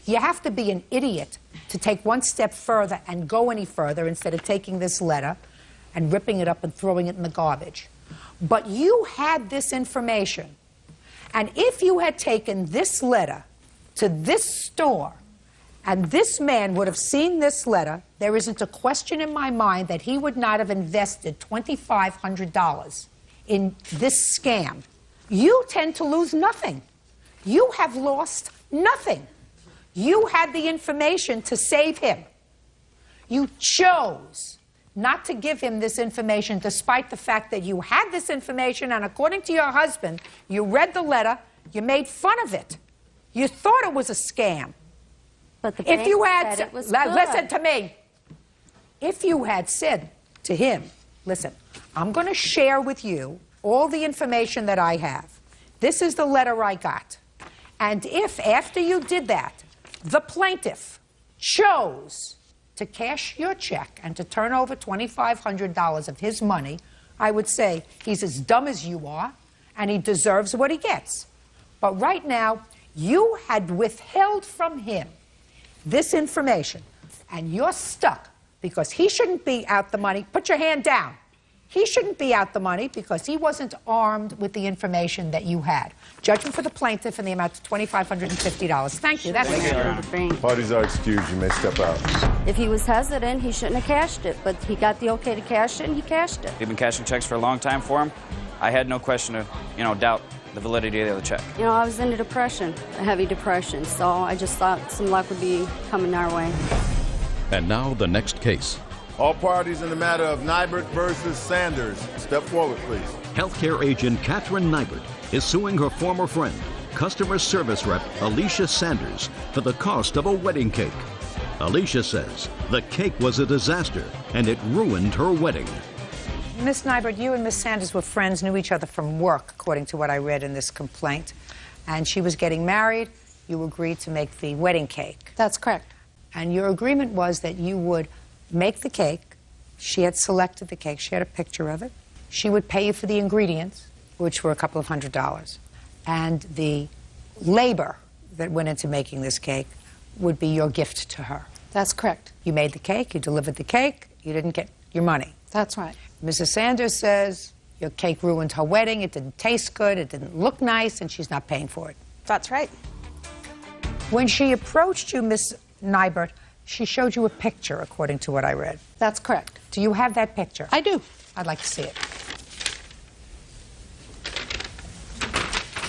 you have to be an idiot to take one step further and go any further instead of taking this letter and ripping it up and throwing it in the garbage. But you had this information. And if you had taken this letter to this store and this man would have seen this letter, there isn't a question in my mind that he would not have invested $2,500 in this scam. You tend to lose nothing. You have lost nothing. You had the information to save him. You chose not to give him this information despite the fact that you had this information, and according to your husband, you read the letter, you made fun of it. You thought it was a scam. But the If bank you had said it was listen good. to me. If you had said to him, listen, I'm going to share with you all the information that I have. This is the letter I got. And if after you did that, the plaintiff chose to cash your check and to turn over $2,500 of his money, I would say he's as dumb as you are, and he deserves what he gets. But right now, you had withheld from him this information, and you're stuck because he shouldn't be out the money. Put your hand down. He shouldn't be out the money because he wasn't armed with the information that you had. Judgment for the plaintiff in the amount of $2,550. Thank you. That's it. Parties are excused. You may step out. If he was hesitant, he shouldn't have cashed it, but he got the okay to cash it, and he cashed it. We've been cashing checks for a long time for him. I had no question to, doubt the validity of the check. You know, I was in a depression, a heavy depression, so I just thought some luck would be coming our way. And now the next case. All parties in the matter of Nybert versus Sanders. Step forward, please. Healthcare agent Catherine Nybert is suing her former friend, customer service rep Alicia Sanders, for the cost of a wedding cake. Alicia says the cake was a disaster and it ruined her wedding. Miss Nybert, you and Miss Sanders were friends, knew each other from work, according to what I read in this complaint. And she was getting married. You agreed to make the wedding cake. That's correct. And your agreement was that you would make the cake. She had selected the cake. She had a picture of it. She would pay you for the ingredients, which were a couple of $100s. And the labor that went into making this cake would be your gift to her. That's correct. You made the cake. You delivered the cake. You didn't get your money. That's right. Mrs. Sanders says your cake ruined her wedding. It didn't taste good. It didn't look nice, and she's not paying for it. That's right. When she approached you, Miss Nybert, she showed you a picture, according to what I read. That's correct. Do you have that picture? I do. I'd like to see it.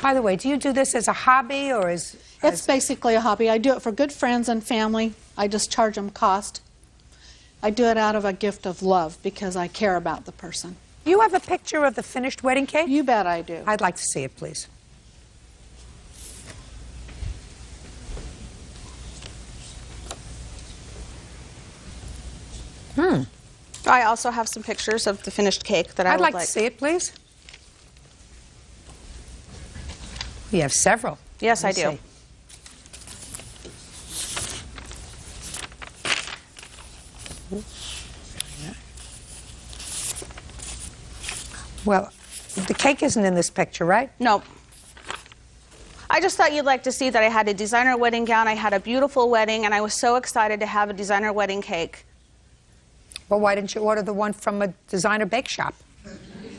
By the way, do you do this as a hobby or as... It's basically a hobby. I do it for good friends and family. I just charge them cost. I do it out of a gift of love because I care about the person. You have a picture of the finished wedding cake? You bet I do. I'd like to see it, please. I also have some pictures of the finished cake that I'd like to see it, please. You have several. Yes, I do. See. Well, the cake isn't in this picture, right? No. I just thought you'd like to see that I had a designer wedding gown, I had a beautiful wedding, and I was so excited to have a designer wedding cake. Well, why didn't you order the one from a designer bake shop?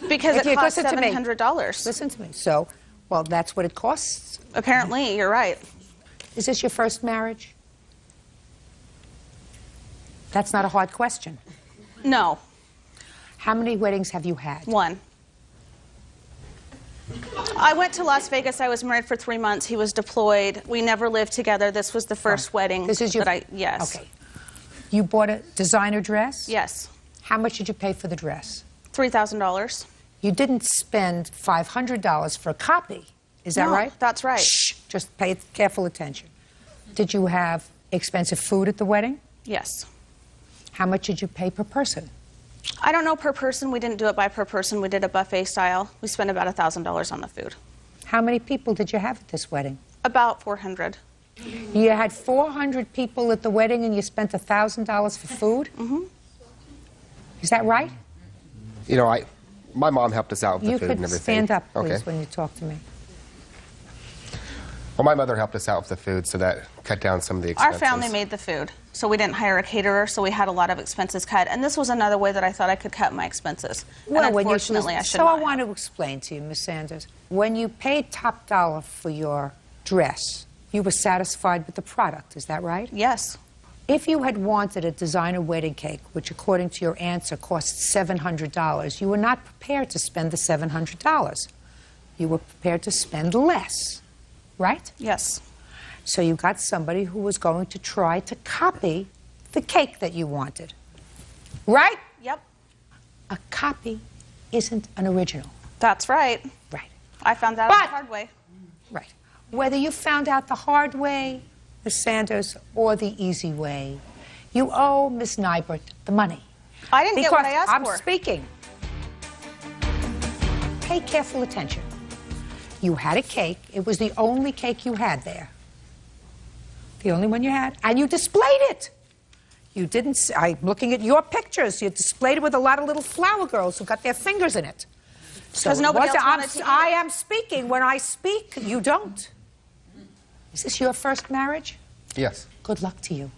Because it cost $700. Listen to me. So, well, that's what it costs? Apparently, you're right. Is this your first marriage? That's not a hard question. No. How many weddings have you had? One. I went to Las Vegas. I was married for 3 months. He was deployed. We never lived together. This was the first wedding this is your... that yes. Okay. You bought a designer dress? Yes. How much did you pay for the dress? $3,000. You didn't spend $500 for a copy. Is that right? That's right. Shh. Just pay careful attention. Did you have expensive food at the wedding? Yes. How much did you pay per person? I don't know per person. We didn't do it by per person. We did a buffet style. We spent about $1,000 on the food. How many people did you have at this wedding? About 400. You had 400 people at the wedding and you spent $1,000 for food? Mm-hmm. Is that right? You know, my mom helped us out with You the food could and everything. stand up, please, Okay. when you talk to me. Well, my mother helped us out with the food, so that cut down some of the Our expenses. family made the food, so we didn't hire a caterer, so we had a lot of expenses cut. And this was another way that I thought I could cut my expenses. Well, and when unfortunately, I should so not. I want to explain to you, Miss Sanders. When you paid top dollar for your dress, you were satisfied with the product, is that right? Yes. If you had wanted a designer wedding cake, which according to your answer cost $700, you were not prepared to spend the $700. You were prepared to spend less, right? Yes. So you got somebody who was going to try to copy the cake that you wanted, right? Yep. A copy isn't an original. That's right. Right. I found that out the hard way. Right. Whether you found out the hard way, Miss Sanders, or the easy way, you owe Miss Nybert the money. I didn't get what I asked I'm for. speaking. Pay careful attention. You had a cake. It was the only cake you had there. The only one you had. And you displayed it. You didn't, I'm looking at your pictures. You displayed it with a lot of little flower girls who got their fingers in it. Because nobody else wanted to eat it. I am speaking. When I speak, you don't. Is this your first marriage? Yes. Good luck to you.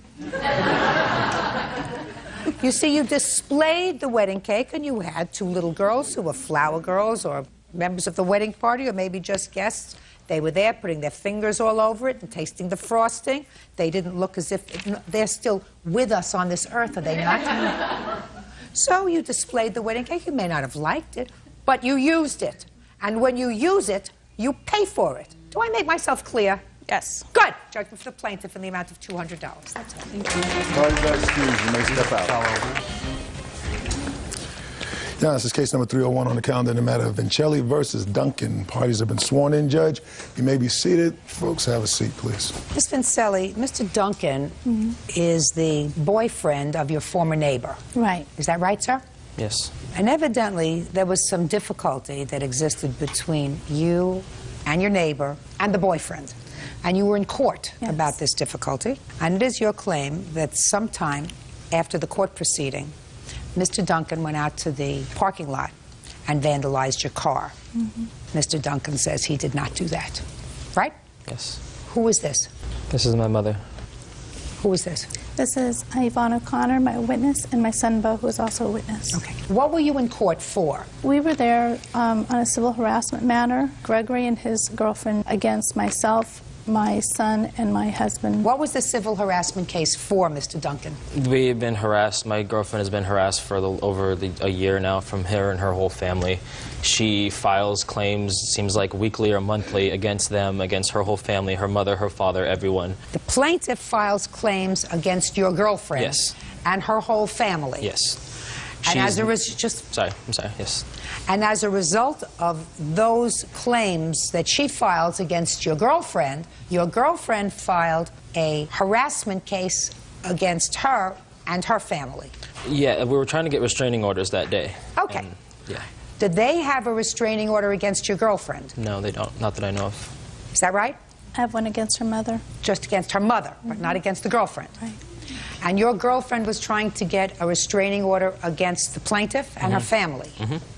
You see, you displayed the wedding cake, and you had two little girls who were flower girls or members of the wedding party, or maybe just guests. They were there putting their fingers all over it and tasting the frosting. They didn't look as if they're still with us on this earth, are they not? So you displayed the wedding cake. You may not have liked it, but you used it. And when you use it, you pay for it. Do I make myself clear? Yes. Good. Judgment for the plaintiff in the amount of $200. That's all. Thank you. Parties are excused. You may step out. Yeah, this is case number 301 on the calendar in the matter of Vincelli versus Duncan. Parties have been sworn in, Judge. You may be seated. Folks, have a seat, please. Ms. Vincelli, Mr. Duncan is the boyfriend of your former neighbor. Right. Is that right, sir? Yes. And evidently, there was some difficulty that existed between you and your neighbor and the boyfriend. And you were in court about this difficulty. And it is your claim that sometime after the court proceeding, Mr. Duncan went out to the parking lot and vandalized your car. Mr. Duncan says he did not do that. Right? Yes. Who is this? This is my mother. Who is this? This is Yvonne O'Connor, my witness, and my son, Bo, who is also a witness. Okay. What were you in court for? We were there on a civil harassment matter. Gregory and his girlfriend against myself, my son, and my husband. What was the civil harassment case for, Mr. Duncan? We've been harassed. My girlfriend has been harassed for over a year now from her and her whole family. She files claims, seems like weekly or monthly, against them, against her whole family, her mother, her father, everyone. The plaintiff files claims against your girlfriend and her whole family. Yes. And as a yes. And as a result of those claims that she files against your girlfriend filed a harassment case against her and her family. Yeah, we were trying to get restraining orders that day. Okay. And, yeah. Did they have a restraining order against your girlfriend? No, they don't. Not that I know of. Is that right? I have one against her mother. Just against her mother, but not against the girlfriend. Right. And your girlfriend was trying to get a restraining order against the plaintiff and her family.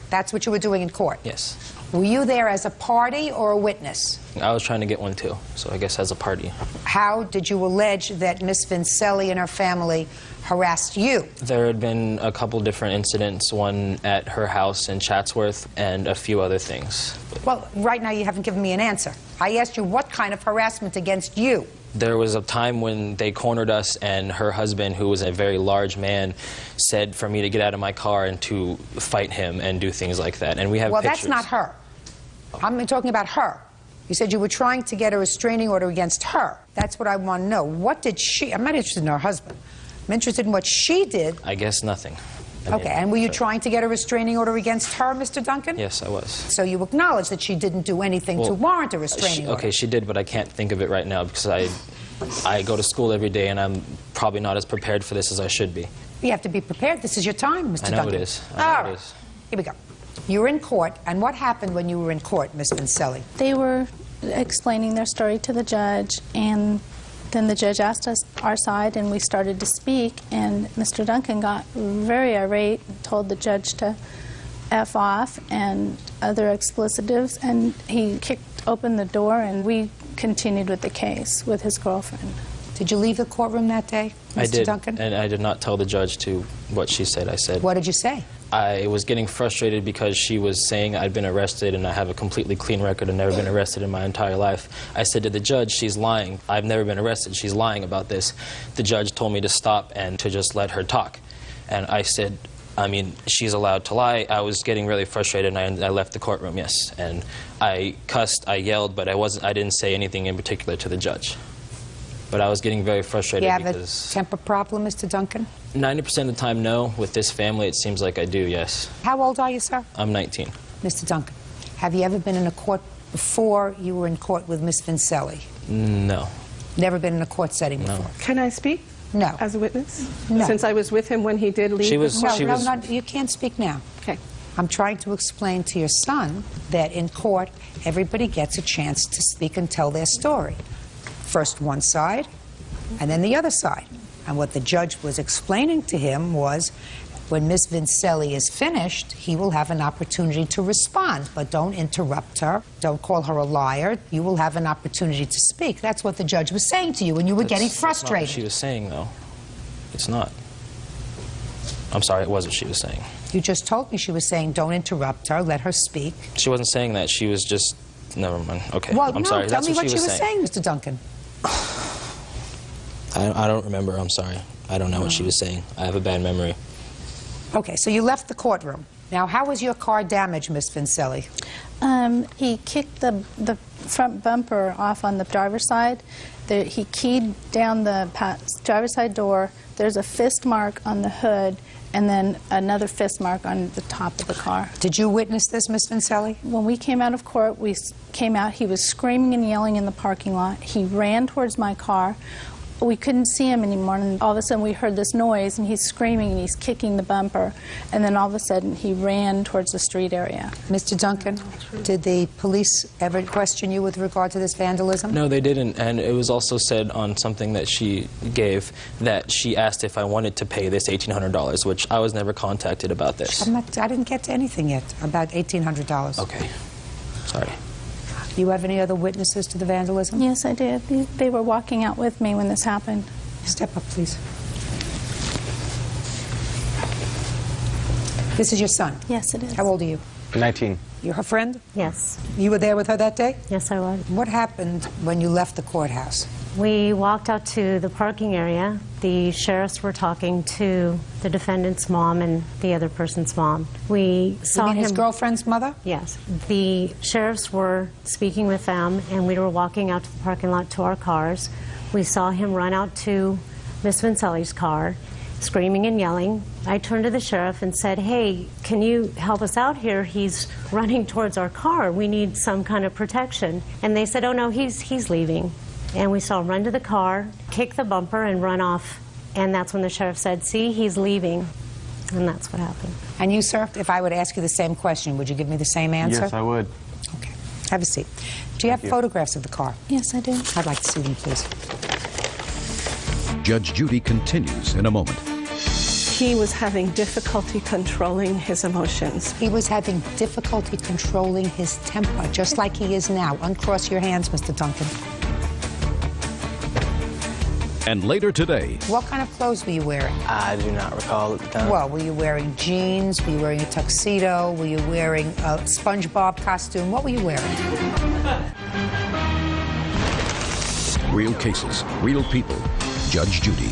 That's what you were doing in court? Yes. Were you there as a party or a witness? I was trying to get one too, so I guess as a party. How did you allege that Miss Vincelli and her family harassed you? There had been a couple different incidents, one at her house in Chatsworth and a few other things. Well, right now you haven't given me an answer. I asked you what kind of harassment against you. There was a time when they cornered us, and her husband, who was a very large man, said for me to get out of my car and to fight him and do things like that. And we have pictures. That's not her. I'm talking about her. You said you were trying to get a restraining order against her. That's what I want to know. What did she... I'm not interested in her husband. I'm interested in what she did. I guess nothing. Okay, and were you trying to get a restraining order against her, Mr. Duncan? Yes, I was. So you acknowledge that she didn't do anything to warrant a restraining order? Okay, she did, but I can't think of it right now because I go to school every day and I'm probably not as prepared for this as I should be. You have to be prepared. This is your time, Mr. Duncan. I know it is. All right. Here we go. You were in court, and what happened when you were in court, Miss Vincelli? They were explaining their story to the judge, and then the judge asked us our side, and we started to speak, and Mr. Duncan got very irate and told the judge to F off and other explicitives, and he kicked open the door, and we continued with the case with his girlfriend. Did you leave the courtroom that day, Mr. I did, Duncan? and I did not tell the judge to what she said. I said... What did you say? I was getting frustrated because she was saying I'd been arrested and I have a completely clean record and never been arrested in my entire life. I said to the judge, she's lying. I've never been arrested. She's lying about this. The judge told me to stop and to just let her talk. And I said, I mean, she's allowed to lie. I was getting really frustrated and I left the courtroom, yes. And I cussed, I yelled, but I didn't say anything in particular to the judge. But I was getting very frustrated because... because... Do you have a temper problem, Mr. Duncan? 90% of the time, no. With this family, it seems like I do, yes. How old are you, sir? I'm 19. Mr. Duncan, have you ever been in a court before you were in court with Miss Vincelli? No. Never been in a court setting before? Can I speak? No. As a witness? No. Since I was with him when he did leave the court? No, you can't speak now. Okay. I'm trying to explain to your son that in court, everybody gets a chance to speak and tell their story. First one side, and then the other side. And what the judge was explaining to him was, when Ms. Vincelli is finished, he will have an opportunity to respond, but don't interrupt her. Don't call her a liar. You will have an opportunity to speak. That's what the judge was saying to you, and you were getting frustrated. That's not what she was saying, though. It's not. I'm sorry, it was what she was saying. You just told me she was saying, don't interrupt her, let her speak. She wasn't saying that. She was just... Never mind. Okay, Well, I'm no, sorry. tell That's me what she was saying, Mr. Duncan. I don't remember. I'm sorry. I don't know what she was saying. I have a bad memory. Okay, so you left the courtroom. Now, how was your car damaged, Miss Vincelli? He kicked the front bumper off on the driver's side. He keyed down the driver's side door. There's a fist mark on the hood, and then another fist mark on the top of the car. Did you witness this, Miss Vincelli? When we came out of court, he was screaming and yelling in the parking lot. He ran towards my car. We couldn't see him anymore, and all of a sudden we heard this noise, and he's screaming and he's kicking the bumper, and then all of a sudden he ran towards the street area. Mr. Duncan, did the police ever question you with regard to this vandalism? No, they didn't, and it was also said on something that she gave that she asked if I wanted to pay this $1,800, which I was never contacted about this. I didn't get to anything yet about $1,800. Okay, sorry. Do you have any other witnesses to the vandalism? Yes, I did. They were walking out with me when this happened. Step up, please. This is your son? Yes, it is. How old are you? 19. You're her friend? Yes. You were there with her that day? Yes, I was. What happened when you left the courthouse? We walked out to the parking area. The sheriffs were talking to the defendant's mom and the other person's mom. We saw you mean him. His girlfriend's mother? Yes. The sheriffs were speaking with them, and we were walking out to the parking lot to our cars. We saw him run out to Miss Vincelli's car, screaming and yelling. I turned to the sheriff and said, "Hey, can you help us out here? He's running towards our car. We need some kind of protection." And they said, "Oh no, he's leaving." And we saw him run to the car, kick the bumper, and run off. And that's when the sheriff said, "See, he's leaving." And that's what happened. And you, sir, if I would ask you the same question, would you give me the same answer? Yes, I would. Okay. Have a seat. Do you have photographs of the car? Yes, I do. I'd like to see them, please. Judge Judy continues in a moment. He was having difficulty controlling his emotions. He was having difficulty controlling his temper, just like he is now. Uncross your hands, Mr. Duncan. And later today... What kind of clothes were you wearing? I do not recall at the time. Well, were you wearing jeans? Were you wearing a tuxedo? Were you wearing a SpongeBob costume? What were you wearing? Real cases, real people. Judge Judy.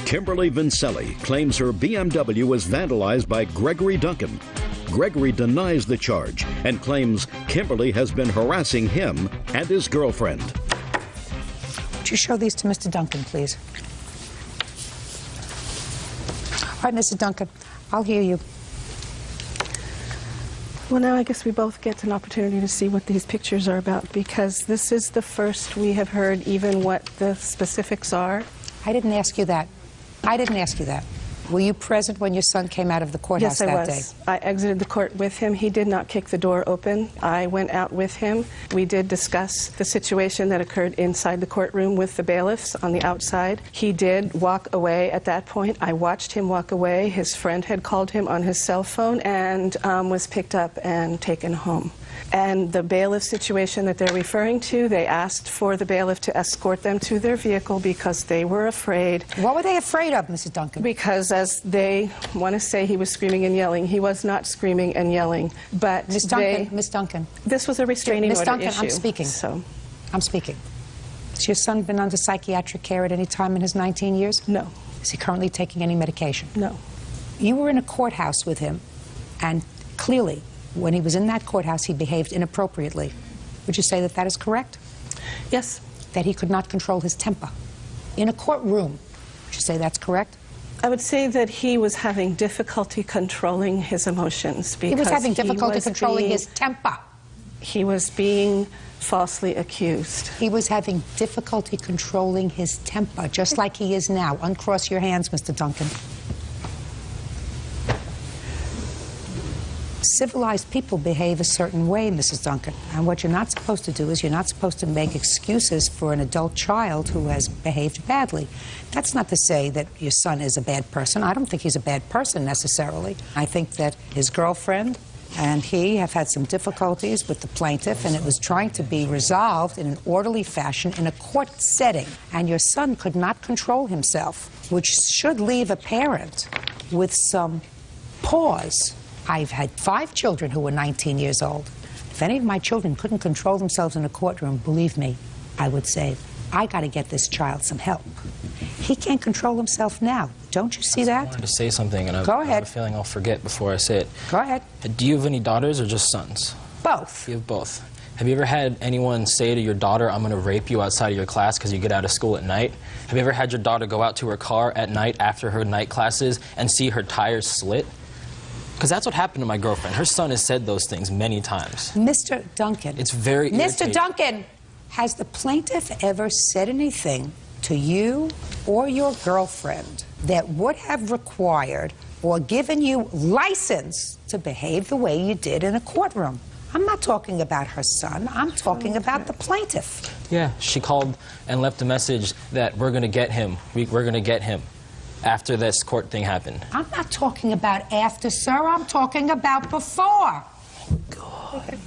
Kimberly Vincelli claims her BMW was vandalized by Gregory Duncan. Gregory denies the charge and claims Kimberly has been harassing him and his girlfriend. Would you show these to Mr. Duncan, please? All right, Mr. Duncan, I'll hear you. Well, now I guess we both get an opportunity to see what these pictures are about, because this is the first we have heard even what the specifics are. I didn't ask you that. I didn't ask you that. Were you present when your son came out of the courthouse that day? Yes, I was. I exited the court with him. He did not kick the door open. I went out with him. We did discuss the situation that occurred inside the courtroom with the bailiffs on the outside. He did walk away at that point. I watched him walk away. His friend had called him on his cell phone and was picked up and taken home. And the bailiff situation that they're referring to, they asked for the bailiff to escort them to their vehicle because they were afraid. What were they afraid of, Mrs. Duncan? Because as they want to say, he was screaming and yelling. He was not screaming and yelling. But Miss Duncan. This was a restraining order issue. Miss Duncan, I'm speaking. So. I'm speaking. Has your son been under psychiatric care at any time in his 19 years? No. Is he currently taking any medication? No. You were in a courthouse with him, and clearly, when he was in that courthouse, he behaved inappropriately. Would you say that that is correct? Yes. That he could not control his temper. In a courtroom, would you say that's correct? I would say that he was having difficulty controlling his emotions. Because he was having difficulty controlling his temper. He was being falsely accused. He was having difficulty controlling his temper, just like he is now. Uncross your hands, Mr. Duncan. civilized people behave a certain way, Mrs. Duncan. And what you're not supposed to do is you're not supposed to make excuses for an adult child who has behaved badly. That's not to say that your son is a bad person. I don't think he's a bad person necessarily. I think that his girlfriend and he have had some difficulties with the plaintiff, and it was trying to be resolved in an orderly fashion in a court setting. And your son could not control himself, which should leave a parent with some pause. I've had 5 children who were 19 years old. If any of my children couldn't control themselves in a courtroom, believe me, I would say, I got to get this child some help. He can't control himself now. Don't you see that? I wanted to say something, and Go I ahead. have a feeling I'll forget before I say it. Go ahead. Do you have any daughters or just sons? Both. You have both. Have you ever had anyone say to your daughter, I'm going to rape you outside of your class because you get out of school at night? Have you ever had your daughter go out to her car at night after her night classes and see her tires slit? Because that's what happened to my girlfriend. Her son has said those things many times. Mr. Duncan. It's very Mr. irritating. Duncan, has the plaintiff ever said anything to you or your girlfriend that would have required or given you license to behave the way you did in a courtroom? I'm not talking about her son. I'm talking about the plaintiff. Yeah, she called and left a message that we're going to get him. We're going to get him after this court thing happened. I'm not talking about after, sir. I'm talking about before. God.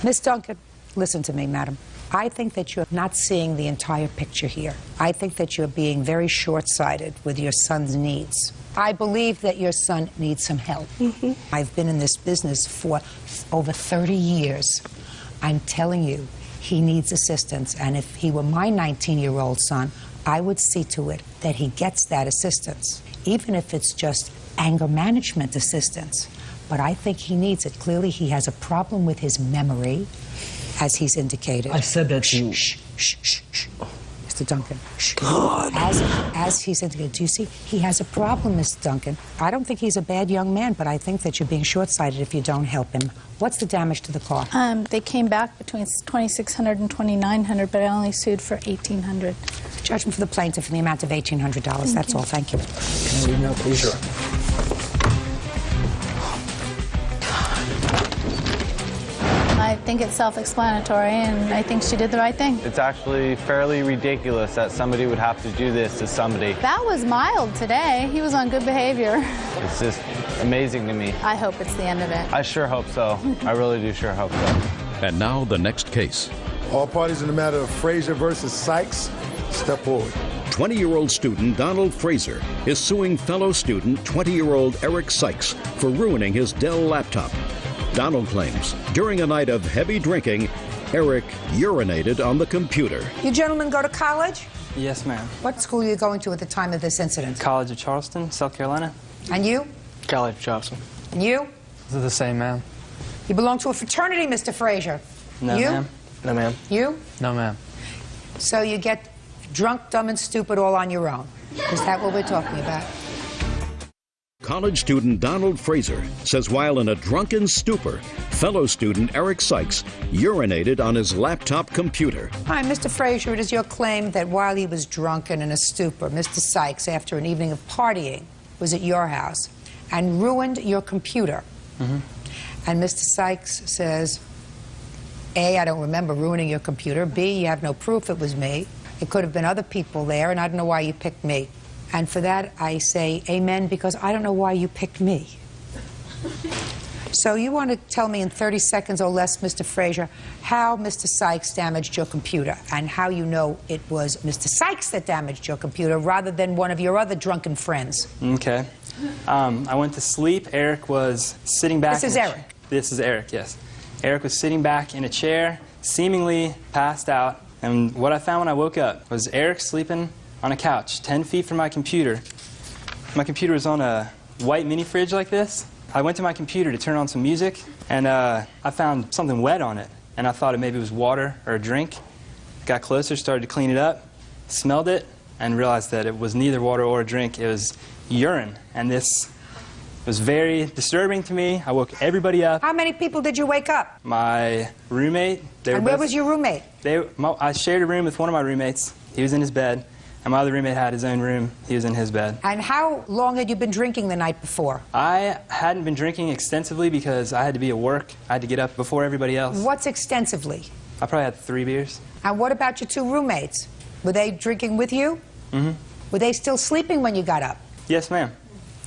Miss Duncan, listen to me, madam. I think that you're not seeing the entire picture here. I think that you're being very short-sighted with your son's needs. I believe that your son needs some help. I've been in this business for over 30 years. I'm telling you, he needs assistance. And if he were my 19-year-old son, I would see to it that he gets that assistance, even if it's just anger management assistance. But I think he needs it. Clearly, he has a problem with his memory, as he's indicated. I said that to you. Shh, shh, shh, shh. Mr. Duncan. Shh. God. As he's indicated, do you see? He has a problem, Mr. Duncan. I don't think he's a bad young man, but I think that you're being short-sighted if you don't help him. What's the damage to the car? They came back between $2,600 and $2,900, but I only sued for $1,800. Judgment for the plaintiff in the amount of $1,800. That's all. Thank you. Can I leave now, please? Sure. I think it's self-explanatory, and I think she did the right thing. It's actually fairly ridiculous that somebody would have to do this to somebody. That was mild today. He was on good behavior. It's just amazing to me. I hope it's the end of it. I sure hope so. I really do sure hope so. And now the next case. All parties in the matter of Frazier versus Sykes, step forward. 20-year-old student Donald Fraser is suing fellow student 20-year-old Eric Sykes for ruining his Dell laptop. Donald claims during a night of heavy drinking, Eric urinated on the computer. You gentlemen go to college? Yes, ma'am. What school are you going to at the time of this incident? College of Charleston, South Carolina. And you? College of Charleston. And you? Is it the same, ma'am? You belong to a fraternity, Mr. Frazier. No, you? ma'am. No, ma'am. You? No, ma'am. So you get drunk, dumb, and stupid all on your own. Is that what we're talking about? College student Donald Fraser says while in a drunken stupor, fellow student Eric Sykes urinated on his laptop computer. Hi, Mr. Frazier, it is your claim that while he was drunken in a stupor, Mr. Sykes, after an evening of partying, was at your house and ruined your computer. And Mr. Sykes says, A, I don't remember ruining your computer. B, you have no proof it was me. It could have been other people there, and I don't know why you picked me. And for that, I say amen, because I don't know why you picked me. So you want to tell me in 30 seconds or less, Mr. Frazier, how Mr. Sykes damaged your computer and how you know it was Mr. Sykes that damaged your computer rather than one of your other drunken friends. Okay. I went to sleep. Eric was sitting back. This is Eric. This is Eric, yes. Eric was sitting back in a chair, seemingly passed out. And what I found when I woke up was Eric sleeping on a couch 10 feet from my computer. My computer was on a white mini fridge like this. I went to my computer to turn on some music, and I found something wet on it. And I thought it maybe was water or a drink. Got closer, started to clean it up, smelled it, and realized that it was neither water or a drink. It was urine. And this was very disturbing to me. I woke everybody up. How many people did you wake up? My roommate. And where was your roommate? I shared a room with one of my roommates. He was in his bed. and my other roommate had his own room. He was in his bed. And how long had you been drinking the night before? I hadn't been drinking extensively because I had to be at work. I had to get up before everybody else. What's extensively? I probably had 3 beers. And what about your 2 roommates? Were they drinking with you? Mm-hmm. Were they still sleeping when you got up? Yes, ma'am.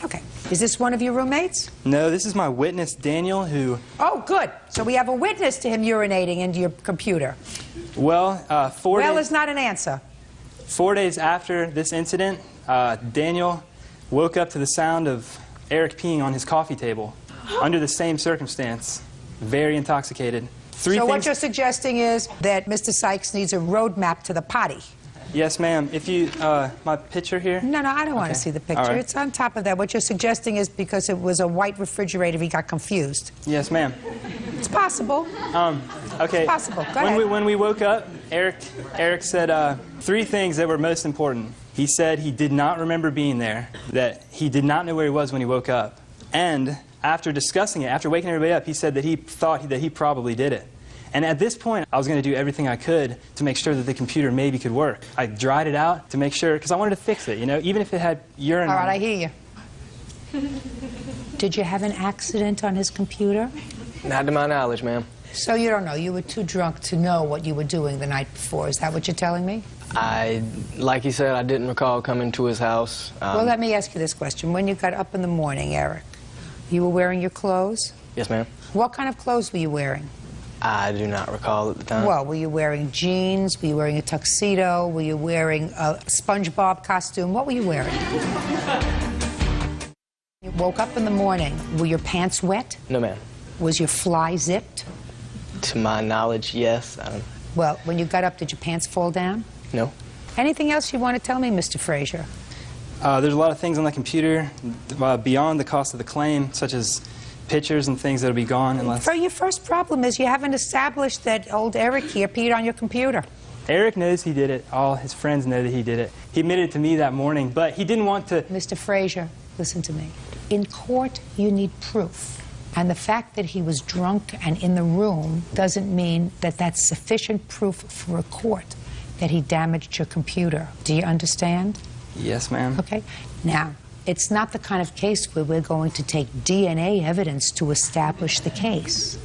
Okay. Is this one of your roommates? No, this is my witness, Daniel, who... Oh, good. So we have a witness to him urinating into your computer. Well, 4 days... Well is not an answer. 4 days after this incident, Daniel woke up to the sound of Eric peeing on his coffee table under the same circumstance, very intoxicated. So what you're suggesting is that Mr. Sykes needs a roadmap to the potty. Yes, ma'am. If you, my picture here? No, I don't want to see the picture. All right. It's on top of that. What you're suggesting is because it was a white refrigerator, he got confused. Yes, ma'am. It's possible. Okay. It's possible. Go ahead. When we woke up, Eric said 3 things that were most important. He said he did not remember being there, that he did not know where he was when he woke up, and after discussing it, after waking everybody up, he said that he thought that he probably did it. And at this point, I was going to do everything I could to make sure that the computer maybe could work. I dried it out to make sure, because I wanted to fix it, you know, even if it had urine. All right, I hear you. Did you have an accident on his computer? Not to my knowledge, ma'am. So you don't know. You were too drunk to know what you were doing the night before. Is that what you're telling me? Like you said, I didn't recall coming to his house. Well, let me ask you this question. When you got up in the morning, Eric, you were wearing your clothes? Yes, ma'am. What kind of clothes were you wearing? I do not recall at the time. Well, were you wearing jeans? Were you wearing a tuxedo? Were you wearing a SpongeBob costume? What were you wearing? You woke up in the morning. Were your pants wet? No, ma'am. Was your fly zipped? To my knowledge, yes. Well, when you got up, did your pants fall down? No. Anything else you want to tell me, Mr. Frazier? There's a lot of things on the computer beyond the cost of the claim, such as pictures and things that'll be gone unless... So your first problem is you haven't established that old Eric here peed on your computer. Eric knows he did it. All his friends know that he did it. He admitted it to me that morning, but he didn't want to... Mr. Frazier, listen to me. In court, you need proof. And the fact that he was drunk and in the room doesn't mean that that's sufficient proof for a court that he damaged your computer. Do you understand? Yes, ma'am. Okay. Now, it's not the kind of case where we're going to take DNA evidence to establish the case.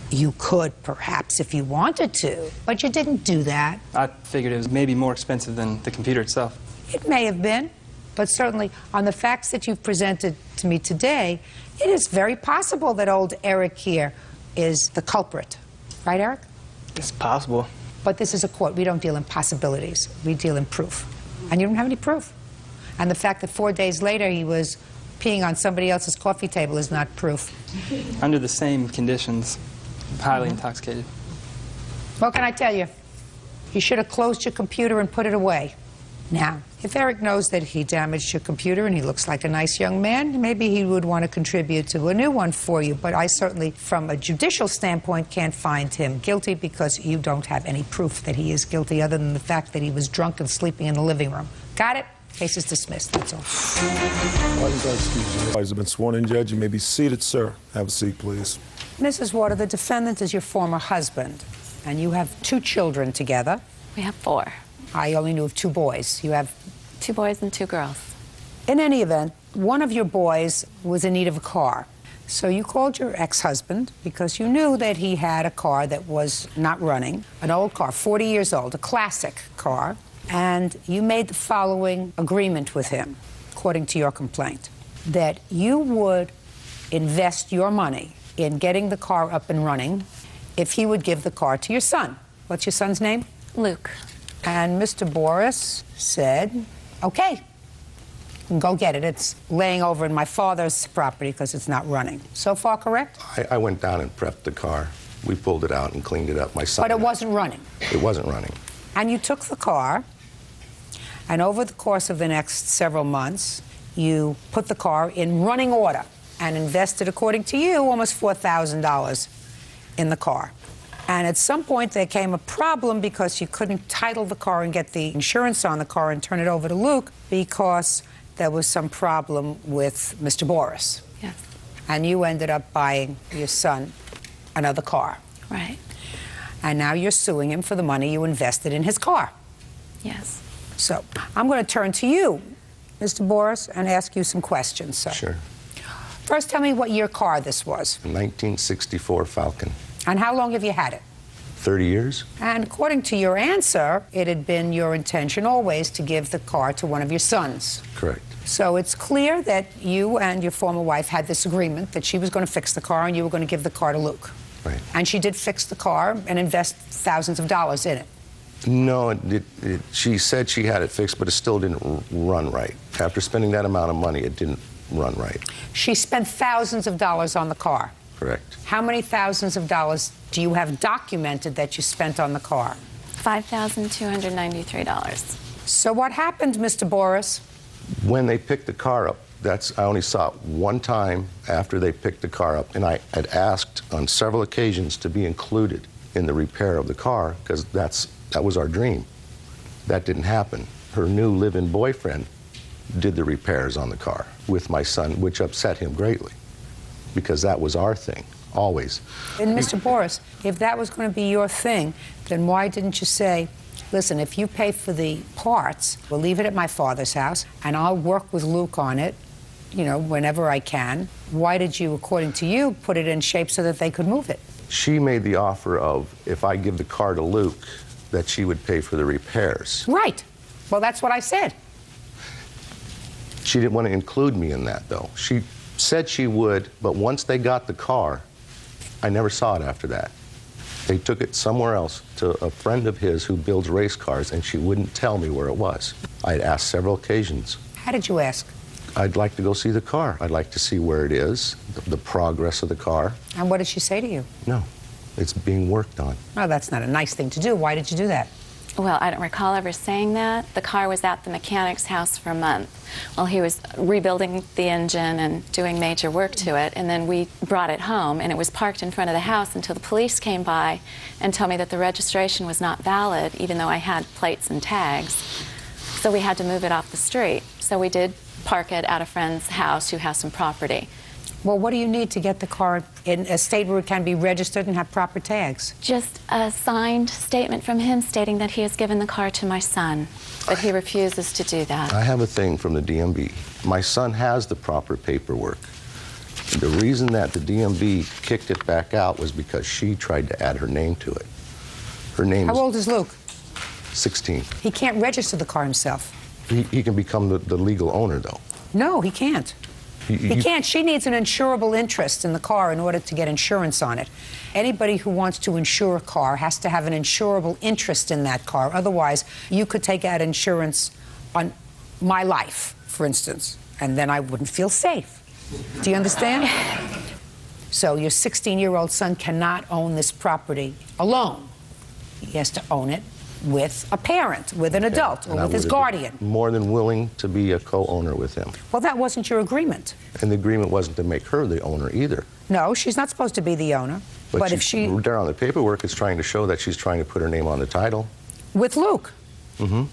You could, perhaps, if you wanted to, but you didn't do that. I figured it was maybe more expensive than the computer itself. It may have been, but certainly on the facts that you've presented to me today, it is very possible that old Eric here is the culprit. Right, Eric? It's possible. But this is a court. We don't deal in possibilities. We deal in proof. And you don't have any proof. And the fact that 4 days later he was peeing on somebody else's coffee table is not proof. Under the same conditions, highly intoxicated. What can I tell you? You should have closed your computer and put it away. Now, if Eric knows that he damaged your computer and he looks like a nice young man, maybe he would want to contribute to a new one for you. But I certainly, from a judicial standpoint, can't find him guilty because you don't have any proof that he is guilty other than the fact that he was drunk and sleeping in the living room. Got it? Case is dismissed. That's all. Parties have been sworn in, Judge. You may be seated, sir. Have a seat, please. Mrs. Water, the defendant is your former husband, and you have 2 children together. We have 4. I only knew of 2 boys. You have 2 boys and 2 girls. In any event, one of your boys was in need of a car. So you called your ex-husband because you knew that he had a car that was not running, an old car, 40 years old, a classic car, and you made the following agreement with him, according to your complaint, that you would invest your money in getting the car up and running if he would give the car to your son. What's your son's name? Luke. And Mr. Boris said, okay, go get it. It's laying over in my father's property because it's not running. So far, correct? I went down and prepped the car. We pulled it out and cleaned it up. My son. But it wasn't running. It wasn't running. And you took the car, and over the course of the next several months, you put the car in running order and invested, according to you, almost $4,000 in the car. And at some point, there came a problem because you couldn't title the car and get the insurance on the car and turn it over to Luke because there was some problem with Mr. Boris. Yes. And you ended up buying your son another car. Right. And now you're suing him for the money you invested in his car. Yes. So I'm going to turn to you, Mr. Boris, and ask you some questions, sir. Sure. First, tell me what year car this was. 1964 Falcon. And how long have you had it? 30 years? And according to your answer, it had been your intention always to give the car to one of your sons. Correct. So it's clear that you and your former wife had this agreement that she was going to fix the car and you were going to give the car to Luke. Right. And she did fix the car and invest thousands of dollars in it. No, she said she had it fixed, but it still didn't run right. After spending that amount of money, it didn't run right. She spent thousands of dollars on the car. Correct. How many thousands of dollars do you have documented that you spent on the car? $5,293. So what happened, Mr. Boris? When they picked the car up, I only saw it one time after they picked the car up, and I had asked on several occasions to be included in the repair of the car because that was our dream. That didn't happen. Her new live-in boyfriend did the repairs on the car with my son, which upset him greatly because that was our thing, always. And Mr. Boris, if that was going to be your thing, then why didn't you say, listen, if you pay for the parts, we'll leave it at my father's house, and I'll work with Luke on it, you know, whenever I can. Why did you, according to you, put it in shape so that they could move it? She made the offer of, if I give the car to Luke, that she would pay for the repairs. Right. Well, that's what I said. She didn't want to include me in that, though. She said she would, but once they got the car, I never saw it after that. They took it somewhere else to a friend of his who builds race cars, and she wouldn't tell me where it was. I had asked several occasions. How did you ask? I'd like to go see the car. I'd like to see where it is, the progress of the car. And what did she say to you? No, it's being worked on. Oh, that's not a nice thing to do. Why did you do that? Well, I don't recall ever saying that. The car was at the mechanic's house for a month while he was rebuilding the engine and doing major work to it, and then we brought it home, and it was parked in front of the house until the police came by and told me that the registration was not valid, even though I had plates and tags. So we had to move it off the street. So we did park it at a friend's house who has some property. Well, what do you need to get the car in a state where it can be registered and have proper tags? Just a signed statement from him stating that he has given the car to my son, but he refuses to do that. I have a thing from the DMV. My son has the proper paperwork. The reason that the DMV kicked it back out was because she tried to add her name to it. Her name How is old is Luke? 16. He can't register the car himself. He can become the legal owner, though. No, he can't. He can't. She needs an insurable interest in the car in order to get insurance on it. Anybody who wants to insure a car has to have an insurable interest in that car. Otherwise, you could take out insurance on my life, for instance, and then I wouldn't feel safe. Do you understand? So your 16-year-old son cannot own this property alone. He has to own it with a parent, with an adult, or with his guardian. More than willing to be a co-owner with him. Well, that wasn't your agreement. And the agreement wasn't to make her the owner either. No, she's not supposed to be the owner. But if she... There on the paperwork, it's trying to show that she's trying to put her name on the title. With Luke? Mm-hmm.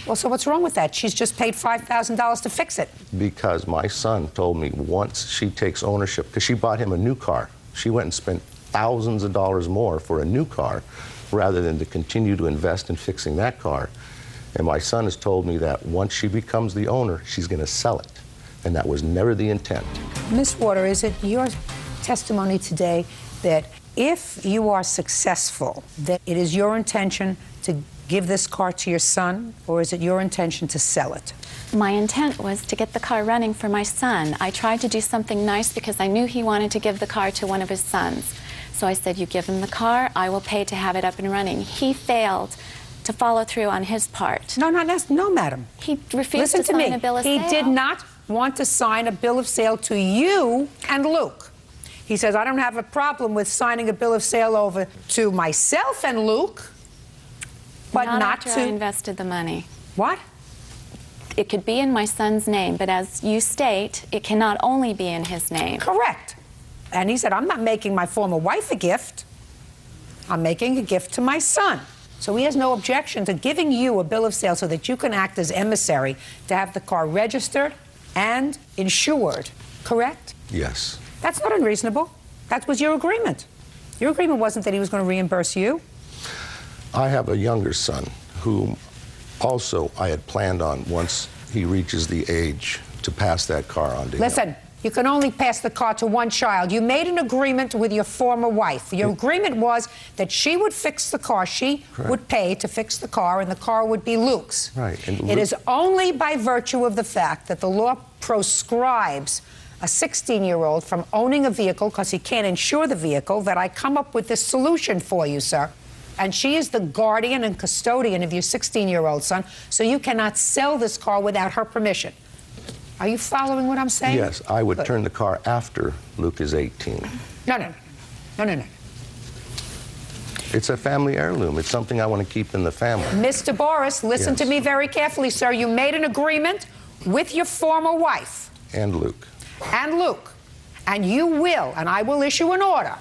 Well, so what's wrong with that? She's just paid $5,000 to fix it. Because my son told me once she takes ownership, because she bought him a new car. She went and spent thousands of dollars more for a new car rather than to continue to invest in fixing that car. And my son has told me that once she becomes the owner, she's going to sell it. And that was never the intent. Ms. Water, is it your testimony today that if you are successful, that it is your intention to give this car to your son, or is it your intention to sell it? My intent was to get the car running for my son. I tried to do something nice because I knew he wanted to give the car to one of his sons. So I said, you give him the car, I will pay to have it up and running. He failed to follow through on his part. No, no, madam. He refused to sign a bill of sale. He did not want to sign a bill of sale to you and Luke. He says, I don't have a problem with signing a bill of sale over to myself and Luke, but not after to... I invested the money. What? It could be in my son's name, but as you state, it cannot only be in his name. Correct. And he said, I'm not making my former wife a gift. I'm making a gift to my son. So he has no objection to giving you a bill of sale so that you can act as emissary to have the car registered and insured. Correct? Yes. That's not unreasonable. That was your agreement. Your agreement wasn't that he was going to reimburse you. I have a younger son whom Also, I had planned on, once he reaches the age, to pass that car on to him. Listen, you can only pass the car to one child. You made an agreement with your former wife. Your agreement was that she would fix the car. She would pay to fix the car, and the car would be Luke's. Right. And It is only by virtue of the fact that the law proscribes a 16-year-old from owning a vehicle because he can't insure the vehicle that I come up with this solution for you, sir. And she is the guardian and custodian of your 16-year-old son, so you cannot sell this car without her permission. Are you following what I'm saying? Yes, I would turn the car after Luke is 18. No. It's a family heirloom. It's something I want to keep in the family. Mr. Boris, listen to me very carefully, sir. You made an agreement with your former wife. And Luke. And Luke. And you will, and I will issue an order,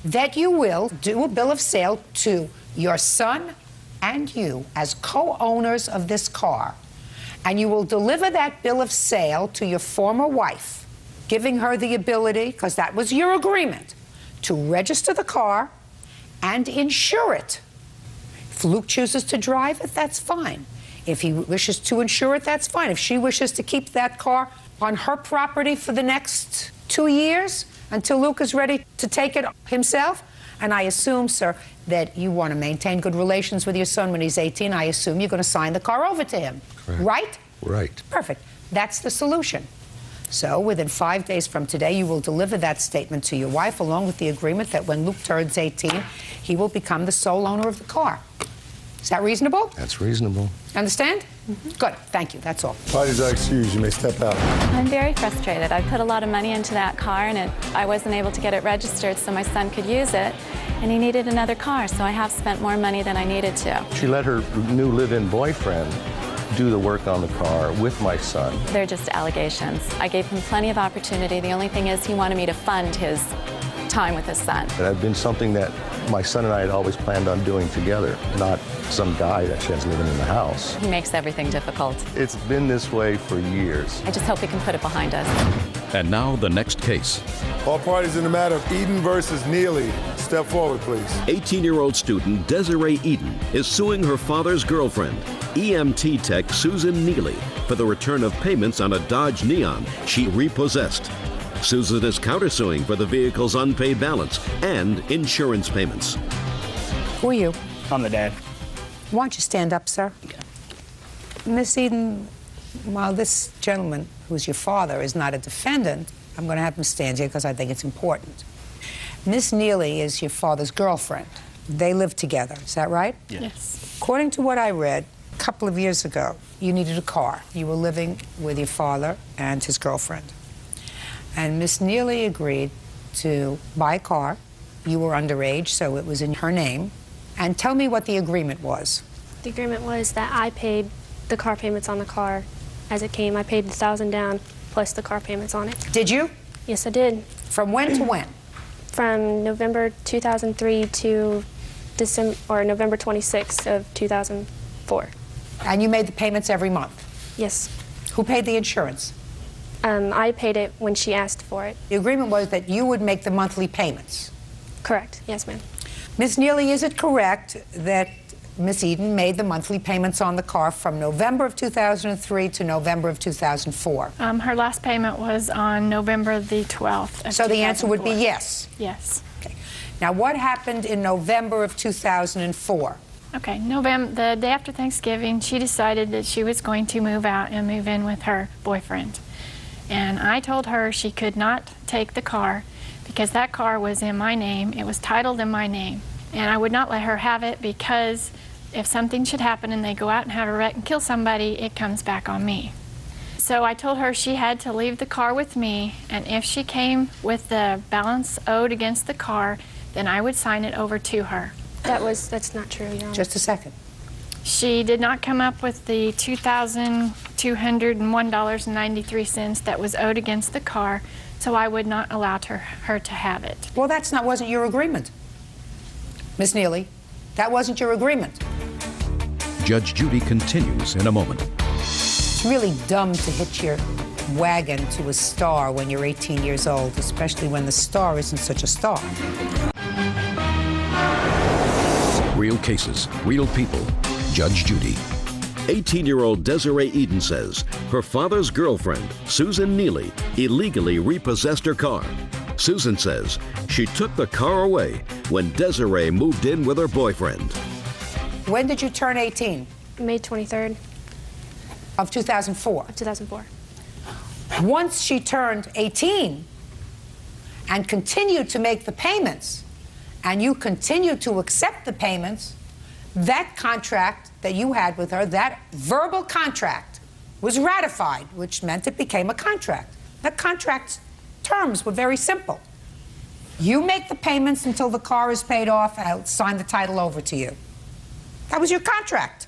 that you will do a bill of sale to your son and you as co-owners of this car. And you will deliver that bill of sale to your former wife, giving her the ability, because that was your agreement, to register the car and insure it. If Luke chooses to drive it, that's fine. If he wishes to insure it, that's fine. If she wishes to keep that car on her property for the next 2 years until Luke is ready to take it himself, and I assume, sir, that you want to maintain good relations with your son when he's 18, I assume you're going to sign the car over to him. Correct. Right? Right. Perfect. That's the solution. So within 5 days from today, you will deliver that statement to your wife, along with the agreement that when Luke turns 18, he will become the sole owner of the car. Is that reasonable? That's reasonable. Understand? Good. Thank you. That's all. Parties are excused. You may step out. I'm very frustrated. I put a lot of money into that car, and I wasn't able to get it registered so my son could use it, and he needed another car, so I have spent more money than I needed to. She let her new live-in boyfriend do the work on the car with my son. They're just allegations. I gave him plenty of opportunity. The only thing is he wanted me to fund his time with his son. It had been something that my son and I had always planned on doing together, not some guy that she has living in the house. He makes everything difficult. It's been this way for years. I just hope we can put it behind us. And now the next case. All parties in the matter of Eden versus Neely. Step forward, please. 18-year-old student Desiree Eden is suing her father's girlfriend, EMT tech Susan Neely, for the return of payments on a Dodge Neon she repossessed. Susan is countersuing for the vehicle's unpaid balance and insurance payments. Who are you? I'm the dad. Why don't you stand up, sir? Miss Eden, while this gentleman, who's your father, is not a defendant, I'm going to have him stand here because I think it's important. Miss Neely is your father's girlfriend. They live together, is that right? Yes. According to what I read, a couple of years ago, you needed a car. You were living with your father and his girlfriend. And Miss Neely agreed to buy a car. You were underage, so it was in her name. And tell me what the agreement was. The agreement was that I paid the car payments on the car as it came. I paid the $1,000 down plus the car payments on it. Did you? Yes, I did. From when to when? From November 2003 to November 26th of 2004. And you made the payments every month? Yes. Who paid the insurance? I paid it when she asked for it. The agreement was that you would make the monthly payments? Correct. Yes, ma'am. Ms. Neely, is it correct that Miss Eden made the monthly payments on the car from November of 2003 to November of 2004? Her last payment was on November the 12th. So the answer would be yes? Yes. Okay. Now, what happened in November of 2004? Okay, the day after Thanksgiving, she decided that she was going to move out and move in with her boyfriend. And I told her she could not take the car because that car was in my name. It was titled in my name. And I would not let her have it because if something should happen and they go out and have a wreck and kill somebody, it comes back on me. So I told her she had to leave the car with me, and if she came with the balance owed against the car, then I would sign it over to her. That's not true, Your Honor. Just a second. She did not come up with the $2,201.93 that was owed against the car, so I would not allow her to have it. Well, wasn't your agreement. Miss Neely, that wasn't your agreement. Judge Judy continues in a moment. It's really dumb to hitch your wagon to a star when you're 18 years old, especially when the star isn't such a star. Real cases, real people. Judge Judy. 18-year-old Desiree Eden says her father's girlfriend, Susan Neely, illegally repossessed her car. Susan says she took the car away when Desiree moved in with her boyfriend. When did you turn 18? May 23rd. Of 2004? Of 2004. Once she turned 18 and continued to make the payments, and you continued to accept the payments, that contract that you had with her, that verbal contract, was ratified, which meant it became a contract. That contract's terms were very simple. You make the payments until the car is paid off, I'll sign the title over to you. That was your contract.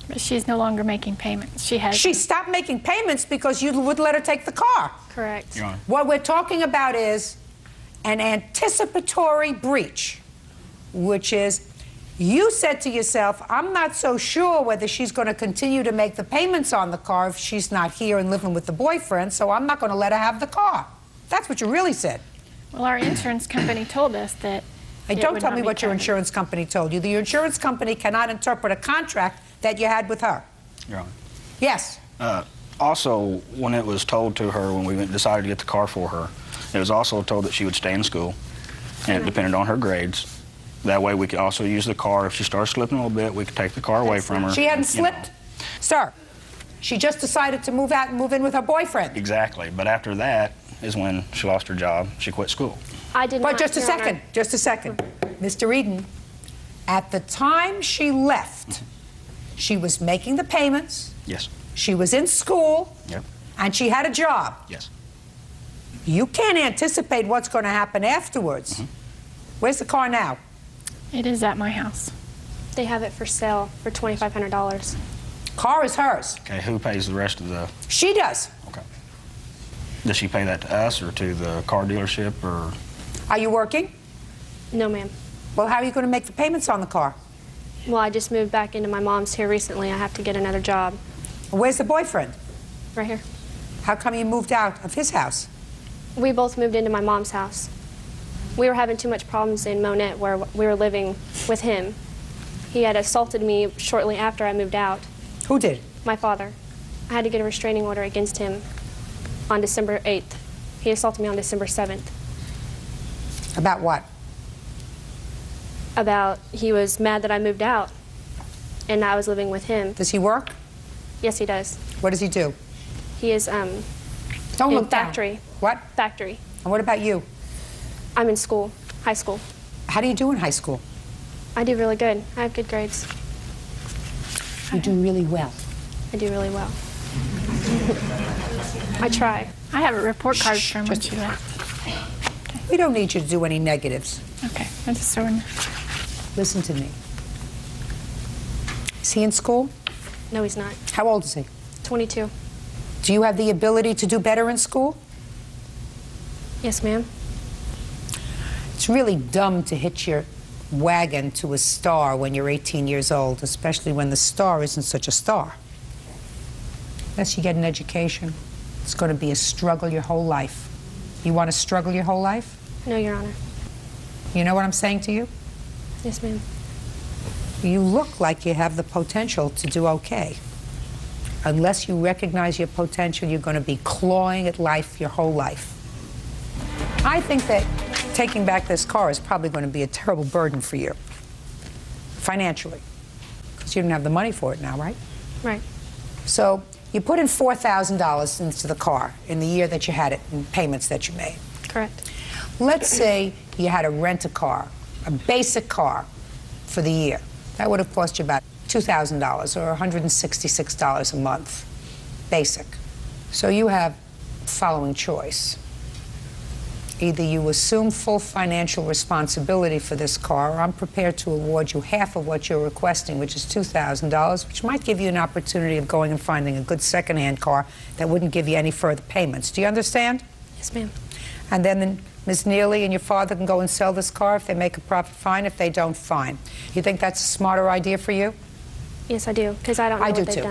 But she's no longer making payments. She stopped making payments because you wouldn't let her take the car. Correct. Your Honor. What we're talking about is an anticipatory breach, which is you said to yourself, I'm not so sure whether she's going to continue to make the payments on the car if she's not here and living with the boyfriend, so I'm not going to let her have the car. That's what you really said. Well, our insurance company told us that. Hey, don't tell me what your insurance company told you. The insurance company cannot interpret a contract that you had with her. Your Honor. Yes. Also, when it was told to her when we decided to get the car for her, it was also told that she would stay in school, and it depended on her grades. That way we could also use the car. If she started slipping a little bit, we could take the car away from her. She hadn't slipped? Sir, she just decided to move out and move in with her boyfriend. Exactly. But after that is when she lost her job. She quit school. I did not. But just a second, just a second. Mr. Eden, at the time she left, she was making the payments. Yes. She was in school. Yep. And she had a job. Yes. You can't anticipate what's going to happen afterwards. Where's the car now? It is at my house. They have it for sale for $2,500. Car is hers. Okay, who pays the rest of the... She does. Okay. Does she pay that to us or to the car dealership or... Are you working? No, ma'am. Well, how are you going to make the payments on the car? Well, I just moved back into my mom's here recently. I have to get another job. Where's the boyfriend? Right here. How come you moved out of his house? We both moved into my mom's house. We were having too much problems in Monette where we were living with him. He had assaulted me shortly after I moved out. Who did? My father. I had to get a restraining order against him on December 8th. He assaulted me on December 7th. About what? About he was mad that I moved out and I was living with him. Does he work? Yes, he does. What does he do? He is Don't in look down. factory. What? Factory. And what about you? I'm in school, high school. How do you do in high school? I do really good. I have good grades. You do really well. I do really well. I try. I have a report card from when she left. We don't need you to do any negatives. Okay, I just saw him. Listen to me. Is he in school? No, he's not. How old is he? 22. Do you have the ability to do better in school? Yes, ma'am. It's really dumb to hitch your wagon to a star when you're 18 years old, especially when the star isn't such a star. Unless you get an education, it's going to be a struggle your whole life. You want to struggle your whole life? No, Your Honor. You know what I'm saying to you? Yes, ma'am. You look like you have the potential to do okay. Unless you recognize your potential, you're going to be clawing at life your whole life. I think that taking back this car is probably going to be a terrible burden for you, financially, because you don't have the money for it now, right? Right. So you put in $4,000 into the car in the year that you had it, in payments that you made. Correct. Let's say you had to rent a car, a basic car, for the year. That would have cost you about $2,000 or $166 a month, basic. So you have the following choice. Either you assume full financial responsibility for this car, or I'm prepared to award you half of what you're requesting, which is $2,000, which might give you an opportunity of going and finding a good second-hand car that wouldn't give you any further payments. Do you understand? Yes, ma'am. And then Ms. Neely and your father can go and sell this car. If they make a profit, fine. If they don't, fine. You think that's a smarter idea for you? Yes, I do, because I don't know what they've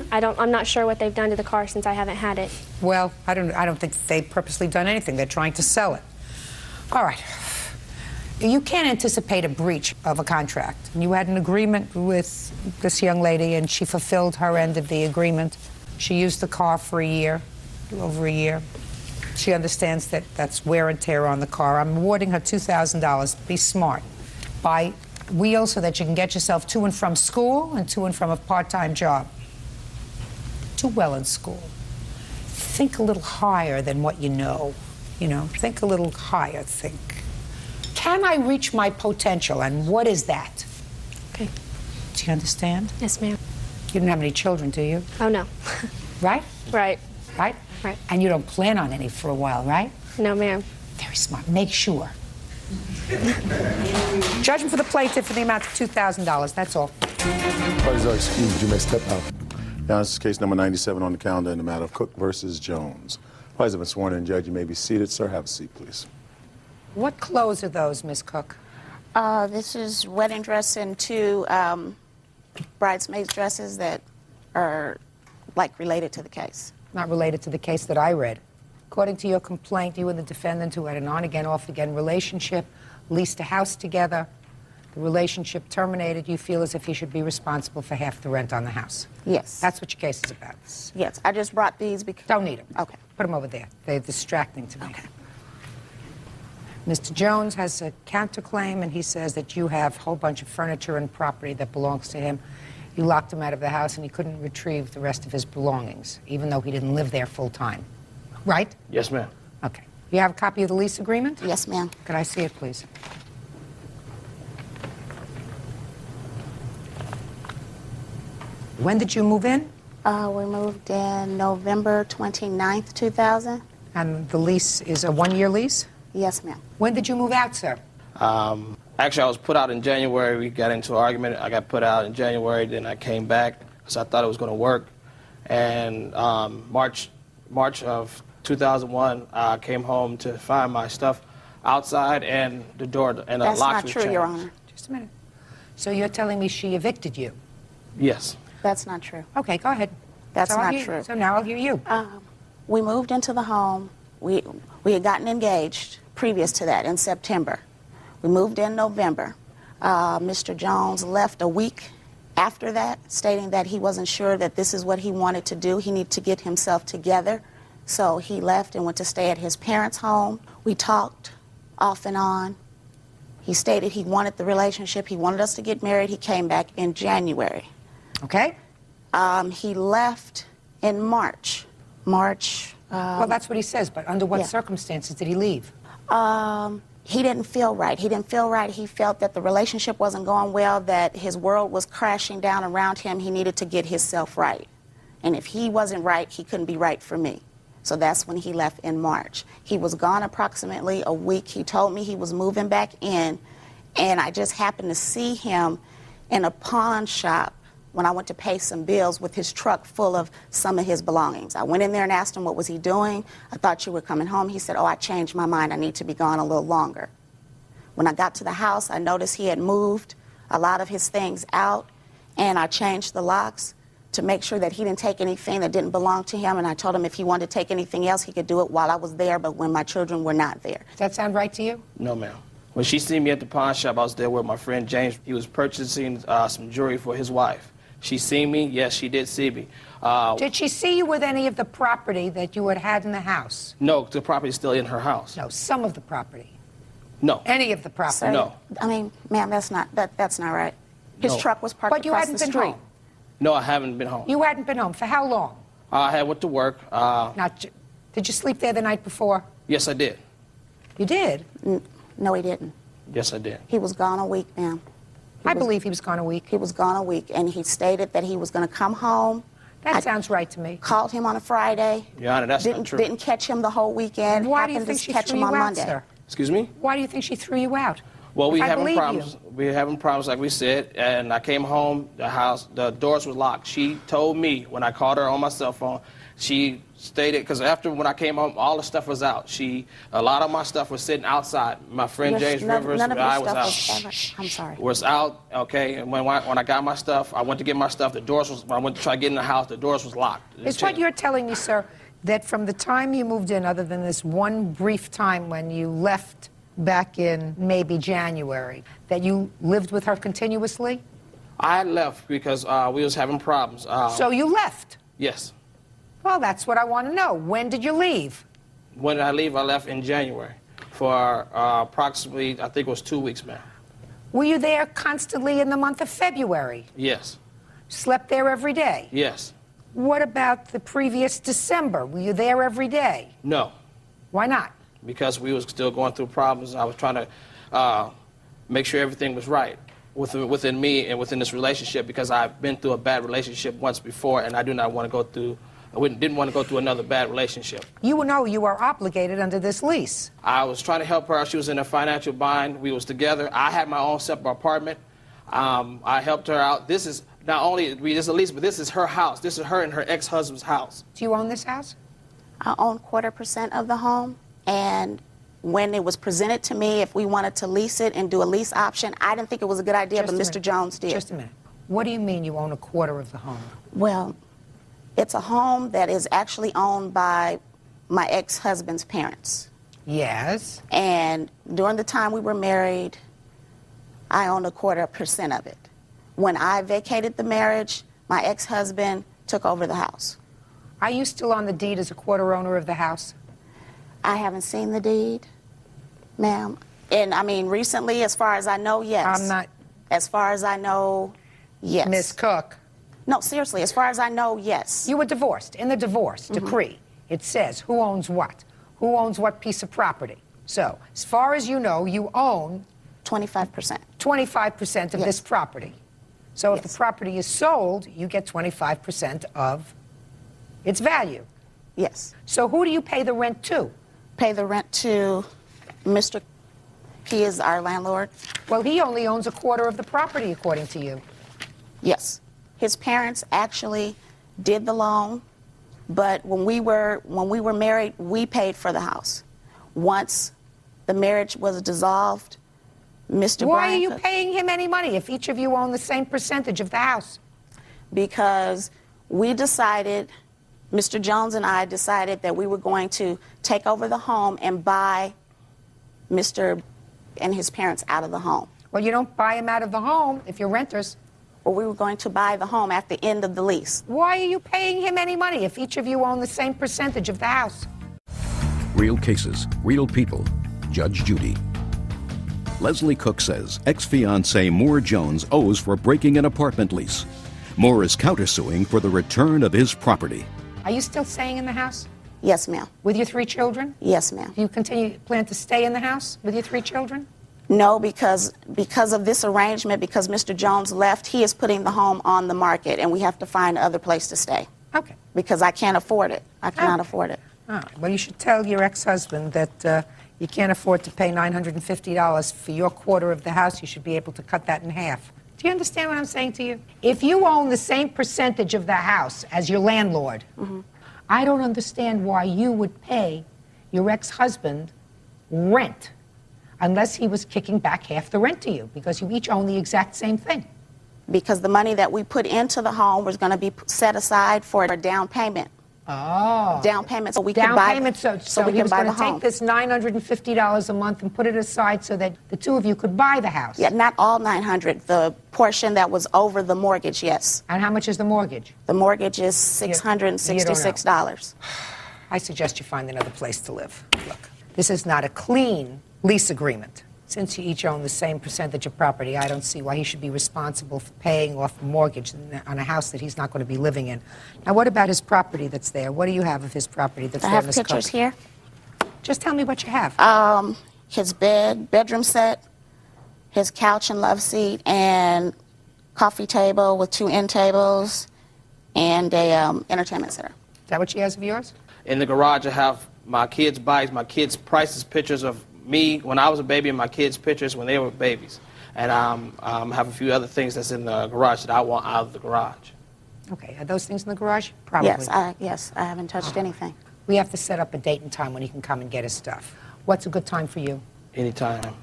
done. I'm not sure what they've done to the car since I haven't had it. Well, I don't think they've purposely done anything. They're trying to sell it. All right. You can't anticipate a breach of a contract. You had an agreement with this young lady, and she fulfilled her end of the agreement. She used the car for a year, a little over a year. She understands that that's wear and tear on the car. I'm awarding her $2,000. Be smart. Buy wheels so that you can get yourself to and from school and to and from a part-time job. Do well in school. Think a little higher than what you know. Think a little higher. Think, can I reach my potential, and what is that? Okay. Do you understand? Yes, ma'am. You don't have any children, do you? Oh, no. Right? Right. Right? Right. And you don't plan on any for a while, right? No, ma'am. Very smart. Make sure. Judgment for the plaintiff for the amount of $2,000. That's all. Parties are excused. You may step out. Now, this is case number 97 on the calendar in the matter of Cook versus Jones. Parties have been sworn in. Judge, you may be seated. Sir, have a seat, please. What clothes are those, Miss Cook? This is wedding dress and two bridesmaids dresses that are, related to the case. Not related to the case that I read. According to your complaint, you and the defendant, who had an on-again, off-again relationship, leased a house together. The relationship terminated. You feel as if he should be responsible for half the rent on the house. Yes. That's what your case is about. Yes, I just brought these because... Don't need them. Okay. Put them over there. They're distracting to me. Okay. Mr. Jones has a counterclaim, and he says that you have a whole bunch of furniture and property that belongs to him. You locked him out of the house, and he couldn't retrieve the rest of his belongings, even though he didn't live there full time. Right? Yes, ma'am. Okay. You have a copy of the lease agreement? Yes, ma'am. Could I see it, please? When did you move in? We moved in November 29th, 2000. And the lease is a one-year lease? Yes, ma'am. When did you move out, sir? Actually, I was put out in January. We got into an argument. I got put out in January. Then I came back because I thought it was going to work. And March of 2001, I came home to find my stuff outside and the door and the locks was changed. That's not true, Your Honor. Just a minute. So you're telling me she evicted you? Yes. That's not true. Okay, go ahead. That's not true. So now I'll hear you. We moved into the home. We had gotten engaged previous to that in September. We moved in November. Mr. Jones left a week after that, stating that he wasn't sure that this is what he wanted to do. He needed to get himself together. So he left and went to stay at his parents' home. We talked off and on. He stated he wanted the relationship. He wanted us to get married. He came back in January. Okay. He left in March. Well, that's what he says, but under what circumstances did he leave? He didn't feel right. He didn't feel right. He felt that the relationship wasn't going well, that his world was crashing down around him. He needed to get himself right. And if he wasn't right, he couldn't be right for me. So that's when he left in March. He was gone approximately a week. He told me he was moving back in, and I just happened to see him in a pawn shop when I went to pay some bills with his truck full of some of his belongings. I went in there and asked him what was he doing. I thought you were coming home. He said, oh, I changed my mind. I need to be gone a little longer. When I got to the house, I noticed he had moved a lot of his things out, and I changed the locks to make sure that he didn't take anything that didn't belong to him, and I told him if he wanted to take anything else, he could do it while I was there, but when my children were not there. Does that sound right to you? No, ma'am. When she seen me at the pawn shop, I was there with my friend James. He was purchasing some jewelry for his wife. She seen me? Yes, she did see me. Did she see you with any of the property that you had in the house? No, the property's still in her house. No, some of the property. No. Any of the property? Sir, no. I mean, ma'am, that's not right. His No. truck was parked But you across hadn't the been street. home? No, I haven't been home. You hadn't been home. For how long? I had went to work. Did you sleep there the night before? Yes, I did. You did? No, he didn't. Yes, I did. He was gone a week, ma'am. I believe he was gone a week. He was gone a week, and he stated that he was going to come home. That sounds right to me. Called him on a Friday. Your Honor, that's not true. Didn't catch him the whole weekend. Why do you Happened think to she catch threw him you on out, Monday. sir? Excuse me? Why do you think she threw you out? Well, we If I having believe problems. you. We having problems, like we said, and I came home. The doors was locked. She told me when I called her on my cell phone. She stated because after when I came home, all the stuff was out. A lot of my stuff was sitting outside. My friend James Rivers, none of I your was out. stuff was ever. I'm sorry. Was out. Okay, and when I got my stuff, I went to get my stuff. The doors was when I went to try to get in the house. The doors was locked. Is what you're telling me, sir, that from the time you moved in, other than this one brief time when you left back in maybe January, that you lived with her continuously? I left because we was having problems. So you left? Yes. Well, that's what I want to know. When did you leave? When did I leave? I left in January for approximately, I think it was 2 weeks, ma'am. Were you there constantly in the month of February? Yes. Slept there every day? Yes. What about the previous December? Were you there every day? No. Why not? Because we was still going through problems. I was trying to make sure everything was right within me and within this relationship, because I've been through a bad relationship once before, and I do not want to go through. I didn't want to go through another bad relationship. You know you are obligated under this lease. I was trying to help her. She was in a financial bind. We was together. I had my own separate apartment. I helped her out. This is not only this is a lease, but this is her house. This is her and her ex-husband's house. Do you own this house? I own 1/4% of the home, and when it was presented to me if we wanted to lease it and do a lease option, I didn't think it was a good idea, but Mr. Jones did. Just a minute. What do you mean you own 1/4 of the home? Well, it's a home that is actually owned by my ex-husband's parents. Yes. And during the time we were married, I owned 1/4% of it. When I vacated the marriage, my ex-husband took over the house. Are you still on the deed as a 1/4 owner of the house? I haven't seen the deed, ma'am. And I mean, recently, as far as I know, yes. I'm not. As far as I know, yes. Miss Cook. No, seriously, as far as I know, yes. You were divorced. In the divorce decree, it says who owns what. Who owns what piece of property. So, as far as you know, you own 25%. 25% of this property. So if the property is sold, you get 25% of its value. Yes. So who do you pay the rent to? Pay the rent to Mr. He is our landlord. Well, he only owns 1/4 of the property, according to you. Yes. His parents actually did the loan, but when we were married, we paid for the house. Once the marriage was dissolved, Mr. Why Brian are you paying him any money if each of you own the same percentage of the house? Because we decided, Mr. Jones and I decided that we were going to take over the home and buy Mr. and his parents out of the home. Well, you don't buy him out of the home if you're renters. Well, we were going to buy the home at the end of the lease. Why are you paying him any money if each of you own the same percentage of the house? Real cases, real people. Judge Judy. Leslie Cook says ex-fiancé Moore Jones owes for breaking an apartment lease. Moore is countersuing for the return of his property. Are you still staying in the house? Yes, ma'am. With your 3 children? Yes, ma'am. Do you plan to stay in the house with your 3 children? No, because of this arrangement, because Mr. Jones left, he is putting the home on the market, and we have to find another place to stay. Okay. Because I can't afford it. I cannot afford it. Oh, well, you should tell your ex-husband that you can't afford to pay $950 for your 1/4 of the house. You should be able to cut that in half. Do you understand what I'm saying to you? If you own the same percentage of the house as your landlord, I don't understand why you would pay your ex-husband rent unless he was kicking back half the rent to you, because you each own the exact same thing. Because the money that we put into the home was going to be set aside for a down payment. Oh. Down payment, so we Down could buy. payment, so we he could was buy going the to home. take this $950 a month and put it aside so that the 2 of you could buy the house. Yeah, not all $900. The portion that was over the mortgage, yes. And how much is the mortgage? The mortgage is $666. I suggest you find another place to live. Look, this is not a clean lease agreement. Since you each own the same percentage of property, I don't see why he should be responsible for paying off a mortgage on a house that he's not going to be living in. Now, what about his property that's there? What do you have of his property that's there, I have Ms. pictures Cook? here. Just tell me what you have. His bedroom set, his couch and love seat, and coffee table with 2 end tables, and a entertainment center. Is that what she has of yours? In the garage, I have my kids' bikes, my kids' prices, pictures of me when I was a baby, and my kids' pictures when they were babies. And have a few other things that's in the garage that I want out of the garage. Okay, are those things in the garage? Probably. Yes, I haven't touched anything. We have to set up a date and time when he can come and get his stuff. What's a good time for you? Anytime.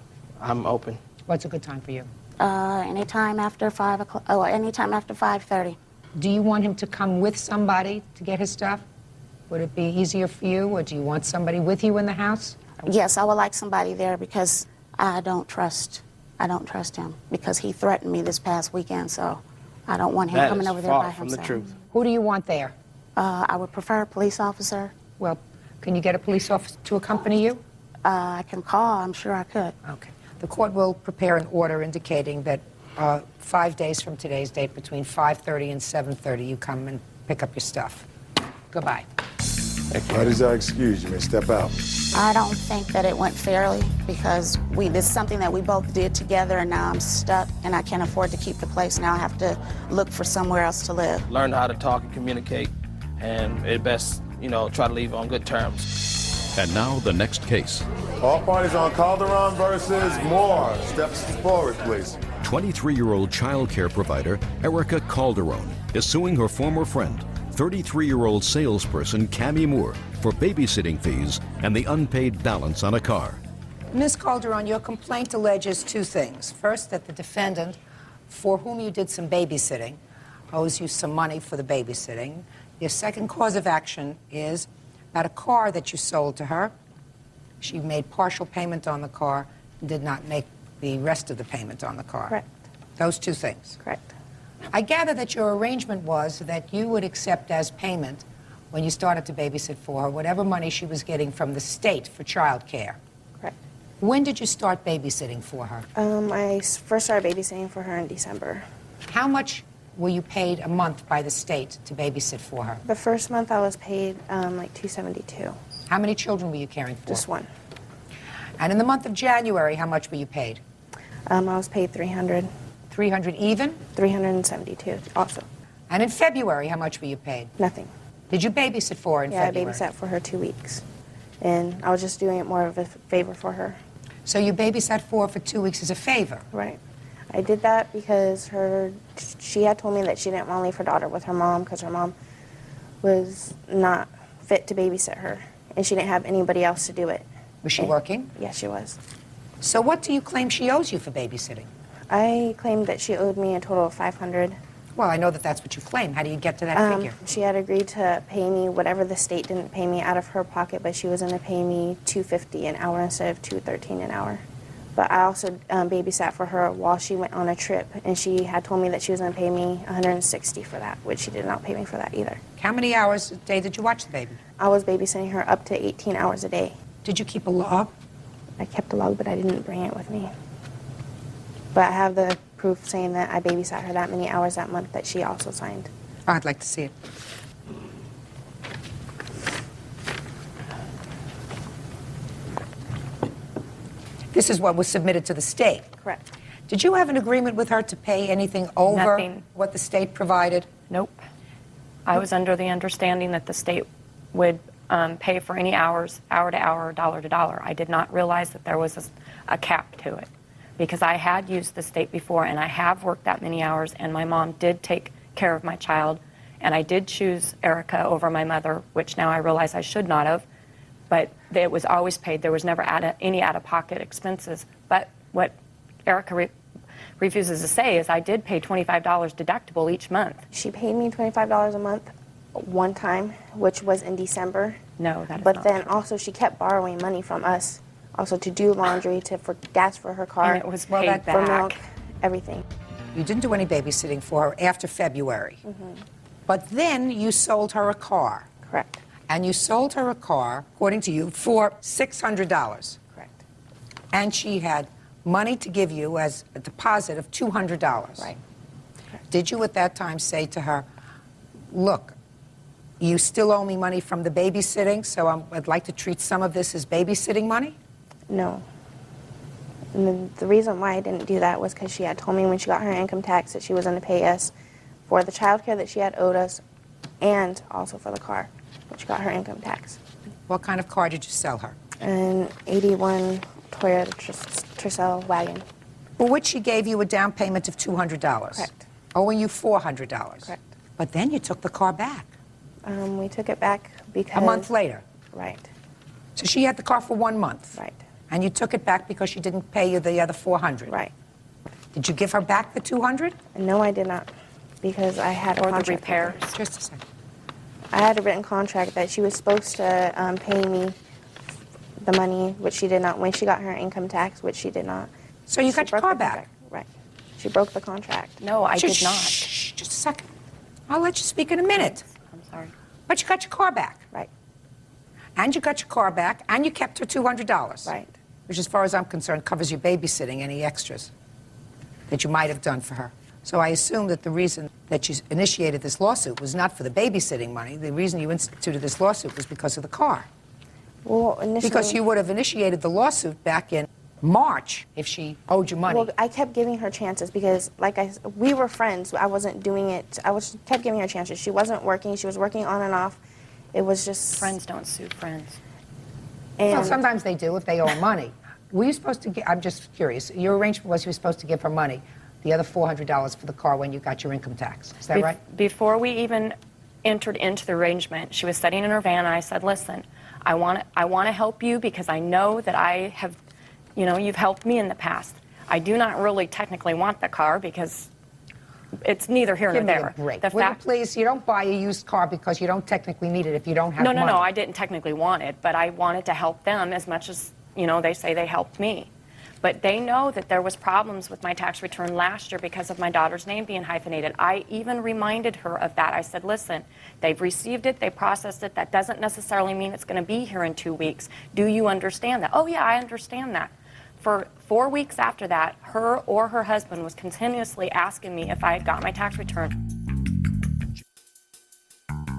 I'm open. What's a good time for you? Anytime after 5 o'clock. Oh, anytime after 5:30. Do you want him to come with somebody to get his stuff? Would it be easier for you, or do you want somebody with you in the house? Yes, I would like somebody there because I don't trust him because he threatened me this past weekend, so I don't want him That coming is over there far by from himself. the truth. Who do you want there? I would prefer a police officer. Well, can you get a police officer to accompany you? I can call. I'm sure I could. Okay. The court will prepare an order indicating that 5 days from today's date, between 5:30 and 7:30, you come and pick up your stuff. Goodbye. Parties are excused. You may step out. I don't think that it went fairly because this is something that we both did together, and now I'm stuck and I can't afford to keep the place. Now I have to look for somewhere else to live. Learn how to talk and communicate, and at best, try to leave on good terms. And now the next case. All parties on Calderon versus Moore. Steps forward, please. 23-year-old child care provider Erica Calderon is suing her former friend, 33-year-old salesperson Cammie Moore, for babysitting fees and the unpaid balance on a car. Ms. Calderon, your complaint alleges two things. First, that the defendant, for whom you did some babysitting, owes you some money for the babysitting. Your second cause of action is that a car that you sold to her, she made partial payment on the car and did not make the rest of the payment on the car. Correct. Those two things. Correct. I gather that your arrangement was that you would accept as payment, when you started to babysit for her, whatever money she was getting from the state for child care. Correct. When did you start babysitting for her? I first started babysitting for her in December. How much were you paid a month by the state to babysit for her? The first month I was paid like $272. How many children were you caring for? Just one. And in the month of January, how much were you paid? I was paid $300. 300 even? $372 also. And in February, how much were you paid? Nothing. Did you babysit for her in February? I babysat for her 2 weeks. And I was just doing it more of a favor for her. So you babysat for her for 2 weeks as a favor? Right. I did that because she had told me that she didn't want to leave her daughter with her mom because her mom was not fit to babysit her. And she didn't have anybody else to do it. Was she working? Yes, she was. So what do you claim she owes you for babysitting? I claimed that she owed me a total of $500. Well, I know that that's what you claim. How do you get to that figure? She had agreed to pay me whatever the state didn't pay me out of her pocket, but she was going to pay me $250 an hour instead of $213 an hour. But I also babysat for her while she went on a trip, and she had told me that she was going to pay me $160 for that, which she did not pay me for that either. How many hours a day did you watch the baby? I was babysitting her up to 18 hours a day. Did you keep a log? I kept a log, but I didn't bring it with me. But I have the proof saying that I babysat her that many hours that month that she also signed. Oh, I'd like to see it. This is what was submitted to the state. Correct. Did you have an agreement with her to pay anything over Nothing. what the state provided? Nope. I was under the understanding that the state would pay for any hours, hour to hour, dollar to dollar. I did not realize that there was a cap to it because I had used the state before and I have worked that many hours and my mom did take care of my child and I did choose Erica over my mother, which now I realize I should not have, but it was always paid. There was never any out-of-pocket expenses. But what Erica refuses to say is I did pay $25 deductible each month. She paid me $25 a month one time, which was in December. No, that is But not then true. also she kept borrowing money from us, also to do laundry, for gas for her car, And it was paid for back. milk, everything. You didn't do any babysitting for her after February. Mm-hmm. But then you sold her a car. Correct. And you sold her a car, according to you, for $600. Correct. And she had money to give you as a deposit of $200. Right. Did you at that time say to her, look, you still owe me money from the babysitting, so I'd like to treat some of this as babysitting money? No. And the reason why I didn't do that was because she had told me when she got her income tax that she was going to pay us for the child care that she had owed us and also for the car, when she got her income tax. What kind of car did you sell her? An 81 Toyota Tercel wagon. For which she gave you a down payment of $200. Correct. Owing you $400. Correct. But then you took the car back. We took it back because... A month later. Right. So she had the car for 1 month. Right. And you took it back because she didn't pay you the other $400. Right. Did you give her back the $200? No, I did not, because I had a Or the contract with her. repairs. Just a second. I had a written contract that she was supposed to pay me the money, which she did not, when she got her income tax, which she did not. So you She got your broke car the back? contract. Right. She broke the contract. No, I did not. Shh, just a second. I'll let you speak in a minute. I'm sorry. But you got your car back. Right. And you got your car back, and you kept her $200. Right. Which, as far as I'm concerned, covers your babysitting, any extras that you might have done for her. So I assume that the reason that you initiated this lawsuit was not for the babysitting money. The reason you instituted this lawsuit was because of the car. Well, initially... Because you would have initiated the lawsuit back in March if she owed you money. Well, I kept giving her chances because, we were friends. I wasn't doing it. Kept giving her chances. She wasn't working. She was working on and off. It was just... Friends don't sue friends. And Well, sometimes they do if they owe money. Were you supposed to I'm just curious. Your arrangement was you were supposed to give her money, the other $400 for the car when you got your income tax. Is that right? Before we even entered into the arrangement, she was sitting in her van, and I said, listen, I want to help you because I know that I have, you've helped me in the past. I do not really technically want the car because it's neither here nor there. Give me a break. The Will you fact, please, you don't buy a used car because you don't technically need it if you don't have money. No, I didn't technically want it, but I wanted to help them as much as, they say they helped me. But they know that there was problems with my tax return last year because of my daughter's name being hyphenated. I even reminded her of that. I said, listen, they've received it, they processed it. That doesn't necessarily mean it's going to be here in 2 weeks. Do you understand that? Oh, yeah, I understand that. For 4 weeks after that, her or her husband was continuously asking me if I had got my tax return.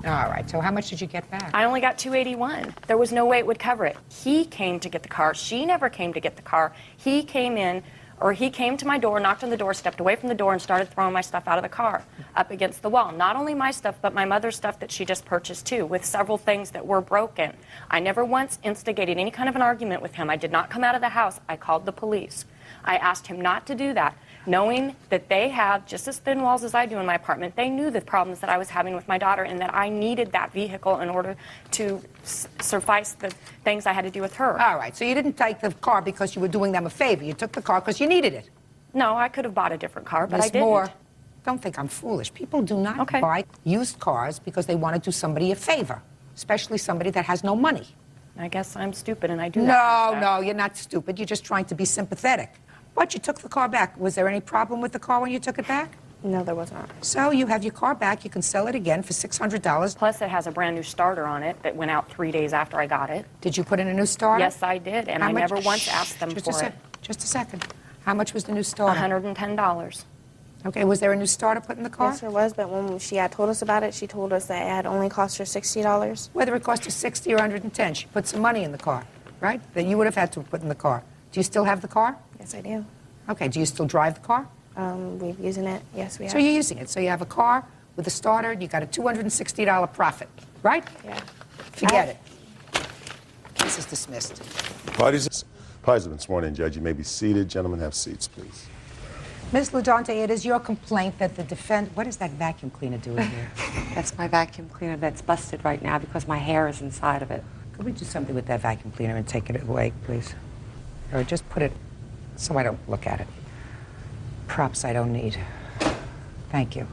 All right, so how much did you get back? I only got $281. There was no way it would cover it. He came to get the car. She never came to get the car. He came to my door, knocked on the door, stepped away from the door, and started throwing my stuff out of the car up against the wall. Not only my stuff, but my mother's stuff that she just purchased too, with several things that were broken. I never once instigated any kind of an argument with him. I did not come out of the house. I called the police. I asked him not to do that, knowing that they have just as thin walls as I do in my apartment. They knew the problems that I was having with my daughter and that I needed that vehicle in order to suffice the things I had to do with her. All right, so you didn't take the car because you were doing them a favor. You took the car because you needed it. No, I could have bought a different car, but Ms. I didn't. Moore, don't think I'm foolish. People do not buy used cars because they want to do somebody a favor, especially somebody that has no money. I guess I'm stupid and I do that. No, you're not stupid. You're just trying to be sympathetic. But you took the car back. Was there any problem with the car when you took it back? No, there was not. So you have your car back. You can sell it again for $600. Plus, it has a brand new starter on it that went out 3 days after I got it. Did you put in a new starter? Yes, I did, and I never once asked them for it. Just a second. How much was the new starter? $110. Okay, was there a new starter put in the car? Yes, there was, but when she had told us about it, she told us that it had only cost her $60. Whether it cost her $60 or $110, she put some money in the car, right? That you would have had to put in the car. Do you still have the car? Yes, I do. Okay, do you still drive the car? We're using it. Yes, we have. So you're using it. So you have a car with a starter, you got a $260 profit, right? Yeah. Forget it. Case is dismissed. Parties have been sworn in, Judge. You may be seated. Gentlemen, have seats, please. Ms. Ludante, it is your complaint that the defendant... What is that vacuum cleaner doing here? That's my vacuum cleaner that's busted right now because my hair is inside of it. Could we do something with that vacuum cleaner and take it away, please? Or just put it so I don't look at it. Props I don't need. Thank you.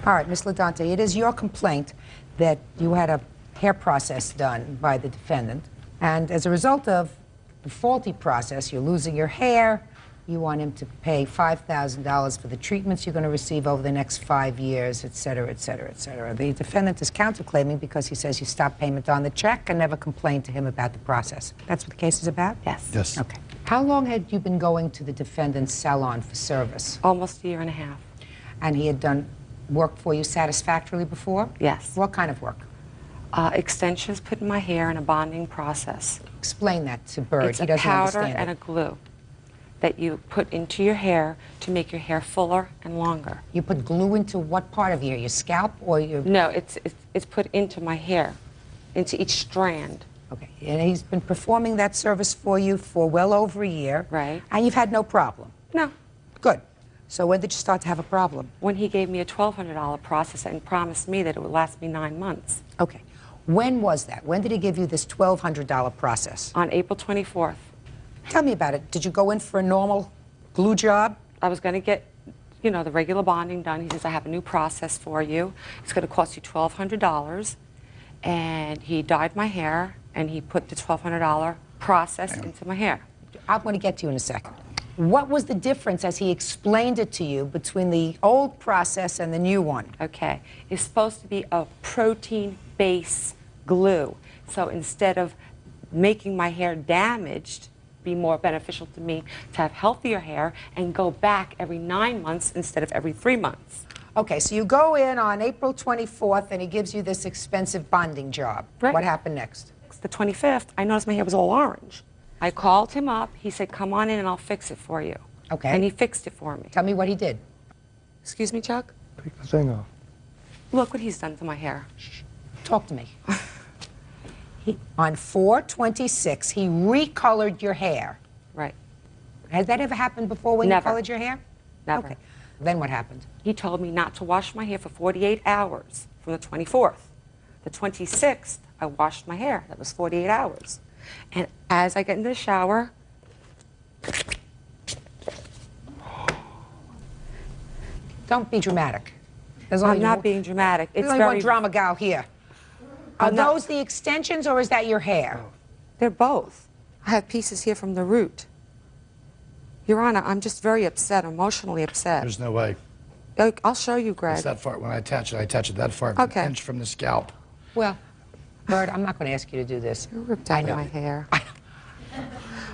All right, Ms. Ludante, it is your complaint that you had a hair process done by the defendant, and as a result of the faulty process, you're losing your hair. You want him to pay $5,000 for the treatments you're going to receive over the next 5 years, et cetera, et cetera, et cetera. The defendant is counterclaiming because he says you stopped payment on the check and never complained to him about the process. That's what the case is about? Yes. Yes. Okay. How long had you been going to the defendant's salon for service? Almost a year and a half. And he had done work for you satisfactorily before? Yes. What kind of work? Extensions put in my hair and a bonding process. Explain that to Bird. It's He a doesn't powder understand and it. a glue that you put into your hair to make your hair fuller and longer. You put glue into what part of your scalp or your... No, it's put into my hair, into each strand. Okay, and he's been performing that service for you for well over a year. Right. And you've had no problem? No. Good. So when did you start to have a problem? When he gave me a $1,200 process and promised me that it would last me 9 months. Okay. When was that? When did he give you this $1,200 process? On April 24th. Tell me about it. Did you go in for a normal glue job? I was going to get, the regular bonding done. He says, I have a new process for you. It's going to cost you $1,200. And he dyed my hair and he put the $1,200 process into my hair. I'm going to get to you in a second. What was the difference, as he explained it to you, between the old process and the new one? Okay. It's supposed to be a protein-based glue. So instead of making my hair damaged, be more beneficial to me to have healthier hair and go back every 9 months instead of every 3 months. Okay, so you go in on April 24th, and he gives you this expensive bonding job. Right. What happened next? The 25th, I noticed my hair was all orange. I called him up. He said, come on in and I'll fix it for you. Okay. And he fixed it for me. Tell me what he did. Excuse me, Chuck? Take the thing off. Look what he's done to my hair. Talk to me. On 4/26, he recolored your hair. Right. Has that ever happened before when Never. you colored your hair? Never. Okay. Then what happened? He told me not to wash my hair for 48 hours from the 24th. The 26th, I washed my hair. That was 48 hours. And as I get in the shower, Don't be dramatic. I'm not being dramatic. There's It's only very one drama gal here. Are I'm not- those the extensions, or is that your hair? They're both. I have pieces here from the root. Your Honor, I'm just very upset, emotionally upset. There's no way. I'll show you, Greg. It's that far. When I attach it that far, Okay. an inch from the scalp. Well, Bird, I'm not going to ask you to do this. You ripped out my hair.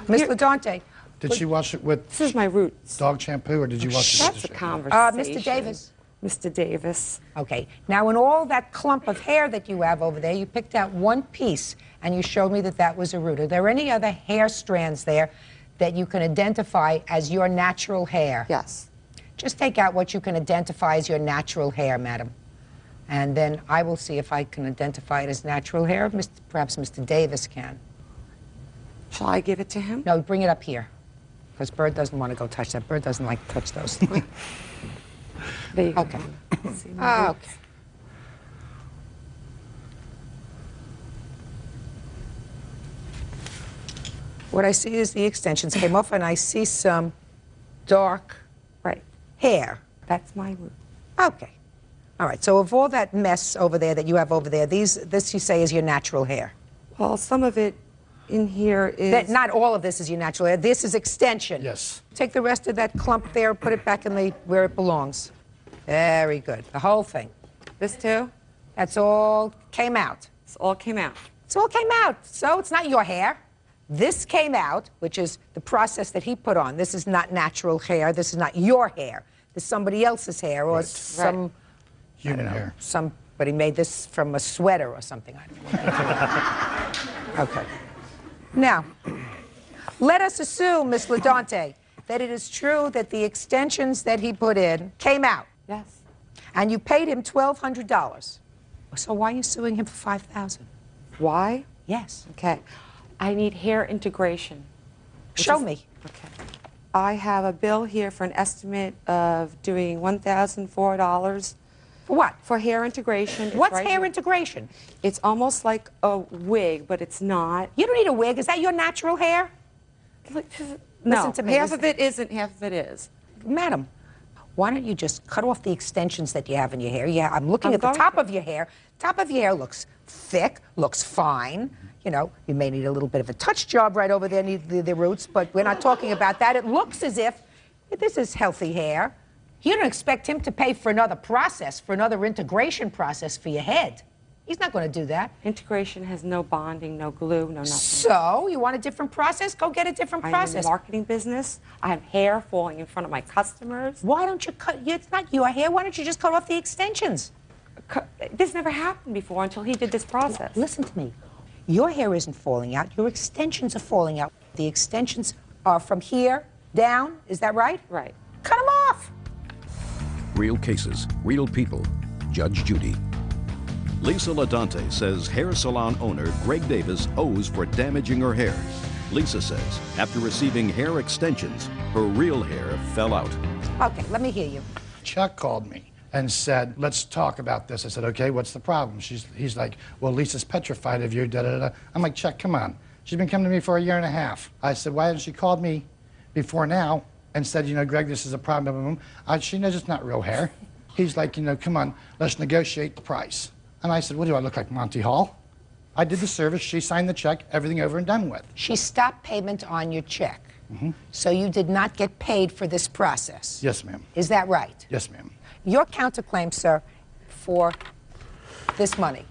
Miss LaDante. Did she wash it with This is my roots. dog shampoo, or did you wash it with That's the a shampoo? conversation. Mr. Davis. Mr. Davis. Okay. Now, in all that clump of hair that you have over there, you picked out one piece, and you showed me that that was a root. Are there any other hair strands there that you can identify as your natural hair? Yes. Just take out what you can identify as your natural hair, madam. And then I will see if I can identify it as natural hair. Perhaps Mr. Davis can. Shall I give it to him? No, bring it up here. Because Bird doesn't want to go touch that. Bird doesn't like to touch those things. There you go. Okay. See my Okay. roots? What I see is the extensions came off, and I see some dark hair. That's my root. Okay. All right. So of all that mess over there that you have over there, this you say is your natural hair. Well, some of it in here is... Not all of this is your natural hair. This is extension. Yes. Take the rest of that clump there, put it back in where it belongs. Very good. The whole thing. This too? That's all came out. This all came out. It's all came out. So it's not your hair. This came out, which is the process that he put on. This is not natural hair. This is not your hair. This is somebody else's hair, or some Human hair. Somebody made this from a sweater or something. I don't know. Okay. Now, let us assume, Miss LaDante, that it is true that the extensions that he put in came out. Yes. And you paid him $1,200. So why are you suing him for $5,000? Why? Yes. Okay. I need hair integration. Show me. Okay. I have a bill here for an estimate of doing $1,004. For what? For hair integration. It's What's right hair here. integration? It's almost like a wig, but it's not. You don't need a wig. Is that your natural hair? No, Listen to me. half of it isn't, half of it is. Madam, why don't you just cut off the extensions that you have in your hair? Yeah, I'm looking I'm at the going top to. of your hair. Top of your hair looks thick, looks fine. You know, you may need a little bit of a touch job right over there near the roots, but we're not talking about that. It looks as if this is healthy hair. You don't expect him to pay for another process, for another integration process for your head. He's not going to do that. Integration has no bonding, no glue, no nothing. So, you want a different process? Go get a different I'm process. in the marketing business. I have hair falling in front of my customers. Why don't you cut? It's not your hair. Why don't you just cut off the extensions? This never happened before until he did this process. Listen to me. Your hair isn't falling out. Your extensions are falling out. The extensions are from here down. Is that right? Right. Cut them off. Real cases, real people. Judge Judy. Lisa LaDante says hair salon owner Greg Davis owes for damaging her hair. Lisa says after receiving hair extensions, her real hair fell out. Okay, let me hear you. Chuck called me and said, let's talk about this. I said, okay, what's the problem? He's like, well, Lisa's petrified of you, da-da-da. I'm like, Chuck, come on. She's been coming to me for 1.5 years. I said, why hasn't she called me before now and said, you know, Greg, this is a problem. She knows it's not real hair. He's like, you know, come on, let's negotiate the price. And I said, what do I look like, Monty Hall? I did the service, she signed the check, everything over and done with. She stopped payment on your check. So you did not get paid for this process. Yes, ma'am. Is that right? Yes, ma'am. Your counterclaim, sir, for this money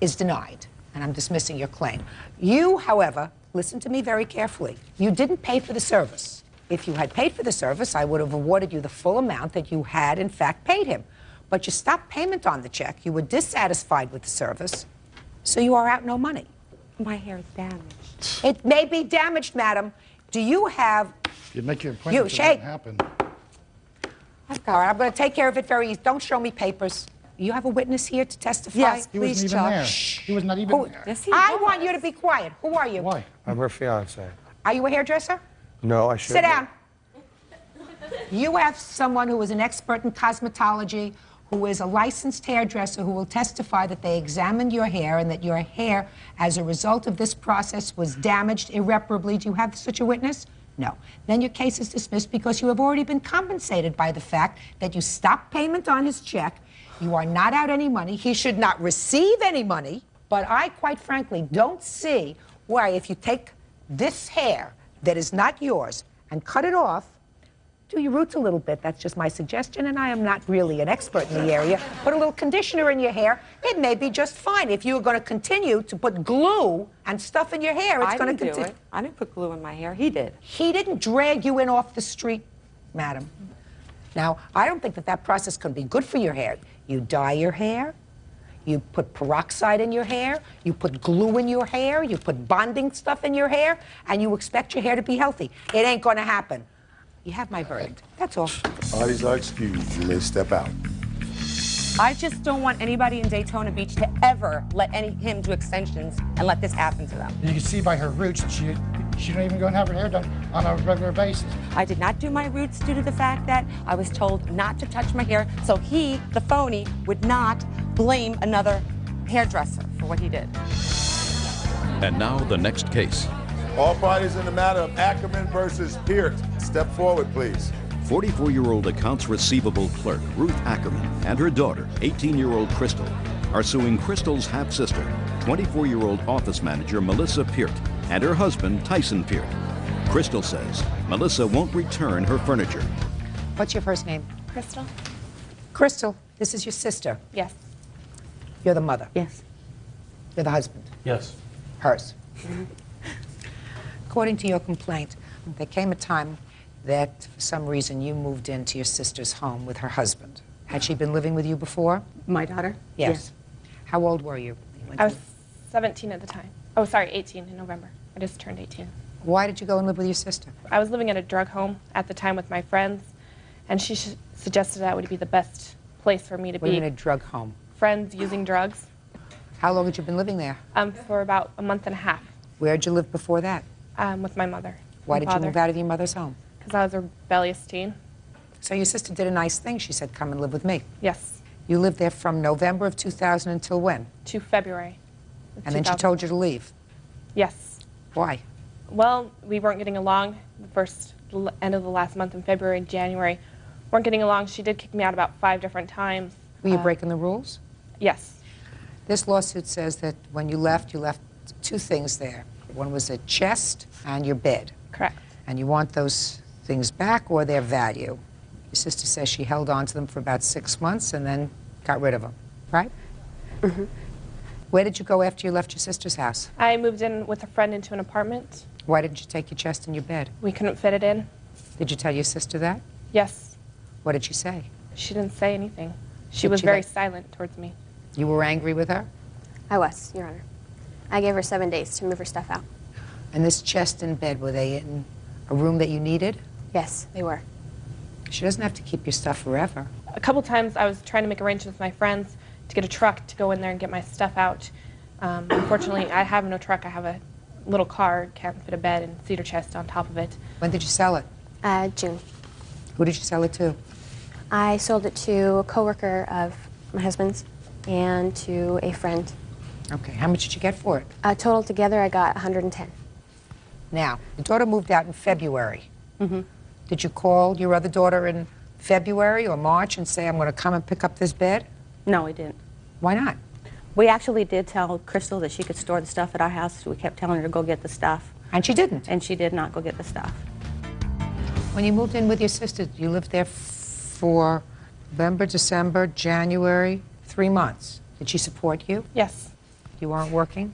is denied, and I'm dismissing your claim. You, however, listen to me very carefully. You didn't pay for the service. If you had paid for the service, I would have awarded you the full amount that you had, in fact, paid him. But you stopped payment on the check. You were dissatisfied with the service, so you are out no money. My hair is damaged. It may be damaged, madam. Do you have... You make your appointment, so it won't happen. All right, I'm going to take care of it very easy. Don't show me papers. You have a witness here to testify? Yes, he wasn't even there. He was not even there. Yes, he I was. want you to be quiet. Who are you? Why? I'm her fiance. Are you a hairdresser? No, I should. Sit down. You have someone who is an expert in cosmetology, who is a licensed hairdresser, who will testify that they examined your hair and that your hair, as a result of this process, was damaged irreparably. Do you have such a witness? No. Then your case is dismissed because you have already been compensated by the fact that you stopped payment on his check. You are not out any money. He should not receive any money. But I, quite frankly, don't see why, if you take this hair that is not yours and cut it off, do your roots a little bit. That's just my suggestion, and I am not really an expert in the area. Put a little conditioner in your hair. It may be just fine. If you are going to continue to put glue and stuff in your hair, it's going to continue. I didn't put glue in my hair. He did. He didn't drag you in off the street, madam. Now, I don't think that that process can be good for your hair. You dye your hair. You put peroxide in your hair, you put glue in your hair, you put bonding stuff in your hair, and you expect your hair to be healthy. It ain't going to happen. You have my verdict. That's all. Parties are excused. You may step out. I just don't want anybody in Daytona Beach to ever let him do extensions and let this happen to them. You can see by her roots that she don't even go and have her hair done on a regular basis. I did not do my roots due to the fact that I was told not to touch my hair, so he, the phony, would not blame another hairdresser for what he did. And now the next case. All parties in the matter of Ackerman versus Peart. Step forward, please. 44-year-old accounts receivable clerk Ruth Ackerman and her daughter, 18-year-old Crystal, are suing Crystal's half-sister, 24-year-old office manager Melissa Peart, and her husband, Tyson Peart. Crystal says Melissa won't return her furniture. What's your first name? Crystal? Crystal, this is your sister. Yes. You're the mother. Yes. You're the husband. Yes. Hers. According to your complaint, there came a time that, for some reason, you moved into your sister's home with her husband. Had she been living with you before? My daughter? Yes. How old were you? I was 17 at the time. Oh, sorry, 18 in November. I just turned 18. Why did you go and live with your sister? I was living at a drug home at the time with my friends, and she suggested that would be the best place for me to What do be. you mean a drug home? Friends using drugs. How long had you been living there? For about a month and a half. Where did you live before that? With my mother. Why did you move out of your mother's home? Because I was a rebellious teen. So your sister did a nice thing. She said, come and live with me. Yes. You lived there from November of 2000 until when? To February. And then she told you to leave. Yes. Why? Well, we weren't getting along the end of the last month in February and January. Weren't getting along. She did kick me out about 5 different times. Were you breaking the rules? Yes. This lawsuit says that when you left 2 things there. One was a chest and your bed. Correct. And you want those things back or their value. Your sister says she held on to them for about 6 months and then got rid of them, right? Mm-hmm. Where did you go after you left your sister's house? I moved in with a friend into an apartment. Why didn't you take your chest and your bed? We couldn't fit it in. Did you tell your sister that? Yes. What did she say? She didn't say anything. She Did was she very let- silent towards me. You were angry with her? I was, Your Honor. I gave her 7 days to move her stuff out. And this chest and bed, were they in a room that you needed? Yes, they were. She doesn't have to keep your stuff forever. A couple times I was trying to make arrangements with my friends to get a truck to go in there and get my stuff out. Unfortunately, I have no truck. I have a little car, can't fit a bed and cedar chest on top of it. When did you sell it? June. Who did you sell it to? I sold it to a coworker of my husband's and to a friend. Okay, how much did you get for it? Total together, I got 110. Now, your daughter moved out in February. Mm-hmm. Did you call your other daughter in February or March and say, I'm going to come and pick up this bed? No, I didn't. Why not? We actually did tell Crystal that she could store the stuff at our house. We kept telling her to go get the stuff. And she didn't? And she did not go get the stuff. When you moved in with your sister, you lived there for November, December, January, 3 months. Did she support you? Yes. You weren't working?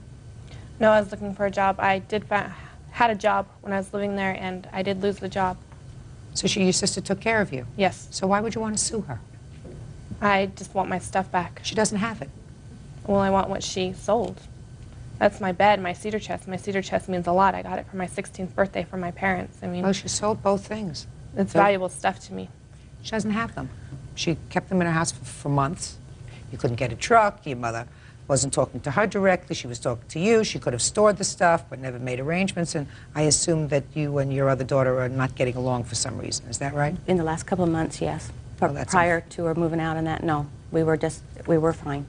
No, I was looking for a job. I had a job when I was living there, and I did lose the job. So your sister took care of you? Yes. So why would you want to sue her? I just want my stuff back. She doesn't have it. Well, I want what she sold. That's my bed, my cedar chest. My cedar chest means a lot. I got it for my 16th birthday from my parents. I mean, Well, she sold both things. it's valuable stuff to me. She doesn't have them. She kept them in her house for months. You couldn't get a truck. Your mother wasn't talking to her directly. She was talking to you. She could have stored the stuff but never made arrangements. And I assume that you and your other daughter are not getting along for some reason. Is that right? In the last couple of months, yes. Prior to her moving out and that, no. We were fine.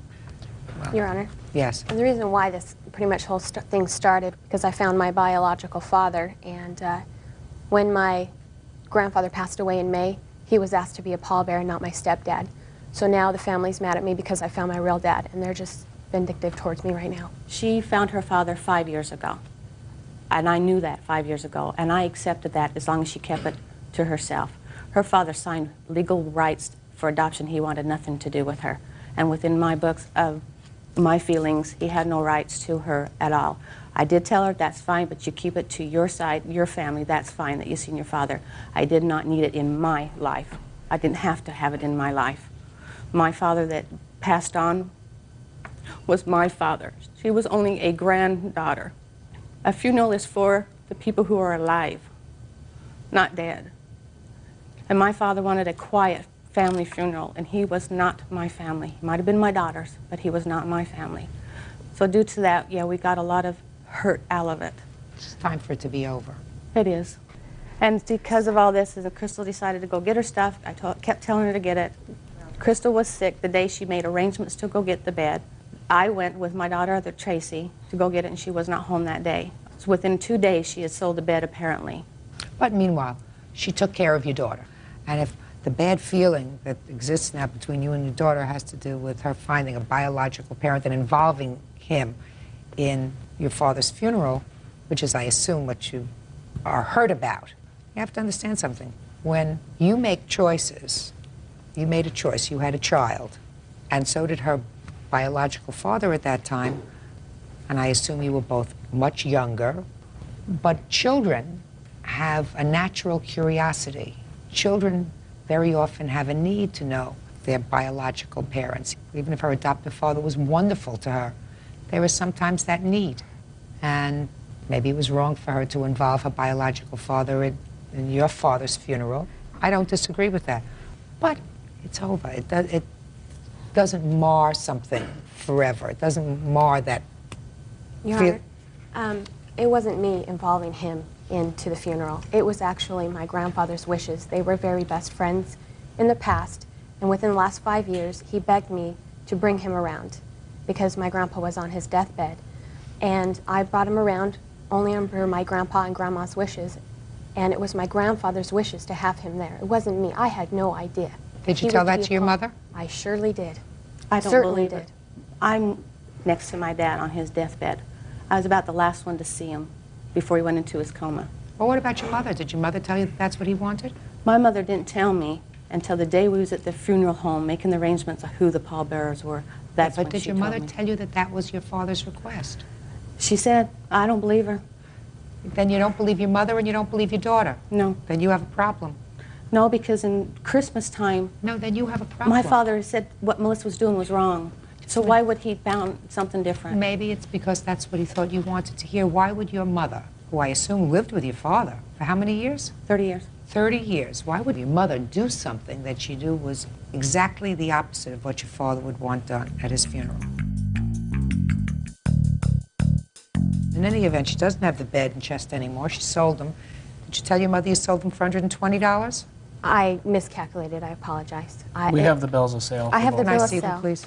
Your Honor. Yes. And the reason why this pretty much whole thing started because I found my biological father, and when my grandfather passed away in May, he was asked to be a pallbearer, not my stepdad. So now the family's mad at me because I found my real dad, and they're just vindictive towards me right now. She found her father 5 years ago. And I knew that 5 years ago, and I accepted that as long as she kept it to herself. Her father signed legal rights for adoption. He wanted nothing to do with her. And within my books of my feelings, he had no rights to her at all. I did tell her, that's fine, but you keep it to your side, your family, that's fine that you've seen your father. I did not need it in my life. I didn't have to have it in my life. My father that passed on was my father. She was only a granddaughter. A funeral is for the people who are alive, not dead. And my father wanted a quiet family funeral, and he was not my family. He might have been my daughter's, but he was not my family. So due to that, yeah, we got a lot of hurt out of it. It's time for it to be over. It is. And because of all this, Crystal decided to go get her stuff. I kept telling her to get it. Crystal was sick the day she made arrangements to go get the bed. I went with my daughter, Tracy, to go get it, and she was not home that day. So within 2 days, she had sold the bed, apparently. But meanwhile, she took care of your daughter. And if the bad feeling that exists now between you and your daughter has to do with her finding a biological parent and involving him in your father's funeral, which is, I assume, what you are hurt about, you have to understand something. When you make choices, you made a choice, you had a child, and so did her biological father at that time, and I assume you were both much younger, but children have a natural curiosity. Children very often have a need to know their biological parents. Even if her adoptive father was wonderful to her, there is sometimes that need. And maybe it was wrong for her to involve her biological father in your father's funeral. I don't disagree with that. But it's over. It doesn't mar something forever. It doesn't mar that Your Honor, it wasn't me involving him into the funeral. It was actually my grandfather's wishes. They were very best friends in the past, and within the last 5 years, he begged me to bring him around because my grandpa was on his deathbed. And I brought him around only under my grandpa and grandma's wishes, and it was my grandfather's wishes to have him there. It wasn't me. I had no idea. Did you tell that to your mother? I surely did. I don't Certainly believe did. it. I'm next to my dad on his deathbed. I was about the last one to see him before he went into his coma. Well, what about your mother? Did your mother tell you that that's what he wanted? My mother didn't tell me until the day we was at the funeral home making the arrangements of who the pallbearers were. That's but when did she your told mother me. tell you that that was your father's request? She said, I don't believe her. Then you don't believe your mother and you don't believe your daughter? No. Then you have a problem. No, because in Christmas time... No, then you have a problem. My father said what Melissa was doing was wrong. So why would he found something different? Maybe it's because that's what he thought you wanted to hear. Why would your mother, who I assume lived with your father for how many years? 30 years. 30 years. Why would your mother do something that she knew was exactly the opposite of what your father would want done at his funeral? In any event, she doesn't have the bed and chest anymore. She sold them. Did you tell your mother you sold them for $120? I miscalculated. I apologize. We have the bills of sale. I have the Can I bill of see them, sale. please?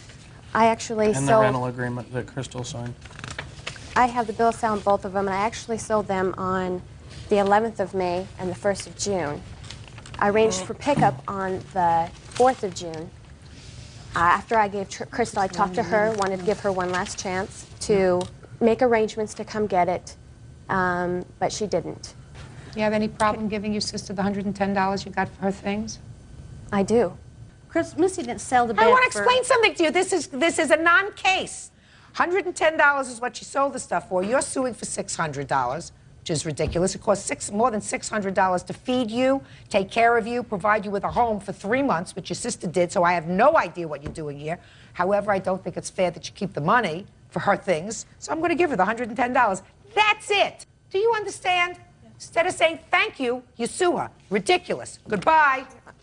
I actually And the sold. rental agreement that Crystal signed. I have the bill of sale on both of them, and I actually sold them on the 11th of May and the 1st of June. I arranged for pickup on the 4th of June. After I gave Crystal, I talked to her, wanted to give her one last chance to make arrangements to come get it, but she didn't. You have any problem giving your sister the $110 you got for her things? I do. Chris, Missy didn't sell the bed I want to for- explain something to you. This is a non-case. $110 is what she sold the stuff for. You're suing for $600, which is ridiculous. It costs more than $600 to feed you, take care of you, provide you with a home for 3 months, which your sister did, so I have no idea what you're doing here. However, I don't think it's fair that you keep the money for her things, so I'm going to give her the $110. That's it. Do you understand? Instead of saying thank you, you sue her. Ridiculous. Goodbye.